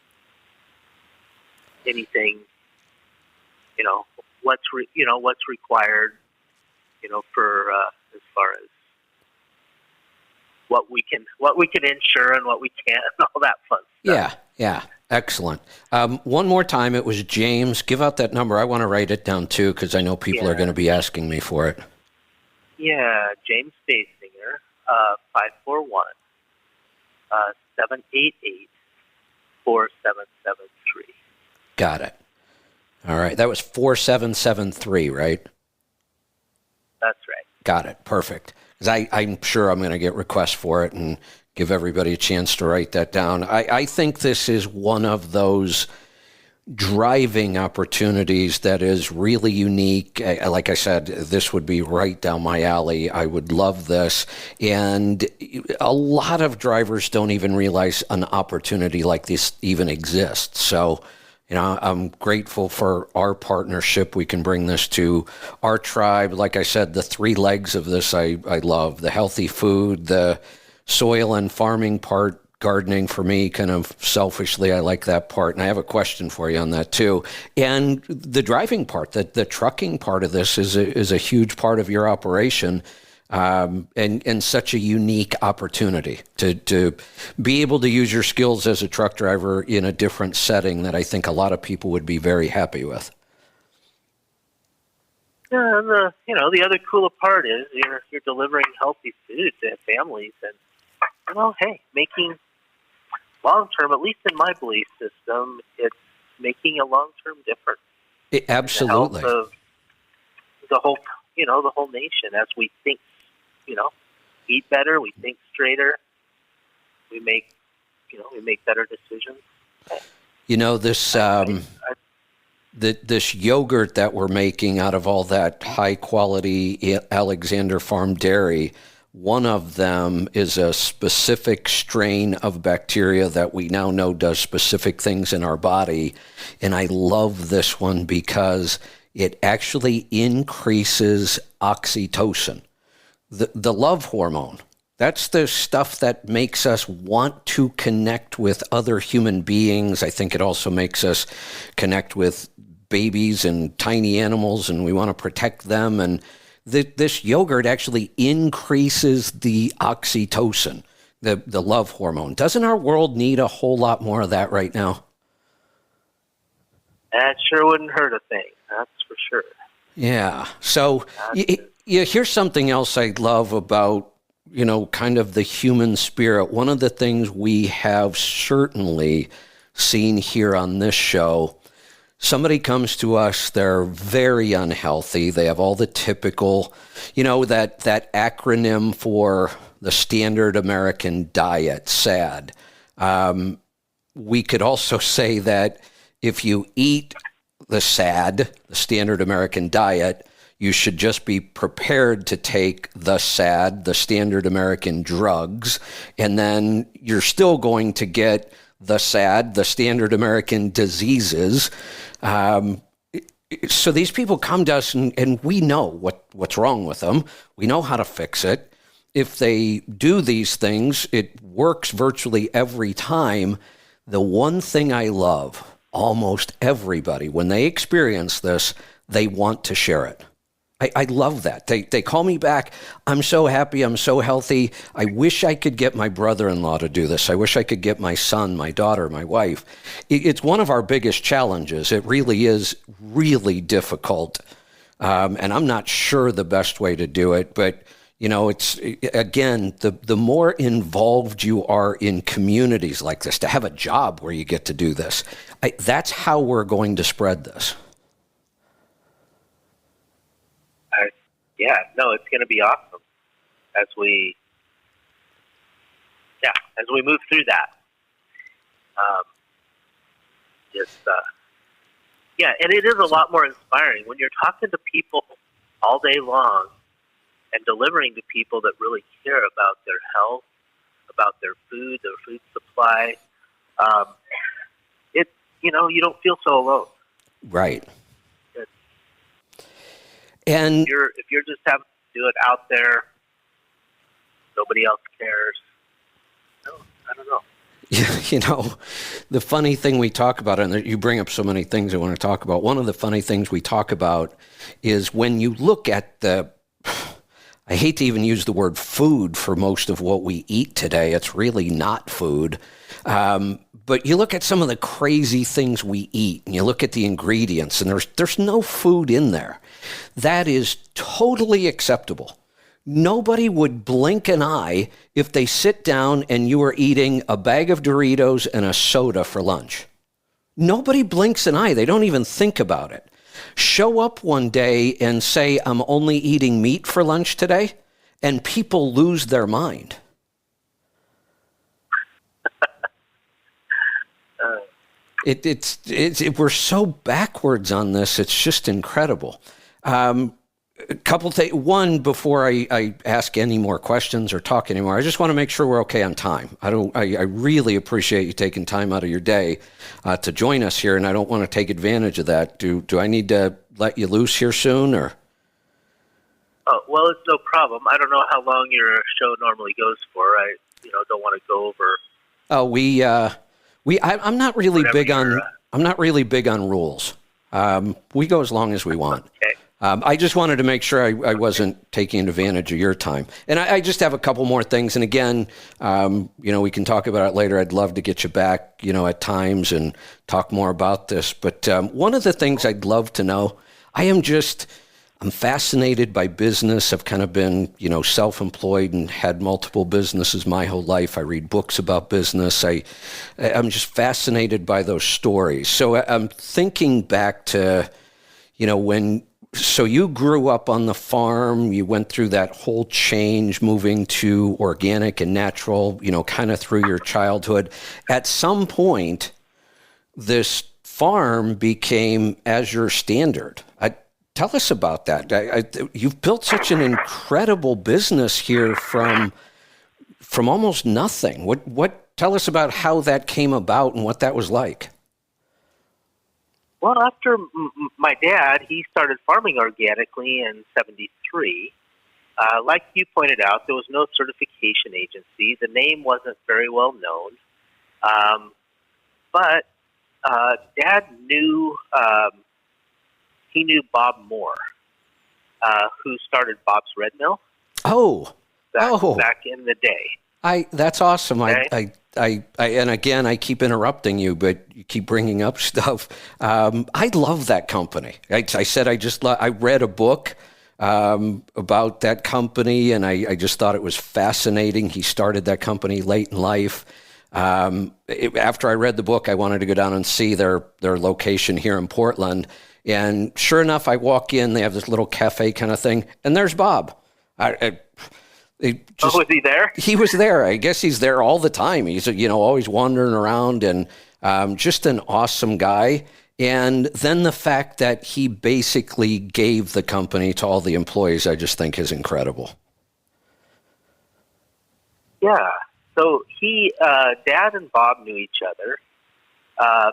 Speaker 5: anything, what's required, for as far as what we can insure and what we can't, and all that fun stuff.
Speaker 1: Yeah. Excellent. One more time, it was James. Give out that number. I want to write it down too, because I know people are going to be asking me for it.
Speaker 5: Yeah, James Basinger, 541-788-4773.
Speaker 1: Got it. All right. That was 4773, right?
Speaker 5: That's right.
Speaker 1: Got it. Perfect. Because I'm sure I'm going to get requests for it, and give everybody a chance to write that down. I think this is one of those driving opportunities that is really unique. Like I said, this would be right down my alley. I would love this. And a lot of drivers don't even realize an opportunity like this even exists. So, I'm grateful for our partnership. We can bring this to our tribe. Like I said, the three legs of this I love. The healthy food, the soil and farming part, gardening for me, kind of selfishly, I like that part. And I have a question for you on that too. And the driving part, the trucking part of this is a huge part of your operation. and such a unique opportunity to be able to use your skills as a truck driver in a different setting that I think a lot of people would be very happy with.
Speaker 5: Yeah, and the other cooler part is you're delivering healthy food to families, and hey, making long term, at least in my belief system, it's making a long term difference.
Speaker 1: Absolutely.
Speaker 5: In the health of the whole nation as we think, eat better, we think straighter, we make better decisions.
Speaker 1: This yogurt that we're making out of all that high quality Alexander Farm dairy, one of them is a specific strain of bacteria that we now know does specific things in our body. And I love this one because it actually increases oxytocin, the love hormone. That's the stuff that makes us want to connect with other human beings. I think it also makes us connect with babies and tiny animals, and we want to protect them. And this yogurt actually increases the oxytocin, the love hormone. Doesn't our world need a whole lot more of that right now?
Speaker 5: That sure wouldn't hurt a thing, that's for sure.
Speaker 1: Yeah. So here's something else I love about, kind of the human spirit. One of the things we have certainly seen here on this show, somebody comes to us, they're very unhealthy. They have all the typical, that acronym for the standard American diet, SAD. We could also say that if you eat the SAD, the standard American diet, you should just be prepared to take the SAD, the standard American drugs, and then you're still going to get the SAD, the standard American diseases. So these people come to us and we know what's wrong with them. We know how to fix it. If they do these things, it works virtually every time. The one thing I love, almost everybody, when they experience this, they want to share it. I love that. They call me back. I'm so happy. I'm so healthy. I wish I could get my brother-in-law to do this. I wish I could get my son, my daughter, my wife. It's one of our biggest challenges. It really is really difficult. And I'm not sure the best way to do it. But, it's, again, the more involved you are in communities like this, to have a job where you get to do this, that's how we're going to spread this.
Speaker 5: It's going to be awesome as we move through that. And it is a lot more inspiring when you're talking to people all day long and delivering to people that really care about their health, about their food supply. You don't feel so alone.
Speaker 1: Right. And
Speaker 5: if you're just having to do it out there, nobody else cares. No, I don't know.
Speaker 1: The funny thing we talk about, and you bring up so many things I want to talk about. One of the funny things we talk about is when you look at I hate to even use the word food for most of what we eat today. It's really not food. But you look at some of the crazy things we eat, and you look at the ingredients, and there's no food in there. That is totally acceptable. Nobody would blink an eye if they sit down and you are eating a bag of Doritos and a soda for lunch. Nobody blinks an eye. They don't even think about it. Show up one day and say, I'm only eating meat for lunch today, and people lose their mind. We're so backwards on this. It's just incredible. A couple things. One, before I ask any more questions or talk anymore, I just want to make sure we're okay on time. I really appreciate you taking time out of your day to join us here, and I don't want to take advantage of that. Do I need to let you loose here soon, or?
Speaker 5: Oh, well, it's no problem. I don't know how long your show normally goes for. I don't want to go over. Oh, I'm not really big on. I'm not really big on rules. We go as long as we want. Okay.
Speaker 1: I just wanted to make sure I wasn't taking advantage of your time. And I just have a couple more things. And again, we can talk about it later. I'd love to get you back, at times and talk more about this. But one of the things I'd love to know, I'm fascinated by business. I've kind of been, self-employed and had multiple businesses my whole life. I read books about business. I'm just fascinated by those stories. So I'm thinking back to, so you grew up on the farm, you went through that whole change, moving to organic and natural, kind of through your childhood. At some point, this farm became Azure Standard. Tell us about that. You've built such an incredible business here from almost nothing. Tell us about how that came about and what that was like.
Speaker 5: Well, after my dad, he started farming organically in '73. Like you pointed out, there was no certification agency. The name wasn't very well known. But Dad knew, he knew Bob Moore, who started Bob's Red Mill. Back in the day.
Speaker 1: That's awesome.
Speaker 5: Okay.
Speaker 1: And again, I keep interrupting you, but you keep bringing up stuff. I love that company. I said I read a book about that company, and I just thought it was fascinating. He started that company late in life. After I read the book, I wanted to go down and see their location here in Portland. And sure enough, I walk in, they have this little cafe kind of thing, and there's Bob.
Speaker 5: Was he there?
Speaker 1: He was there. I guess he's there all the time. He's, always wandering around, and just an awesome guy. And then the fact that he basically gave the company to all the employees, I just think is incredible.
Speaker 5: Yeah. So Dad and Bob knew each other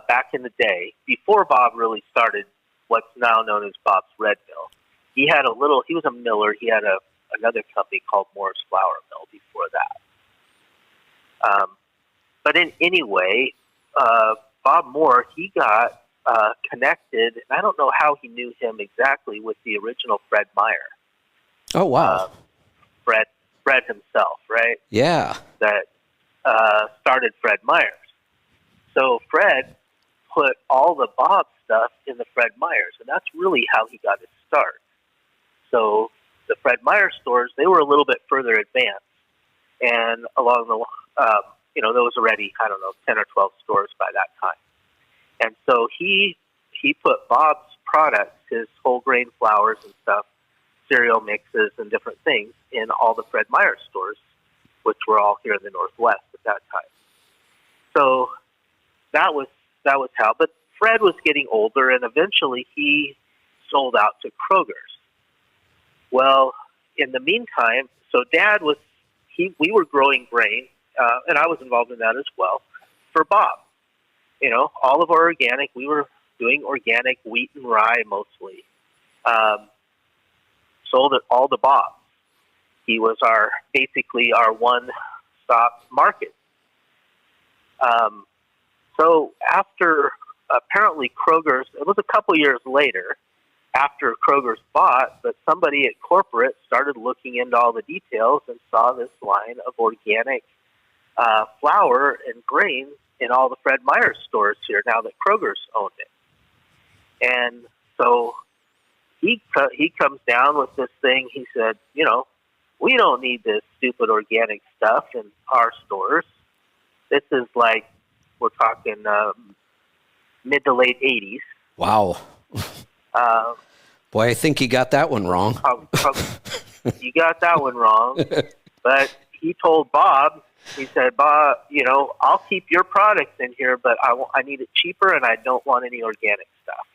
Speaker 5: back in the day, before Bob really started what's now known as Bob's Red Mill. He was a miller. He had another company called Moore's Flour Mill before that. But anyway, Bob Moore, he got connected, and I don't know how he knew him exactly, with the original Fred Meyer.
Speaker 1: Oh, wow.
Speaker 5: Fred himself, right?
Speaker 1: Yeah.
Speaker 5: That started Fred Meyer's. So Fred put all the Bob stuff in the Fred Meyer's, and that's really how he got his start. So the Fred Meyer stores, they were a little bit further advanced, and along the, there was already, 10 or 12 stores by that time. And so he put Bob's products, his whole grain flours and stuff, cereal mixes and different things, in all the Fred Meyer stores, which were all here in the Northwest at that time. So that was how. But Fred was getting older, and eventually he sold out to Kroger's. Well, in the meantime, so Dad we were growing grain, and I was involved in that as well, for Bob. All of our organic, we were doing organic wheat and rye mostly. Sold it all to Bob. He was basically our one-stop market. So after, apparently Kroger's, it was a couple years later, after Kroger's bought, but somebody at corporate started looking into all the details and saw this line of organic flour and grain in all the Fred Meyer stores here now that Kroger's owned it. And so he comes down with this thing. He said, we don't need this stupid organic stuff in our stores. This is like, we're talking mid to late 80s.
Speaker 1: Wow. Boy, I think you got that one wrong.
Speaker 5: You got that one wrong. But he told Bob, he said, Bob, I'll keep your products in here, but I need it cheaper, and I don't want any organic stuff.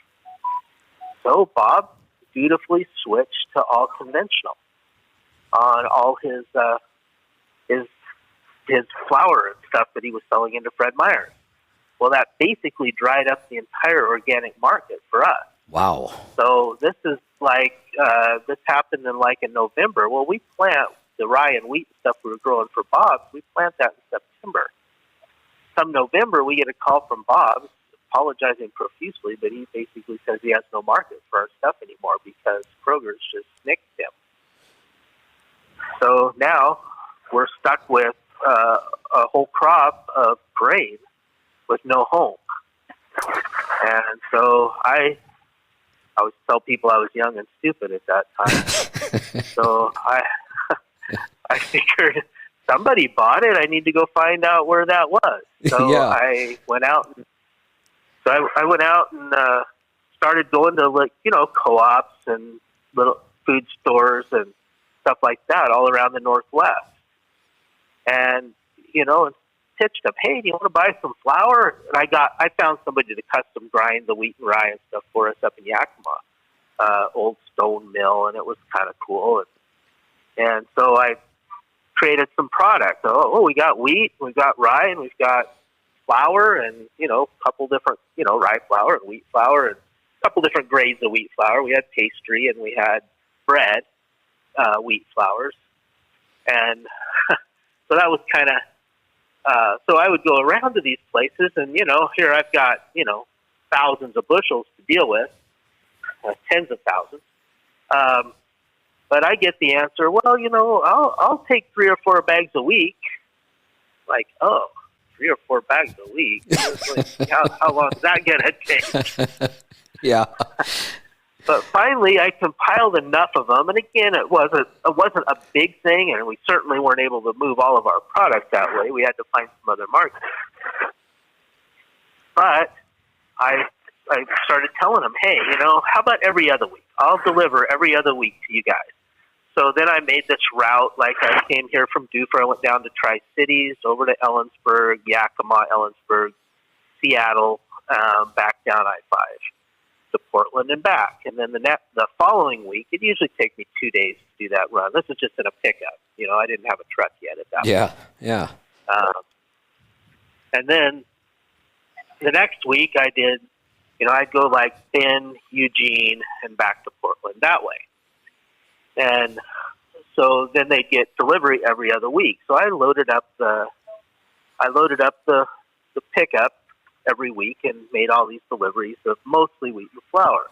Speaker 5: So Bob dutifully switched to all conventional on all his flour and stuff that he was selling into Fred Meyer's. Well, that basically dried up the entire organic market for us.
Speaker 1: Wow.
Speaker 5: So this is this happened in November. Well, we plant the rye and wheat stuff we were growing for Bob's. We plant that in September. Come November, we get a call from Bob's apologizing profusely, but he basically says he has no market for our stuff anymore because Kroger's just nicked him. So now we're stuck with a whole crop of grain with no home. And so I always tell people I was young and stupid at that time. So I figured somebody bought it. I need to go find out where that was. So
Speaker 1: Yeah.
Speaker 5: I went out. I went out and started going to co-ops and little food stores and stuff like that all around the Northwest. And and pitched them, hey, do you want to buy some flour? And I found somebody to custom grind the wheat and rye and stuff for us up in Yakima, old stone mill, and it was kind of cool. And so I created some product. Oh, we got wheat, we've got rye, and we've got flour, and a couple different rye flour and wheat flour, and a couple different grades of wheat flour. We had pastry and we had bread, wheat flours, and so that was kind of. So I would go around to these places, and here I've got thousands of bushels to deal with, tens of thousands. But I get the answer, well, I'll take 3 or 4 bags a week. Like, 3 or 4 bags a week? How long is that going to take?
Speaker 1: Yeah.
Speaker 5: But finally, I compiled enough of them, and again, it wasn't a big thing, and we certainly weren't able to move all of our products that way. We had to find some other markets. But I started telling them, hey, how about every other week? I'll deliver every other week to you guys. So then I made this route. Like I came here from Dufur, I went down to Tri-Cities, over to Ellensburg, Yakima, Ellensburg, Seattle, back down I-5 to Portland and back. And then the following week, it usually takes me 2 days to do that run. This is just in a pickup. I didn't have a truck yet at that point.
Speaker 1: Yeah.
Speaker 5: And then the next week I did, I'd go like Finn, Eugene, and back to Portland that way. And so then they get delivery every other week. So I loaded up the pickup every week and made all these deliveries of mostly wheat and flour.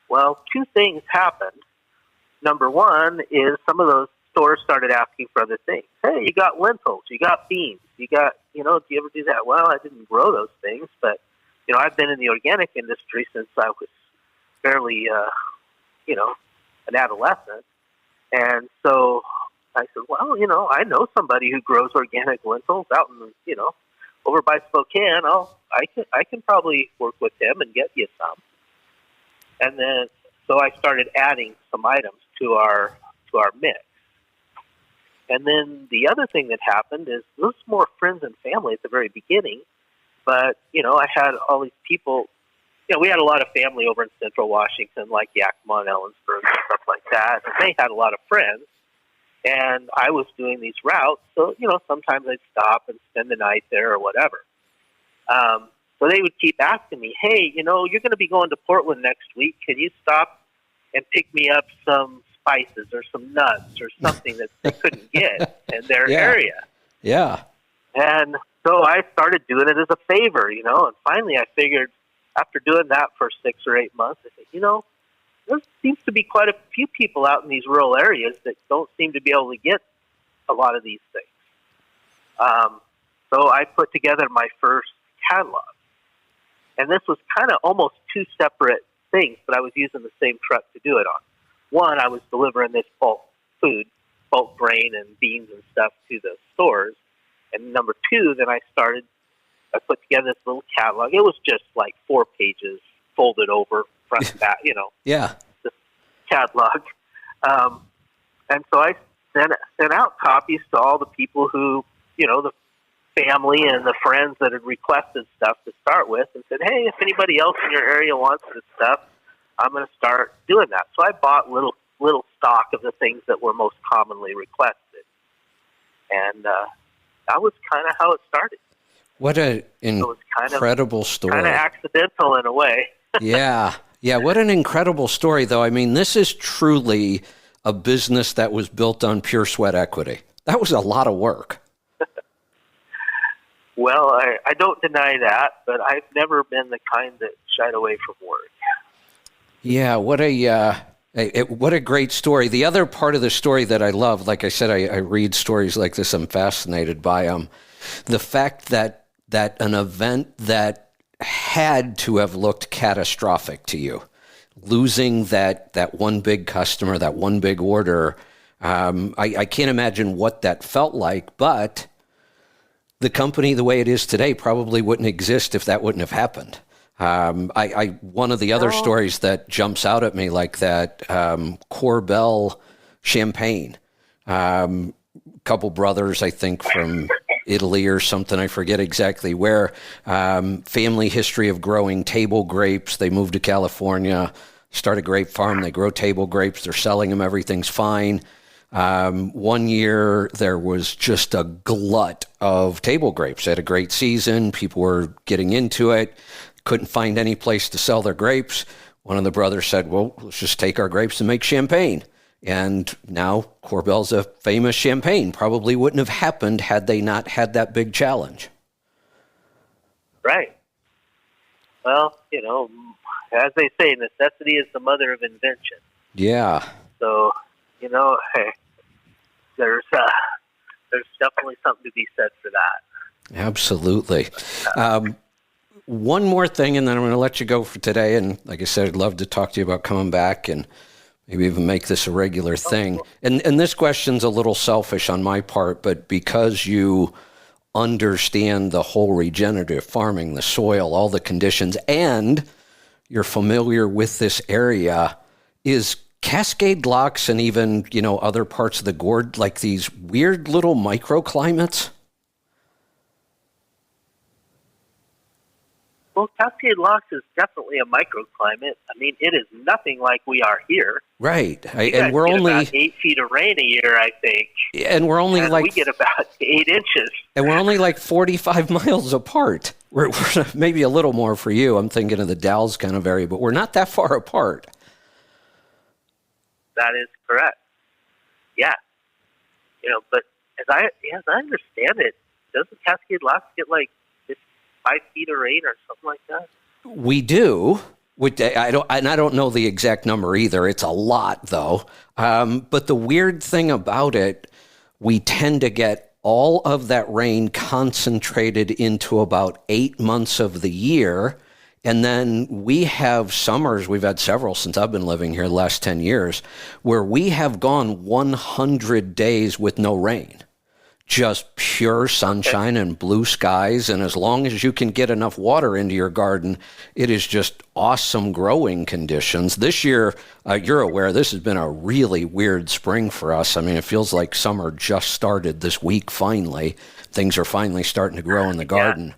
Speaker 5: Well, 2 things happened. Number one is some of those stores started asking for other things. Hey, you got lentils, you got beans, you got, do you ever do that? Well, I didn't grow those things, but, I've been in the organic industry since I was fairly, an adolescent. And so I said, well, I know somebody who grows organic lentils out in, over by Spokane. I can probably work with him and get you some. And then, so I started adding some items to our mix. And then the other thing that happened is this was more friends and family at the very beginning. But, I had all these people, we had a lot of family over in Central Washington, like Yakima and Ellensburg and stuff like that. And they had a lot of friends. And I was doing these routes, so, sometimes I'd stop and spend the night there or whatever. So they would keep asking me, hey, you're going to be going to Portland next week. Can you stop and pick me up some spices or some nuts or something that they couldn't get in their area?
Speaker 1: Yeah.
Speaker 5: And so I started doing it as a favor, and finally I figured after doing that for 6 or 8 months, I said, there seems to be quite a few people out in these rural areas that don't seem to be able to get a lot of these things. So I put together my first catalog. And this was kind of almost 2 separate things, but I was using the same truck to do it on. One, I was delivering this bulk food, bulk grain and beans and stuff to the stores. And number 2, then I put together this little catalog. It was just like 4 pages folded over front and back,
Speaker 1: Yeah.
Speaker 5: This catalog. And so I sent out copies to all the people who, the family and the friends that had requested stuff to start with, and said, hey, if anybody else in your area wants this stuff, I'm going to start doing that. So I bought little stock of the things that were most commonly requested. And that was kind of how it started.
Speaker 1: What an incredible story.
Speaker 5: Kind of accidental in a way.
Speaker 1: Yeah. What an incredible story, though. I mean, this is truly a business that was built on pure sweat equity. That was a lot of work.
Speaker 5: Well, I don't deny that, but I've never been the kind that shied away from work.
Speaker 1: Yeah, what a great story. The other part of the story that I love, like I said, I read stories like this. I'm fascinated by them. The fact that an event that had to have looked catastrophic to you, losing that one big customer, that one big order, I can't imagine what that felt like, but the company the way it is today probably wouldn't exist if that wouldn't have happened. One of the other stories that jumps out at me like that, Korbel champagne, couple brothers, I think from Italy or something, I forget exactly where, family history of growing table grapes. They moved to California, start a grape farm, they grow table grapes, they're selling them, everything's fine. One year there was just a glut of table grapes. They had a great season, people were getting into it, couldn't find any place to sell their grapes. One of the brothers said, well, let's just take our grapes and make champagne. And now Korbel's a famous champagne. Probably wouldn't have happened had they not had that big challenge.
Speaker 5: Right. Well, as they say, necessity is the mother of invention.
Speaker 1: Yeah.
Speaker 5: So, hey, there's definitely something to be said for that.
Speaker 1: Absolutely. One more thing, and then I'm going to let you go for today. And like I said, I'd love to talk to you about coming back and maybe even make this a regular thing. And this question's a little selfish on my part, but because you understand the whole regenerative farming, the soil, all the conditions, and you're familiar with this area, is Cascade Locks and even, other parts of the gourd like these weird little microclimates?
Speaker 5: Well, Cascade Locks is definitely a microclimate. I mean, it is nothing like we are here.
Speaker 1: Right.
Speaker 5: And we're only about 8 feet of rain a year, I think.
Speaker 1: And we're only
Speaker 5: we get about 8 inches.
Speaker 1: And we're only like 45 miles apart. We're maybe a little more for you. I'm thinking of the Dalles kind of area, but we're not that far apart.
Speaker 5: That is correct. Yeah. But as I understand it, doesn't Cascade Locks get like 5 feet of rain or something like that?
Speaker 1: We do. I don't know the exact number either. It's a lot, though. But the weird thing about it, we tend to get all of that rain concentrated into about 8 months of the year. And then we have summers, we've had several since I've been living here the last 10 years, where we have gone 100 days with no rain. Just pure sunshine and blue skies. And as long as you can get enough water into your garden, it is just awesome growing conditions. This year, you're aware, this has been a really weird spring for us. I mean, it feels like summer just started this week finally. Things are finally starting to grow in the garden.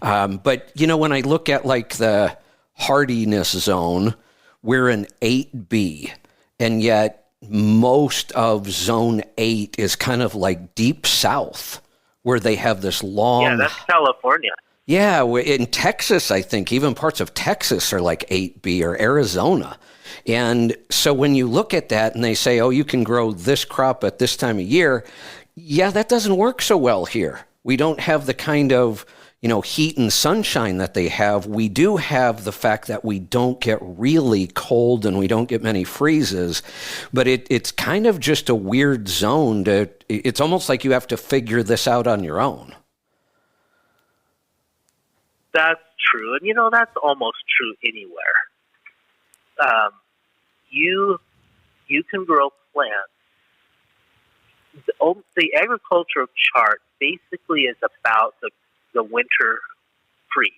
Speaker 1: But, when I look at like the hardiness zone, we're an 8B. And yet, most of zone 8 is kind of like deep south where they have this long...
Speaker 5: Yeah, that's California.
Speaker 1: Yeah, in Texas, I think, even parts of Texas are like 8B or Arizona. And so when you look at that and they say, oh, you can grow this crop at this time of year, yeah, that doesn't work so well here. We don't have the kind of heat and sunshine that they have. We do have the fact that we don't get really cold and we don't get many freezes, but it's kind of just a weird zone. It's almost like you have to figure this out on your own.
Speaker 5: That's true. And, that's almost true anywhere. You can grow plants. The agricultural chart basically is about the winter freeze.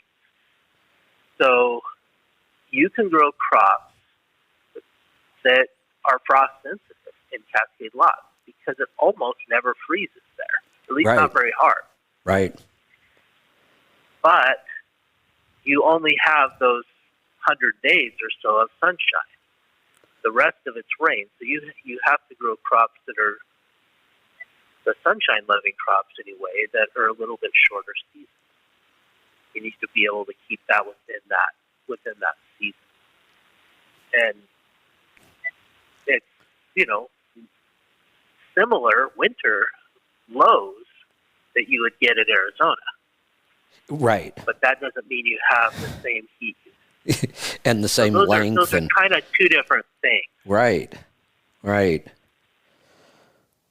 Speaker 5: So you can grow crops that are frost sensitive in Cascade Locks because it almost never freezes there, at least not very hard.
Speaker 1: Right.
Speaker 5: But you only have those 100 days or so of sunshine. The rest of it's rain. So you have to grow crops that are the sunshine-loving crops anyway, that are a little bit shorter season. You need to be able to keep that within that season. And it's, similar winter lows that you would get in Arizona.
Speaker 1: Right.
Speaker 5: but that doesn't mean you have the same heat.
Speaker 1: And the same length.
Speaker 5: Those are kind of two different things.
Speaker 1: Right. Right.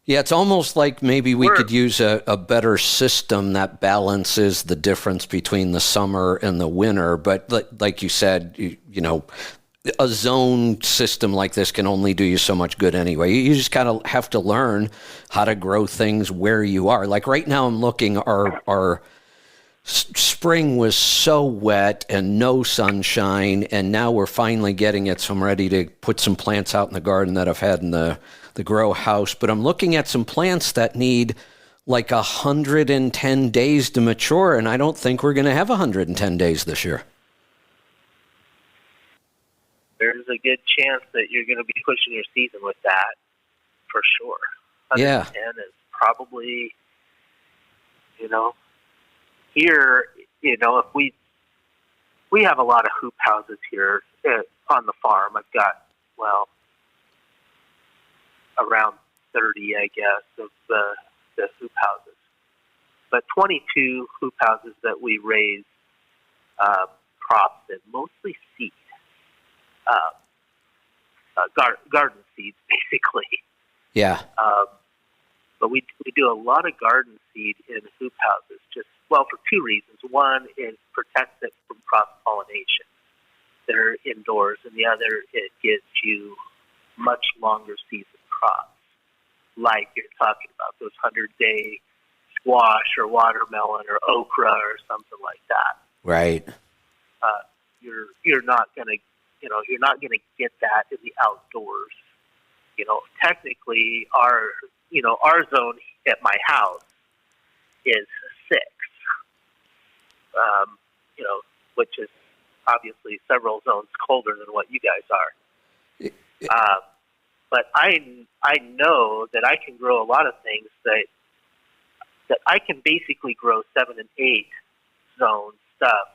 Speaker 1: Yeah, it's almost like maybe we could use a better system that balances the difference between the summer and the winter. But like you said, you know, a zone system like this can only do you so much good anyway. You just kind of have to learn how to grow things where you are. Like right now I'm looking, our spring was so wet and no sunshine, and now we're finally getting it, so I'm ready to put some plants out in the garden that I've had in the grow house. But I'm looking at some plants that need like 110 days to mature, and I don't think we're going to have 110 days this year.
Speaker 5: There's a good chance that you're going to be pushing your season with that, for sure. 110 is probably, you know, here, you know, if we have a lot of hoop houses here on the farm. I've got, well, around 30, I guess, of the hoop houses. But 22 hoop houses that we raise crops in, mostly seed, garden seeds, basically.
Speaker 1: Yeah.
Speaker 5: But we do a lot of garden seed in hoop houses, for two reasons. One, it protects it from cross-pollination. They're indoors, and the other, it gives you much longer season crops, like you're talking about, those 100-day squash or watermelon or okra or something like that.
Speaker 1: Right.
Speaker 5: You're not gonna get that in the outdoors. You know, technically, our zone at my house is 6. Which is obviously several zones colder than what you guys are. But I know that I can grow a lot of things that I can basically grow 7 and 8 zone stuff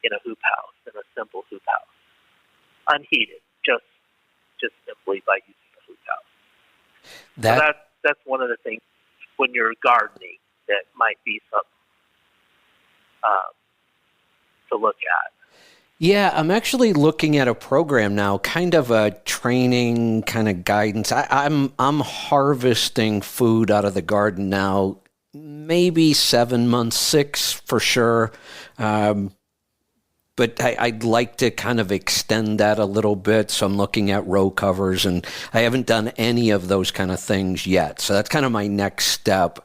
Speaker 5: in a hoop house, in a simple hoop house, unheated, just simply by using a hoop house. So that's one of the things when you're gardening that might be something to look at.
Speaker 1: Yeah, I'm actually looking at a program now, kind of a training, kind of guidance. I'm harvesting food out of the garden now, maybe 7 months, 6 for sure. But I'd like to kind of extend that a little bit. So I'm looking at row covers, and I haven't done any of those kind of things yet. So that's kind of my next step.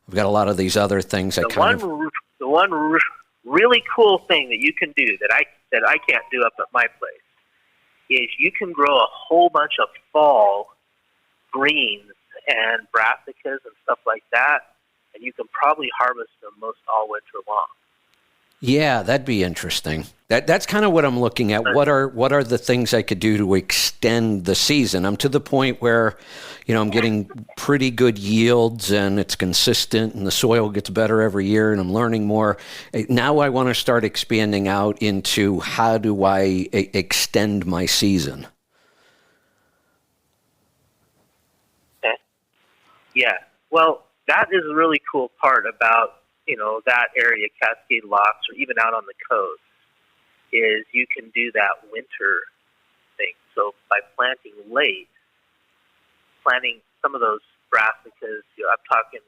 Speaker 1: I've got a lot of these other things.
Speaker 5: The one really cool thing that you can do that I can't do up at my place is you can grow a whole bunch of fall greens and brassicas and stuff like that, and you can probably harvest them most all winter long.
Speaker 1: Yeah, that'd be interesting. That's kind of what I'm looking at. What are the things I could do to extend the season? I'm to the point where, I'm getting pretty good yields and it's consistent and the soil gets better every year and I'm learning more. Now I want to start expanding out into how do I extend my season?
Speaker 5: Okay. Yeah. Well, that is a really cool part about that area, Cascade Locks, or even out on the coast, is you can do that winter thing. So by planting late, planting some of those brassicas, I'm talking,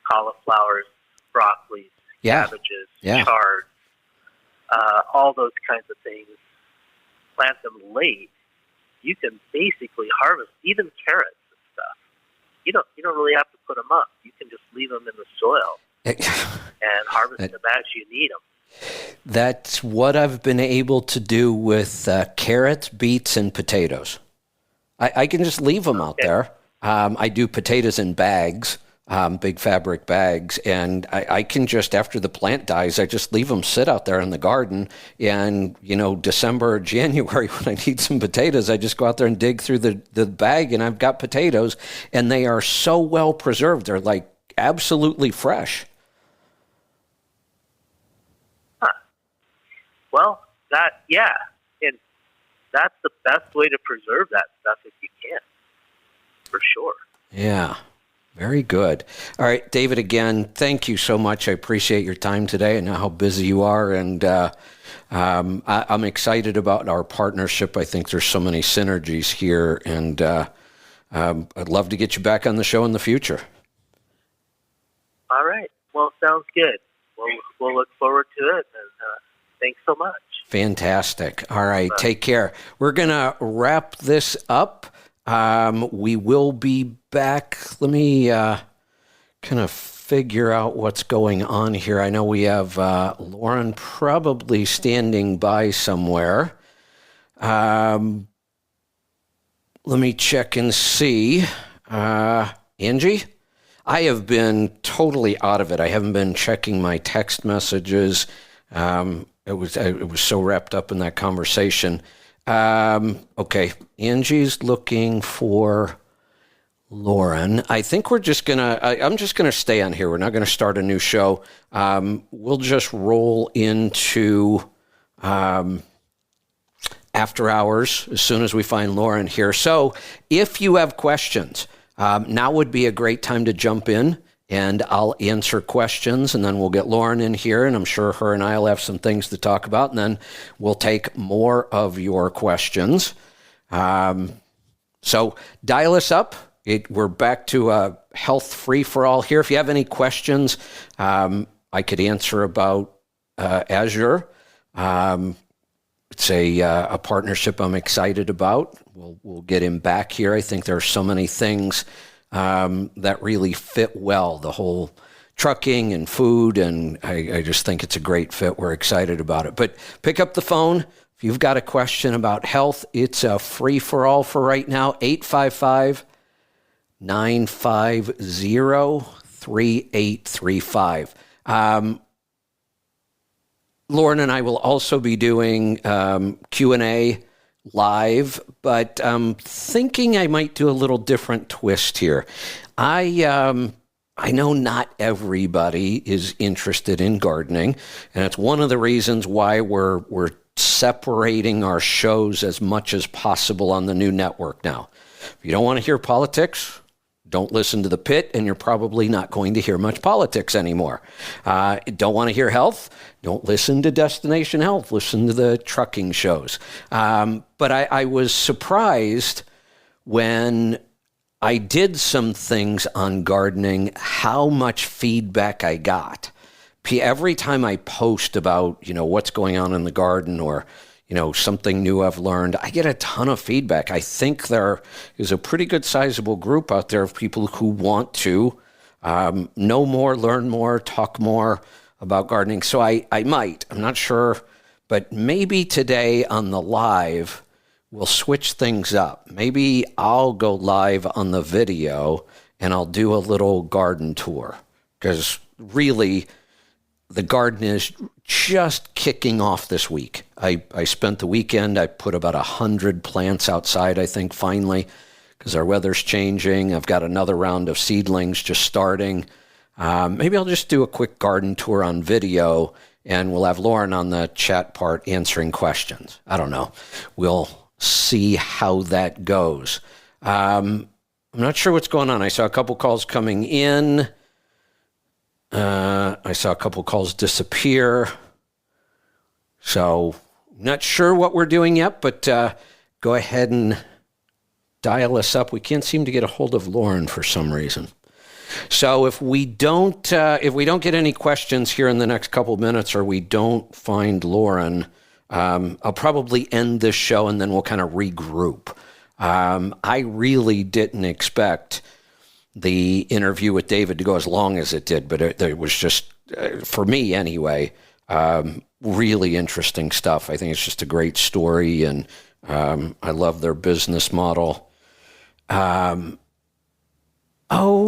Speaker 5: cauliflowers, broccolis, cabbages, chards, all those kinds of things, plant them late, you can basically harvest even carrots and stuff. You don't really have to put them up. You can just leave them in the soil and harvest them as you need them.
Speaker 1: That's what I've been able to do with carrots, beets, and potatoes. I can just leave them out there. I do potatoes in bags, big fabric bags, and I can just, after the plant dies, I just leave them sit out there in the garden. And, December or January, when I need some potatoes, I just go out there and dig through the bag, and I've got potatoes, and they are so well preserved. They're like absolutely fresh.
Speaker 5: Well, and that's the best way to preserve that stuff if you can, for sure.
Speaker 1: Yeah. Very good. All right, David, again, thank you so much. I appreciate your time today. I know how busy you are, and I'm excited about our partnership. I think there's so many synergies here, and I'd love to get you back on the show in the future.
Speaker 5: All right. Well, sounds good. We'll look forward to it, and thanks so much.
Speaker 1: Fantastic. All right, take care. We're going to wrap this up. We will be back. Let me kind of figure out what's going on here. I know we have Lauren probably standing by somewhere. Let me check and see. Angie? I have been totally out of it. I haven't been checking my text messages. It was so wrapped up in that conversation. Okay, Angie's looking for Lauren. I think we're just I'm just gonna stay on here. We're not gonna start a new show. We'll just roll into after hours as soon as we find Lauren here. So if you have questions, now would be a great time to jump in, and I'll answer questions, and then we'll get Lauren in here, and I'm sure her and I will have some things to talk about, and then we'll take more of your questions. So dial us up. We're back to a health free-for-all here. If you have any questions, I could answer about Azure. It's a partnership I'm excited about. We'll get him back here. I think there are so many things that really fit well, the whole trucking and food, and I just think it's a great fit. We're excited about it. But pick up the phone. If you've got a question about health, it's a free-for-all for right now, 855-950-3835. Lauren and I will also be doing Q&A live, but I'm thinking I might do a little different twist here. I know not everybody is interested in gardening, and it's one of the reasons why we're separating our shows as much as possible on the new network now. If you don't want to hear politics, don't listen to The Pit, and you're probably not going to hear much politics anymore. Don't want to hear health? Don't listen to Destination Health. Listen to the trucking shows. But I was surprised when I did some things on gardening, how much feedback I got. Every time I post about, what's going on in the garden or something new I've learned, I get a ton of feedback. I think there is a pretty good sizable group out there of people who want to know more, learn more, talk more about gardening. So I might, I'm not sure, but maybe today on the live, we'll switch things up. Maybe I'll go live on the video and I'll do a little garden tour, because really the garden is just kicking off this week. I spent the weekend, I put about 100 plants outside, I think, finally, because our weather's changing. I've got another round of seedlings just starting. Maybe I'll just do a quick garden tour on video, and we'll have Lauren on the chat part answering questions. I don't know. We'll see how that goes. I'm not sure what's going on. I saw a couple calls coming in. I saw a couple calls disappear. So, not sure what we're doing yet, but go ahead and dial us up. We can't seem to get a hold of Lauren for some reason. So if we don't get any questions here in the next couple of minutes, or we don't find Lauren, I'll probably end this show and then we'll kind of regroup. I really didn't expect the interview with David to go as long as it did, but it was just, for me anyway, really interesting stuff. I think it's just a great story, and I love their business model. Oh,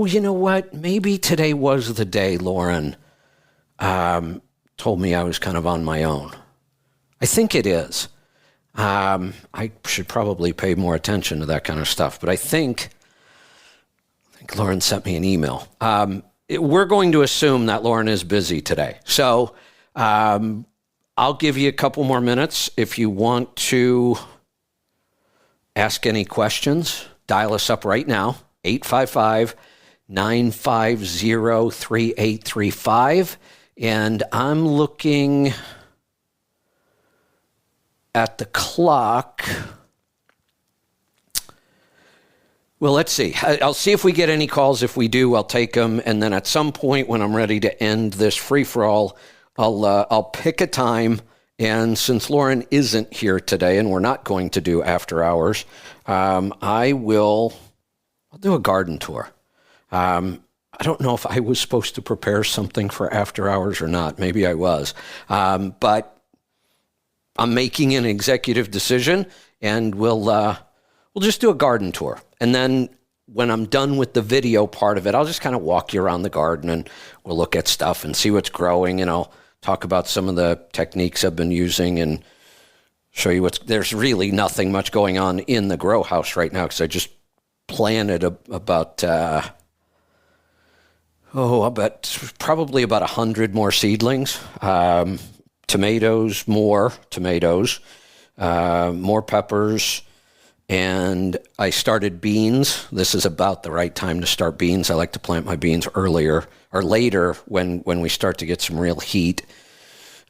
Speaker 1: you know what? Maybe today was the day Lauren told me I was kind of on my own. I think it is. I should probably pay more attention to that kind of stuff, but I think Lauren sent me an email. We're going to assume that Lauren is busy today. So I'll give you a couple more minutes. If you want to ask any questions, dial us up right now, 950-3835. And I'm looking at the clock. Well, let's see. I'll see if we get any calls. If we do, I'll take them. And then at some point when I'm ready to end this free-for-all, I'll pick a time. And since Lauren isn't here today and we're not going to do after hours, I'll do a garden tour. I don't know if I was supposed to prepare something for after hours or not. Maybe I was. But I'm making an executive decision, and we'll just do a garden tour. And then when I'm done with the video part of it, I'll just kind of walk you around the garden, and we'll look at stuff and see what's growing, and I'll talk about some of the techniques I've been using and show you there's really nothing much going on in the grow house right now because I just planted about probably about 100 more seedlings. More tomatoes, more peppers, and I started beans. This is about the right time to start beans. I like to plant my beans earlier or later when we start to get some real heat.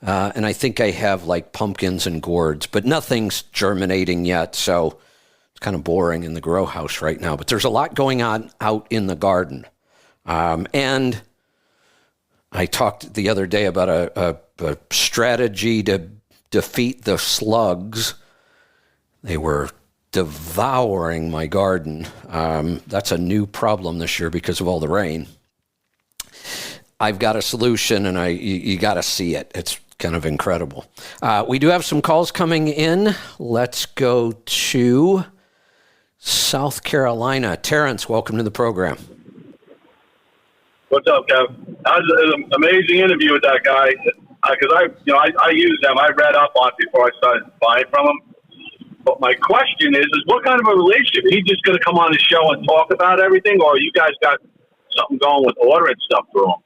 Speaker 1: And I think I have like pumpkins and gourds, but nothing's germinating yet, so it's kind of boring in the grow house right now. But there's a lot going on out in the garden. And I talked the other day about a strategy to defeat the slugs. They were devouring my garden. That's a new problem this year because of all the rain. I've got a solution, and you got to see it. It's kind of incredible. We do have some calls coming in. Let's go to South Carolina. Terrence, welcome to the program.
Speaker 6: What's up, Kev? That was an amazing interview with that guy. Because I use them. I read up on it before I started buying from them. But my question is what kind of a relationship? Is he just going to come on the show and talk about everything, or you guys got something going with ordering stuff through him?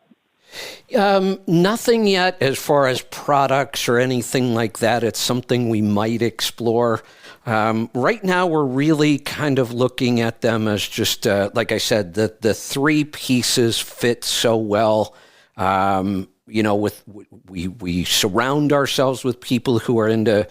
Speaker 1: Nothing yet as far as products or anything like that. It's something we might explore. Right now, we're really kind of looking at them as just, like I said, the three pieces fit so well. We surround ourselves with people who are into,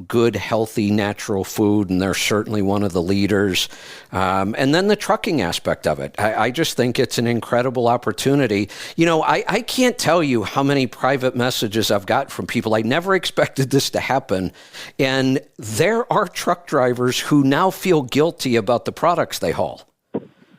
Speaker 1: good, healthy, natural food, and they're certainly one of the leaders. And then the trucking aspect of it. I just think it's an incredible opportunity. I can't tell you how many private messages I've got from people. I never expected this to happen. And there are truck drivers who now feel guilty about the products they haul.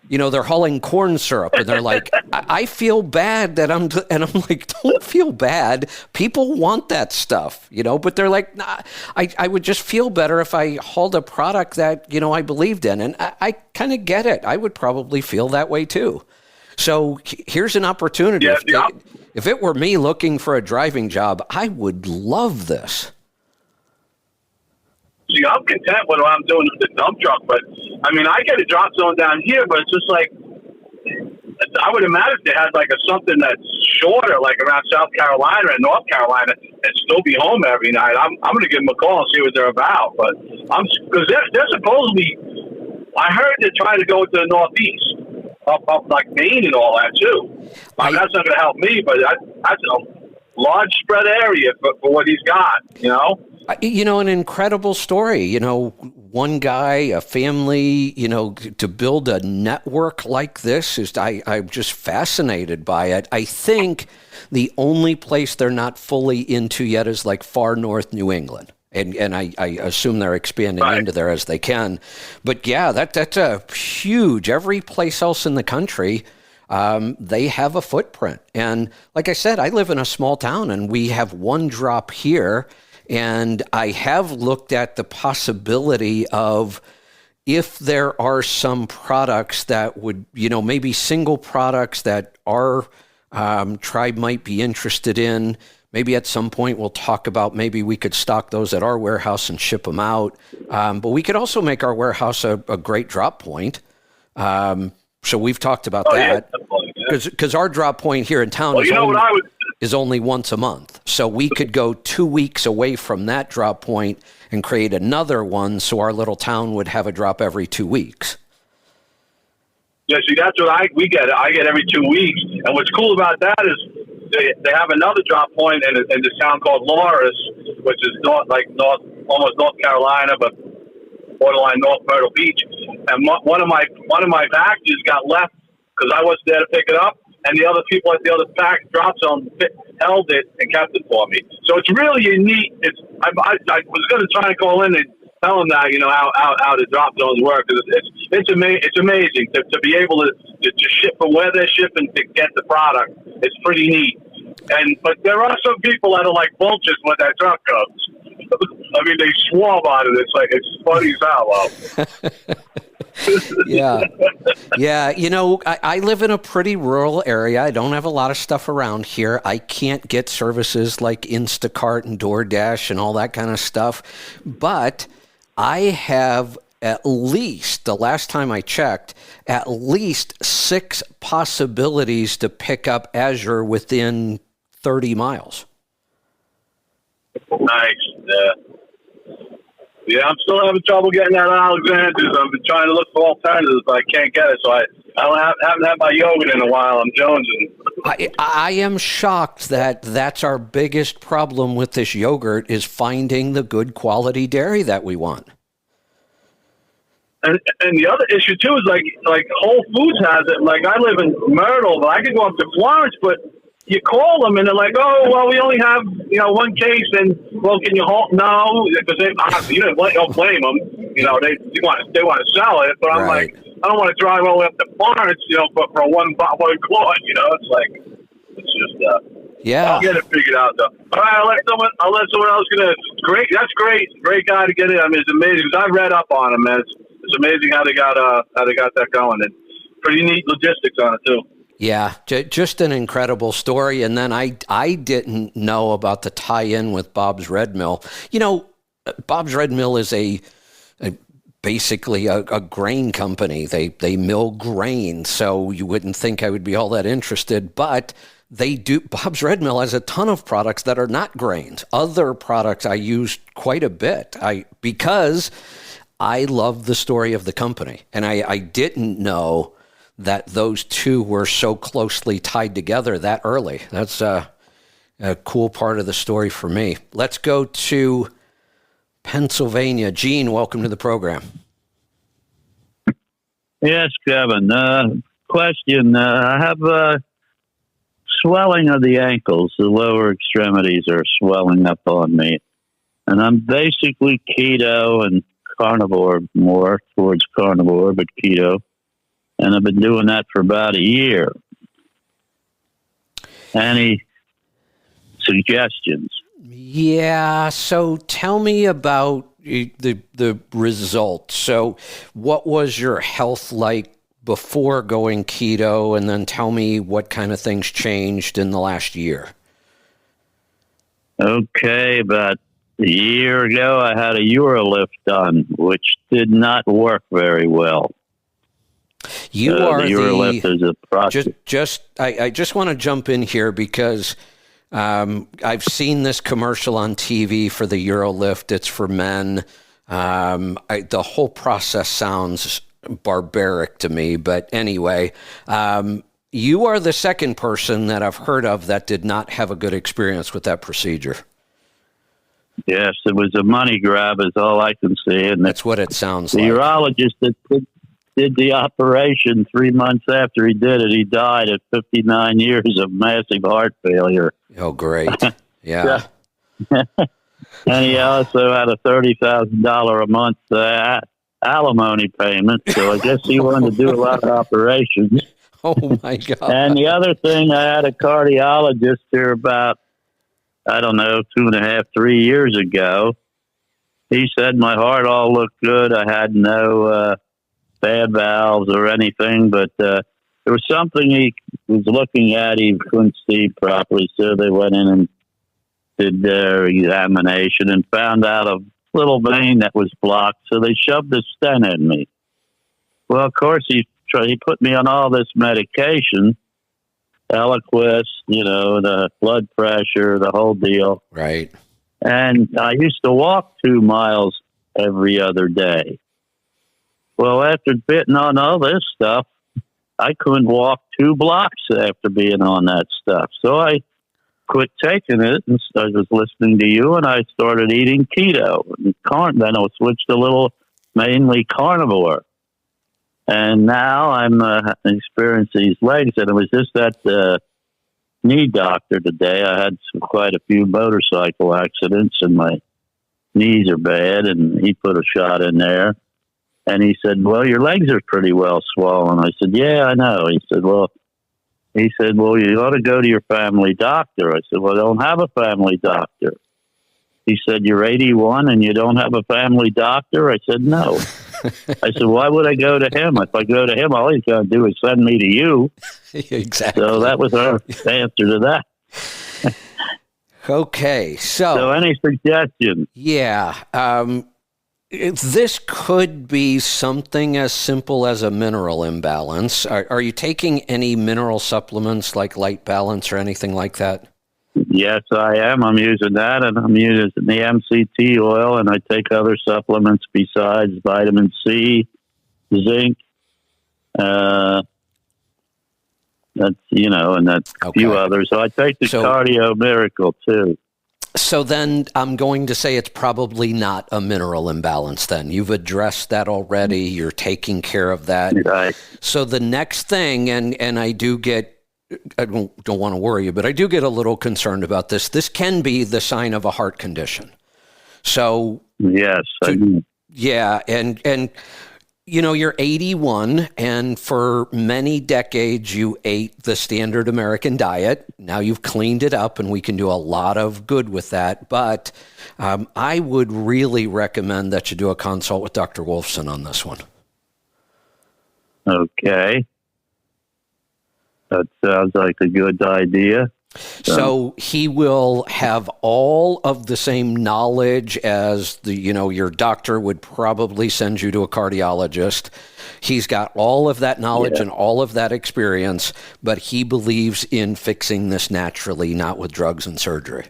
Speaker 1: They're hauling corn syrup, and they're like, I feel bad that and I'm like, don't feel bad. People want that stuff, but they're like, nah, I would just feel better if I hauled a product that, I believed in. And I kind of get it. I would probably feel that way too. So here's an opportunity.
Speaker 6: Yeah,
Speaker 1: if it were me looking for a driving job, I would love this.
Speaker 6: See, I'm content with what I'm doing with the dump truck, but I get a drop zone down here, but it's just like, I would imagine they had like something that's shorter, like around South Carolina and North Carolina, and still be home every night. I'm going to give them a call and see what they're about, but because they're supposedly, I heard they're trying to go to the Northeast, up like Maine and all that too. That's not going to help me, but that's a large spread area for what he's got,
Speaker 1: an incredible story. One guy, a family, to build a network like this I'm just fascinated by it. I think the only place they're not fully into yet is like far north New England. And I assume they're expanding into there as they can. But yeah, that's a huge, every place else in the country, they have a footprint. And like I said, I live in a small town and we have one drop here. And I have looked at the possibility of if there are some products that would, maybe single products that our tribe might be interested in. Maybe at some point we'll talk about maybe we could stock those at our warehouse and ship them out. But we could also make our warehouse a great drop point. So we've talked about that. Because our drop point here in town is only once a month. So we could go 2 weeks away from that drop point and create another one so our little town would have a drop every 2 weeks.
Speaker 6: Yeah, see, that's what we get. I get every 2 weeks. And what's cool about that is they have another drop point in this town called Loris, which is almost North Carolina, but borderline North Myrtle Beach. And one of my packages got left because I wasn't there to pick it up, and the other people at the other drop zone held it and kept it for me. So it's really a neat. I was going to try and call in and tell them that, how the drop zones work. It's amazing to be able to ship from where they're shipping to get the product. It's pretty neat. But there are some people that are like vultures when that truck comes. I mean, they swarm on it. It's funny as hell.
Speaker 1: Yeah. I live in a pretty rural area. I don't have a lot of stuff around here. I can't get services like Instacart and DoorDash and all that kind of stuff. But I have at least, the last time I checked, at least 6 possibilities to pick up Azure within 30 miles.
Speaker 6: Nice. Yeah, I'm still having trouble getting that Alexander's. I've been trying to look for alternatives, but I can't get it. So I haven't had my yogurt in a while. I'm jonesing.
Speaker 1: I am shocked that that's our biggest problem with this yogurt is finding the good quality dairy that we want.
Speaker 6: And the other issue too is like Whole Foods has it. Like I live in Myrtle, but I could go up to Florence, but you call them and they're like, "Oh, well, we only have 1 case." And well, can you hold? No, because you don't blame them. They want to sell it, but I'm
Speaker 1: Right.
Speaker 6: like, I don't want to drive all the way up to Florence, for one quart. It's just
Speaker 1: Yeah.
Speaker 6: I'll get it figured out though. All right, I'll let someone else get it. Great, that's great guy to get it. I mean, it's amazing because I read up on him, man. It's amazing how they got that going, and pretty neat logistics on it too.
Speaker 1: Yeah, just an incredible story. And then I didn't know about the tie-in with Bob's Red Mill. Bob's Red Mill is basically a grain company. They mill grain, so you wouldn't think I would be all that interested, but they do. Bob's Red Mill has a ton of products that are not grains. Other products I use quite a bit because I love the story of the company, and I didn't know that those two were so closely tied together that early. That's a cool part of the story for me. Let's go to Pennsylvania. Gene, welcome to the program.
Speaker 7: Yes, Kevin. Question. I have swelling of the ankles. The lower extremities are swelling up on me. And I'm basically keto and carnivore, more towards carnivore, but keto. And I've been doing that for about a year. Any suggestions?
Speaker 1: Yeah, so tell me about the results. So what was your health like before going keto, and then tell me what kind of things changed in the last year.
Speaker 7: Okay, about a year ago, I had a UroLift done, which did not work very well.
Speaker 1: You are
Speaker 7: the UroLift is a process.
Speaker 1: I just want to jump in here because I've seen this commercial on TV for the UroLift. It's for men. The whole process sounds barbaric to me, but anyway, you are the second person that I've heard of that did not have a good experience with that procedure.
Speaker 7: Yes, it was a money grab is all I can see. And
Speaker 1: that's what it sounds
Speaker 7: like. The urologist that did the operation 3 months after he did it, he died at 59 years of massive heart failure.
Speaker 1: Oh, great. Yeah.
Speaker 7: And he also had a $30,000 a month alimony payment. So I guess he wanted to do a lot of operations.
Speaker 1: Oh, my God.
Speaker 7: And the other thing, I had a cardiologist here about, 2.5, 3 years ago. He said my heart all looked good. I had no bad valves or anything, but there was something he was looking at he couldn't see properly, so they went in and did their examination and found out a little vein that was blocked, so they shoved a stent in me. Well, of course, he put me on all this medication, Eliquis, the blood pressure, the whole deal.
Speaker 1: Right.
Speaker 7: And I used to walk 2 miles every other day. Well, after bitting on all this stuff, I couldn't walk 2 blocks after being on that stuff. So I quit taking it, and I was listening to you, and I started eating keto. And then I switched a little, mainly carnivore. And now I'm experiencing these legs, and it was just at the knee doctor today. I had quite a few motorcycle accidents, and my knees are bad, and he put a shot in there. And he said, well, your legs are pretty well swollen. I said, yeah, I know. He said, well, you ought to go to your family doctor. I said, well, I don't have a family doctor. He said, you're 81 and you don't have a family doctor? I said, no. I said, why would I go to him? If I go to him, all he's going to do is send me to you.
Speaker 1: Exactly.
Speaker 7: So that was our answer to that.
Speaker 1: Okay.
Speaker 7: So any suggestions?
Speaker 1: Yeah. This could be something as simple as a mineral imbalance. Are you taking any mineral supplements like Light Balance or anything like that?
Speaker 7: Yes, I am. I'm using that, and I'm using the MCT oil, and I take other supplements besides vitamin C, zinc. That's and that's a few others. So I take the Cardio Miracle too.
Speaker 1: So then I'm going to say it's probably not a mineral imbalance then. You've addressed that already. You're taking care of that.
Speaker 7: Right.
Speaker 1: So the next thing, and I don't want to worry you, but I do get a little concerned about this. This can be the sign of a heart condition. So
Speaker 7: yes.
Speaker 1: Yeah, and you're 81, and for many decades you ate the standard American diet. Now you've cleaned it up, and we can do a lot of good with that. But I would really recommend that you do a consult with Dr. Wolfson on this one.
Speaker 7: Okay. That sounds like a good idea.
Speaker 1: So he will have all of the same knowledge as your doctor would probably send you to a cardiologist. He's got all of that knowledge and all of that experience, but he believes in fixing this naturally, not with drugs and surgery.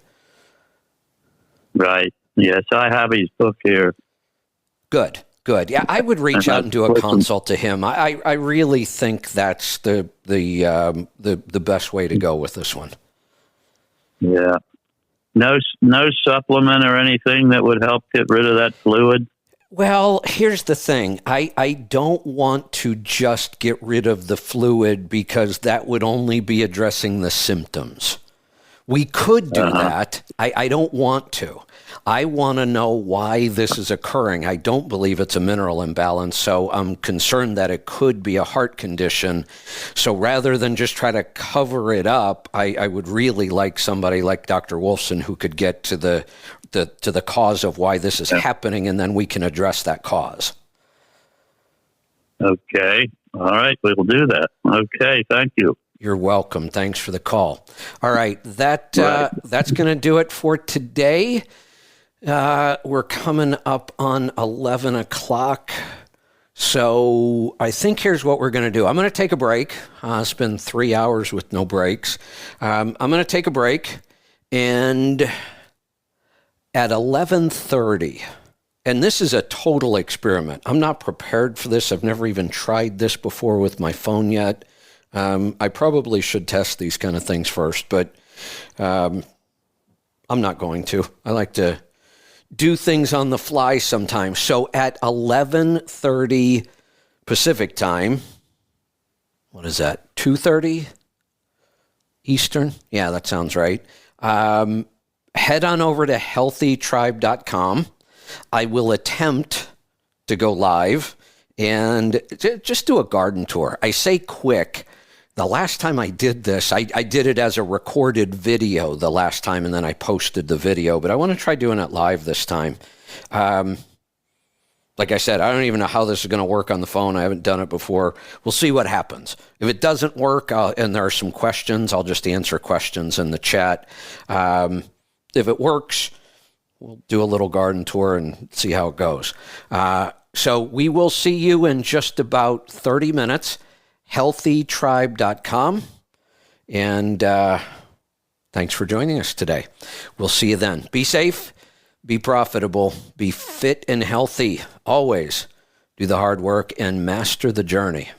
Speaker 7: Right. Yes, I have his book here.
Speaker 1: Good. Yeah, I would reach out and do a consult to him. I really think that's the best way to go with this one.
Speaker 7: Yeah. No supplement or anything that would help get rid of that fluid?
Speaker 1: Well, here's the thing. I don't want to just get rid of the fluid because that would only be addressing the symptoms. We could do that. I don't want to. I want to know why this is occurring. I don't believe it's a mineral imbalance, so I'm concerned that it could be a heart condition. So rather than just try to cover it up, I would really like somebody like Dr. Wolfson who could get to the cause of why this is happening, and then we can address that cause.
Speaker 7: Okay. All right. We will do that. Okay. Thank you.
Speaker 1: You're welcome. Thanks for the call. All right. That's going to do it for today. We're coming up on 11 o'clock. So I think here's what we're going to do. I'm going to take a break. It's been 3 hours with no breaks. I'm going to take a break, and at 11:30, and this is a total experiment. I'm not prepared for this. I've never even tried this before with my phone yet. I probably should test these kind of things first, but I'm not going to. I like to do things on the fly sometimes. So at 11:30 Pacific time, what is that, 2:30 Eastern? Yeah, that sounds right. Head on over to healthytribe.com. I will attempt to go live and just do a garden tour. I say quick. The last time I did this, I did it as a recorded video the last time, and then I posted the video. But I want to try doing it live this time. Like I said, I don't even know how this is going to work on the phone. I haven't done it before. We'll see what happens. If it doesn't work, and there are some questions, I'll just answer questions in the chat. If it works, we'll do a little garden tour and see how it goes. So we will see you in just about 30 minutes. healthytribe.com. And thanks for joining us today. We'll see you then. Be safe, be profitable, be fit and healthy. Always do the hard work and master the journey.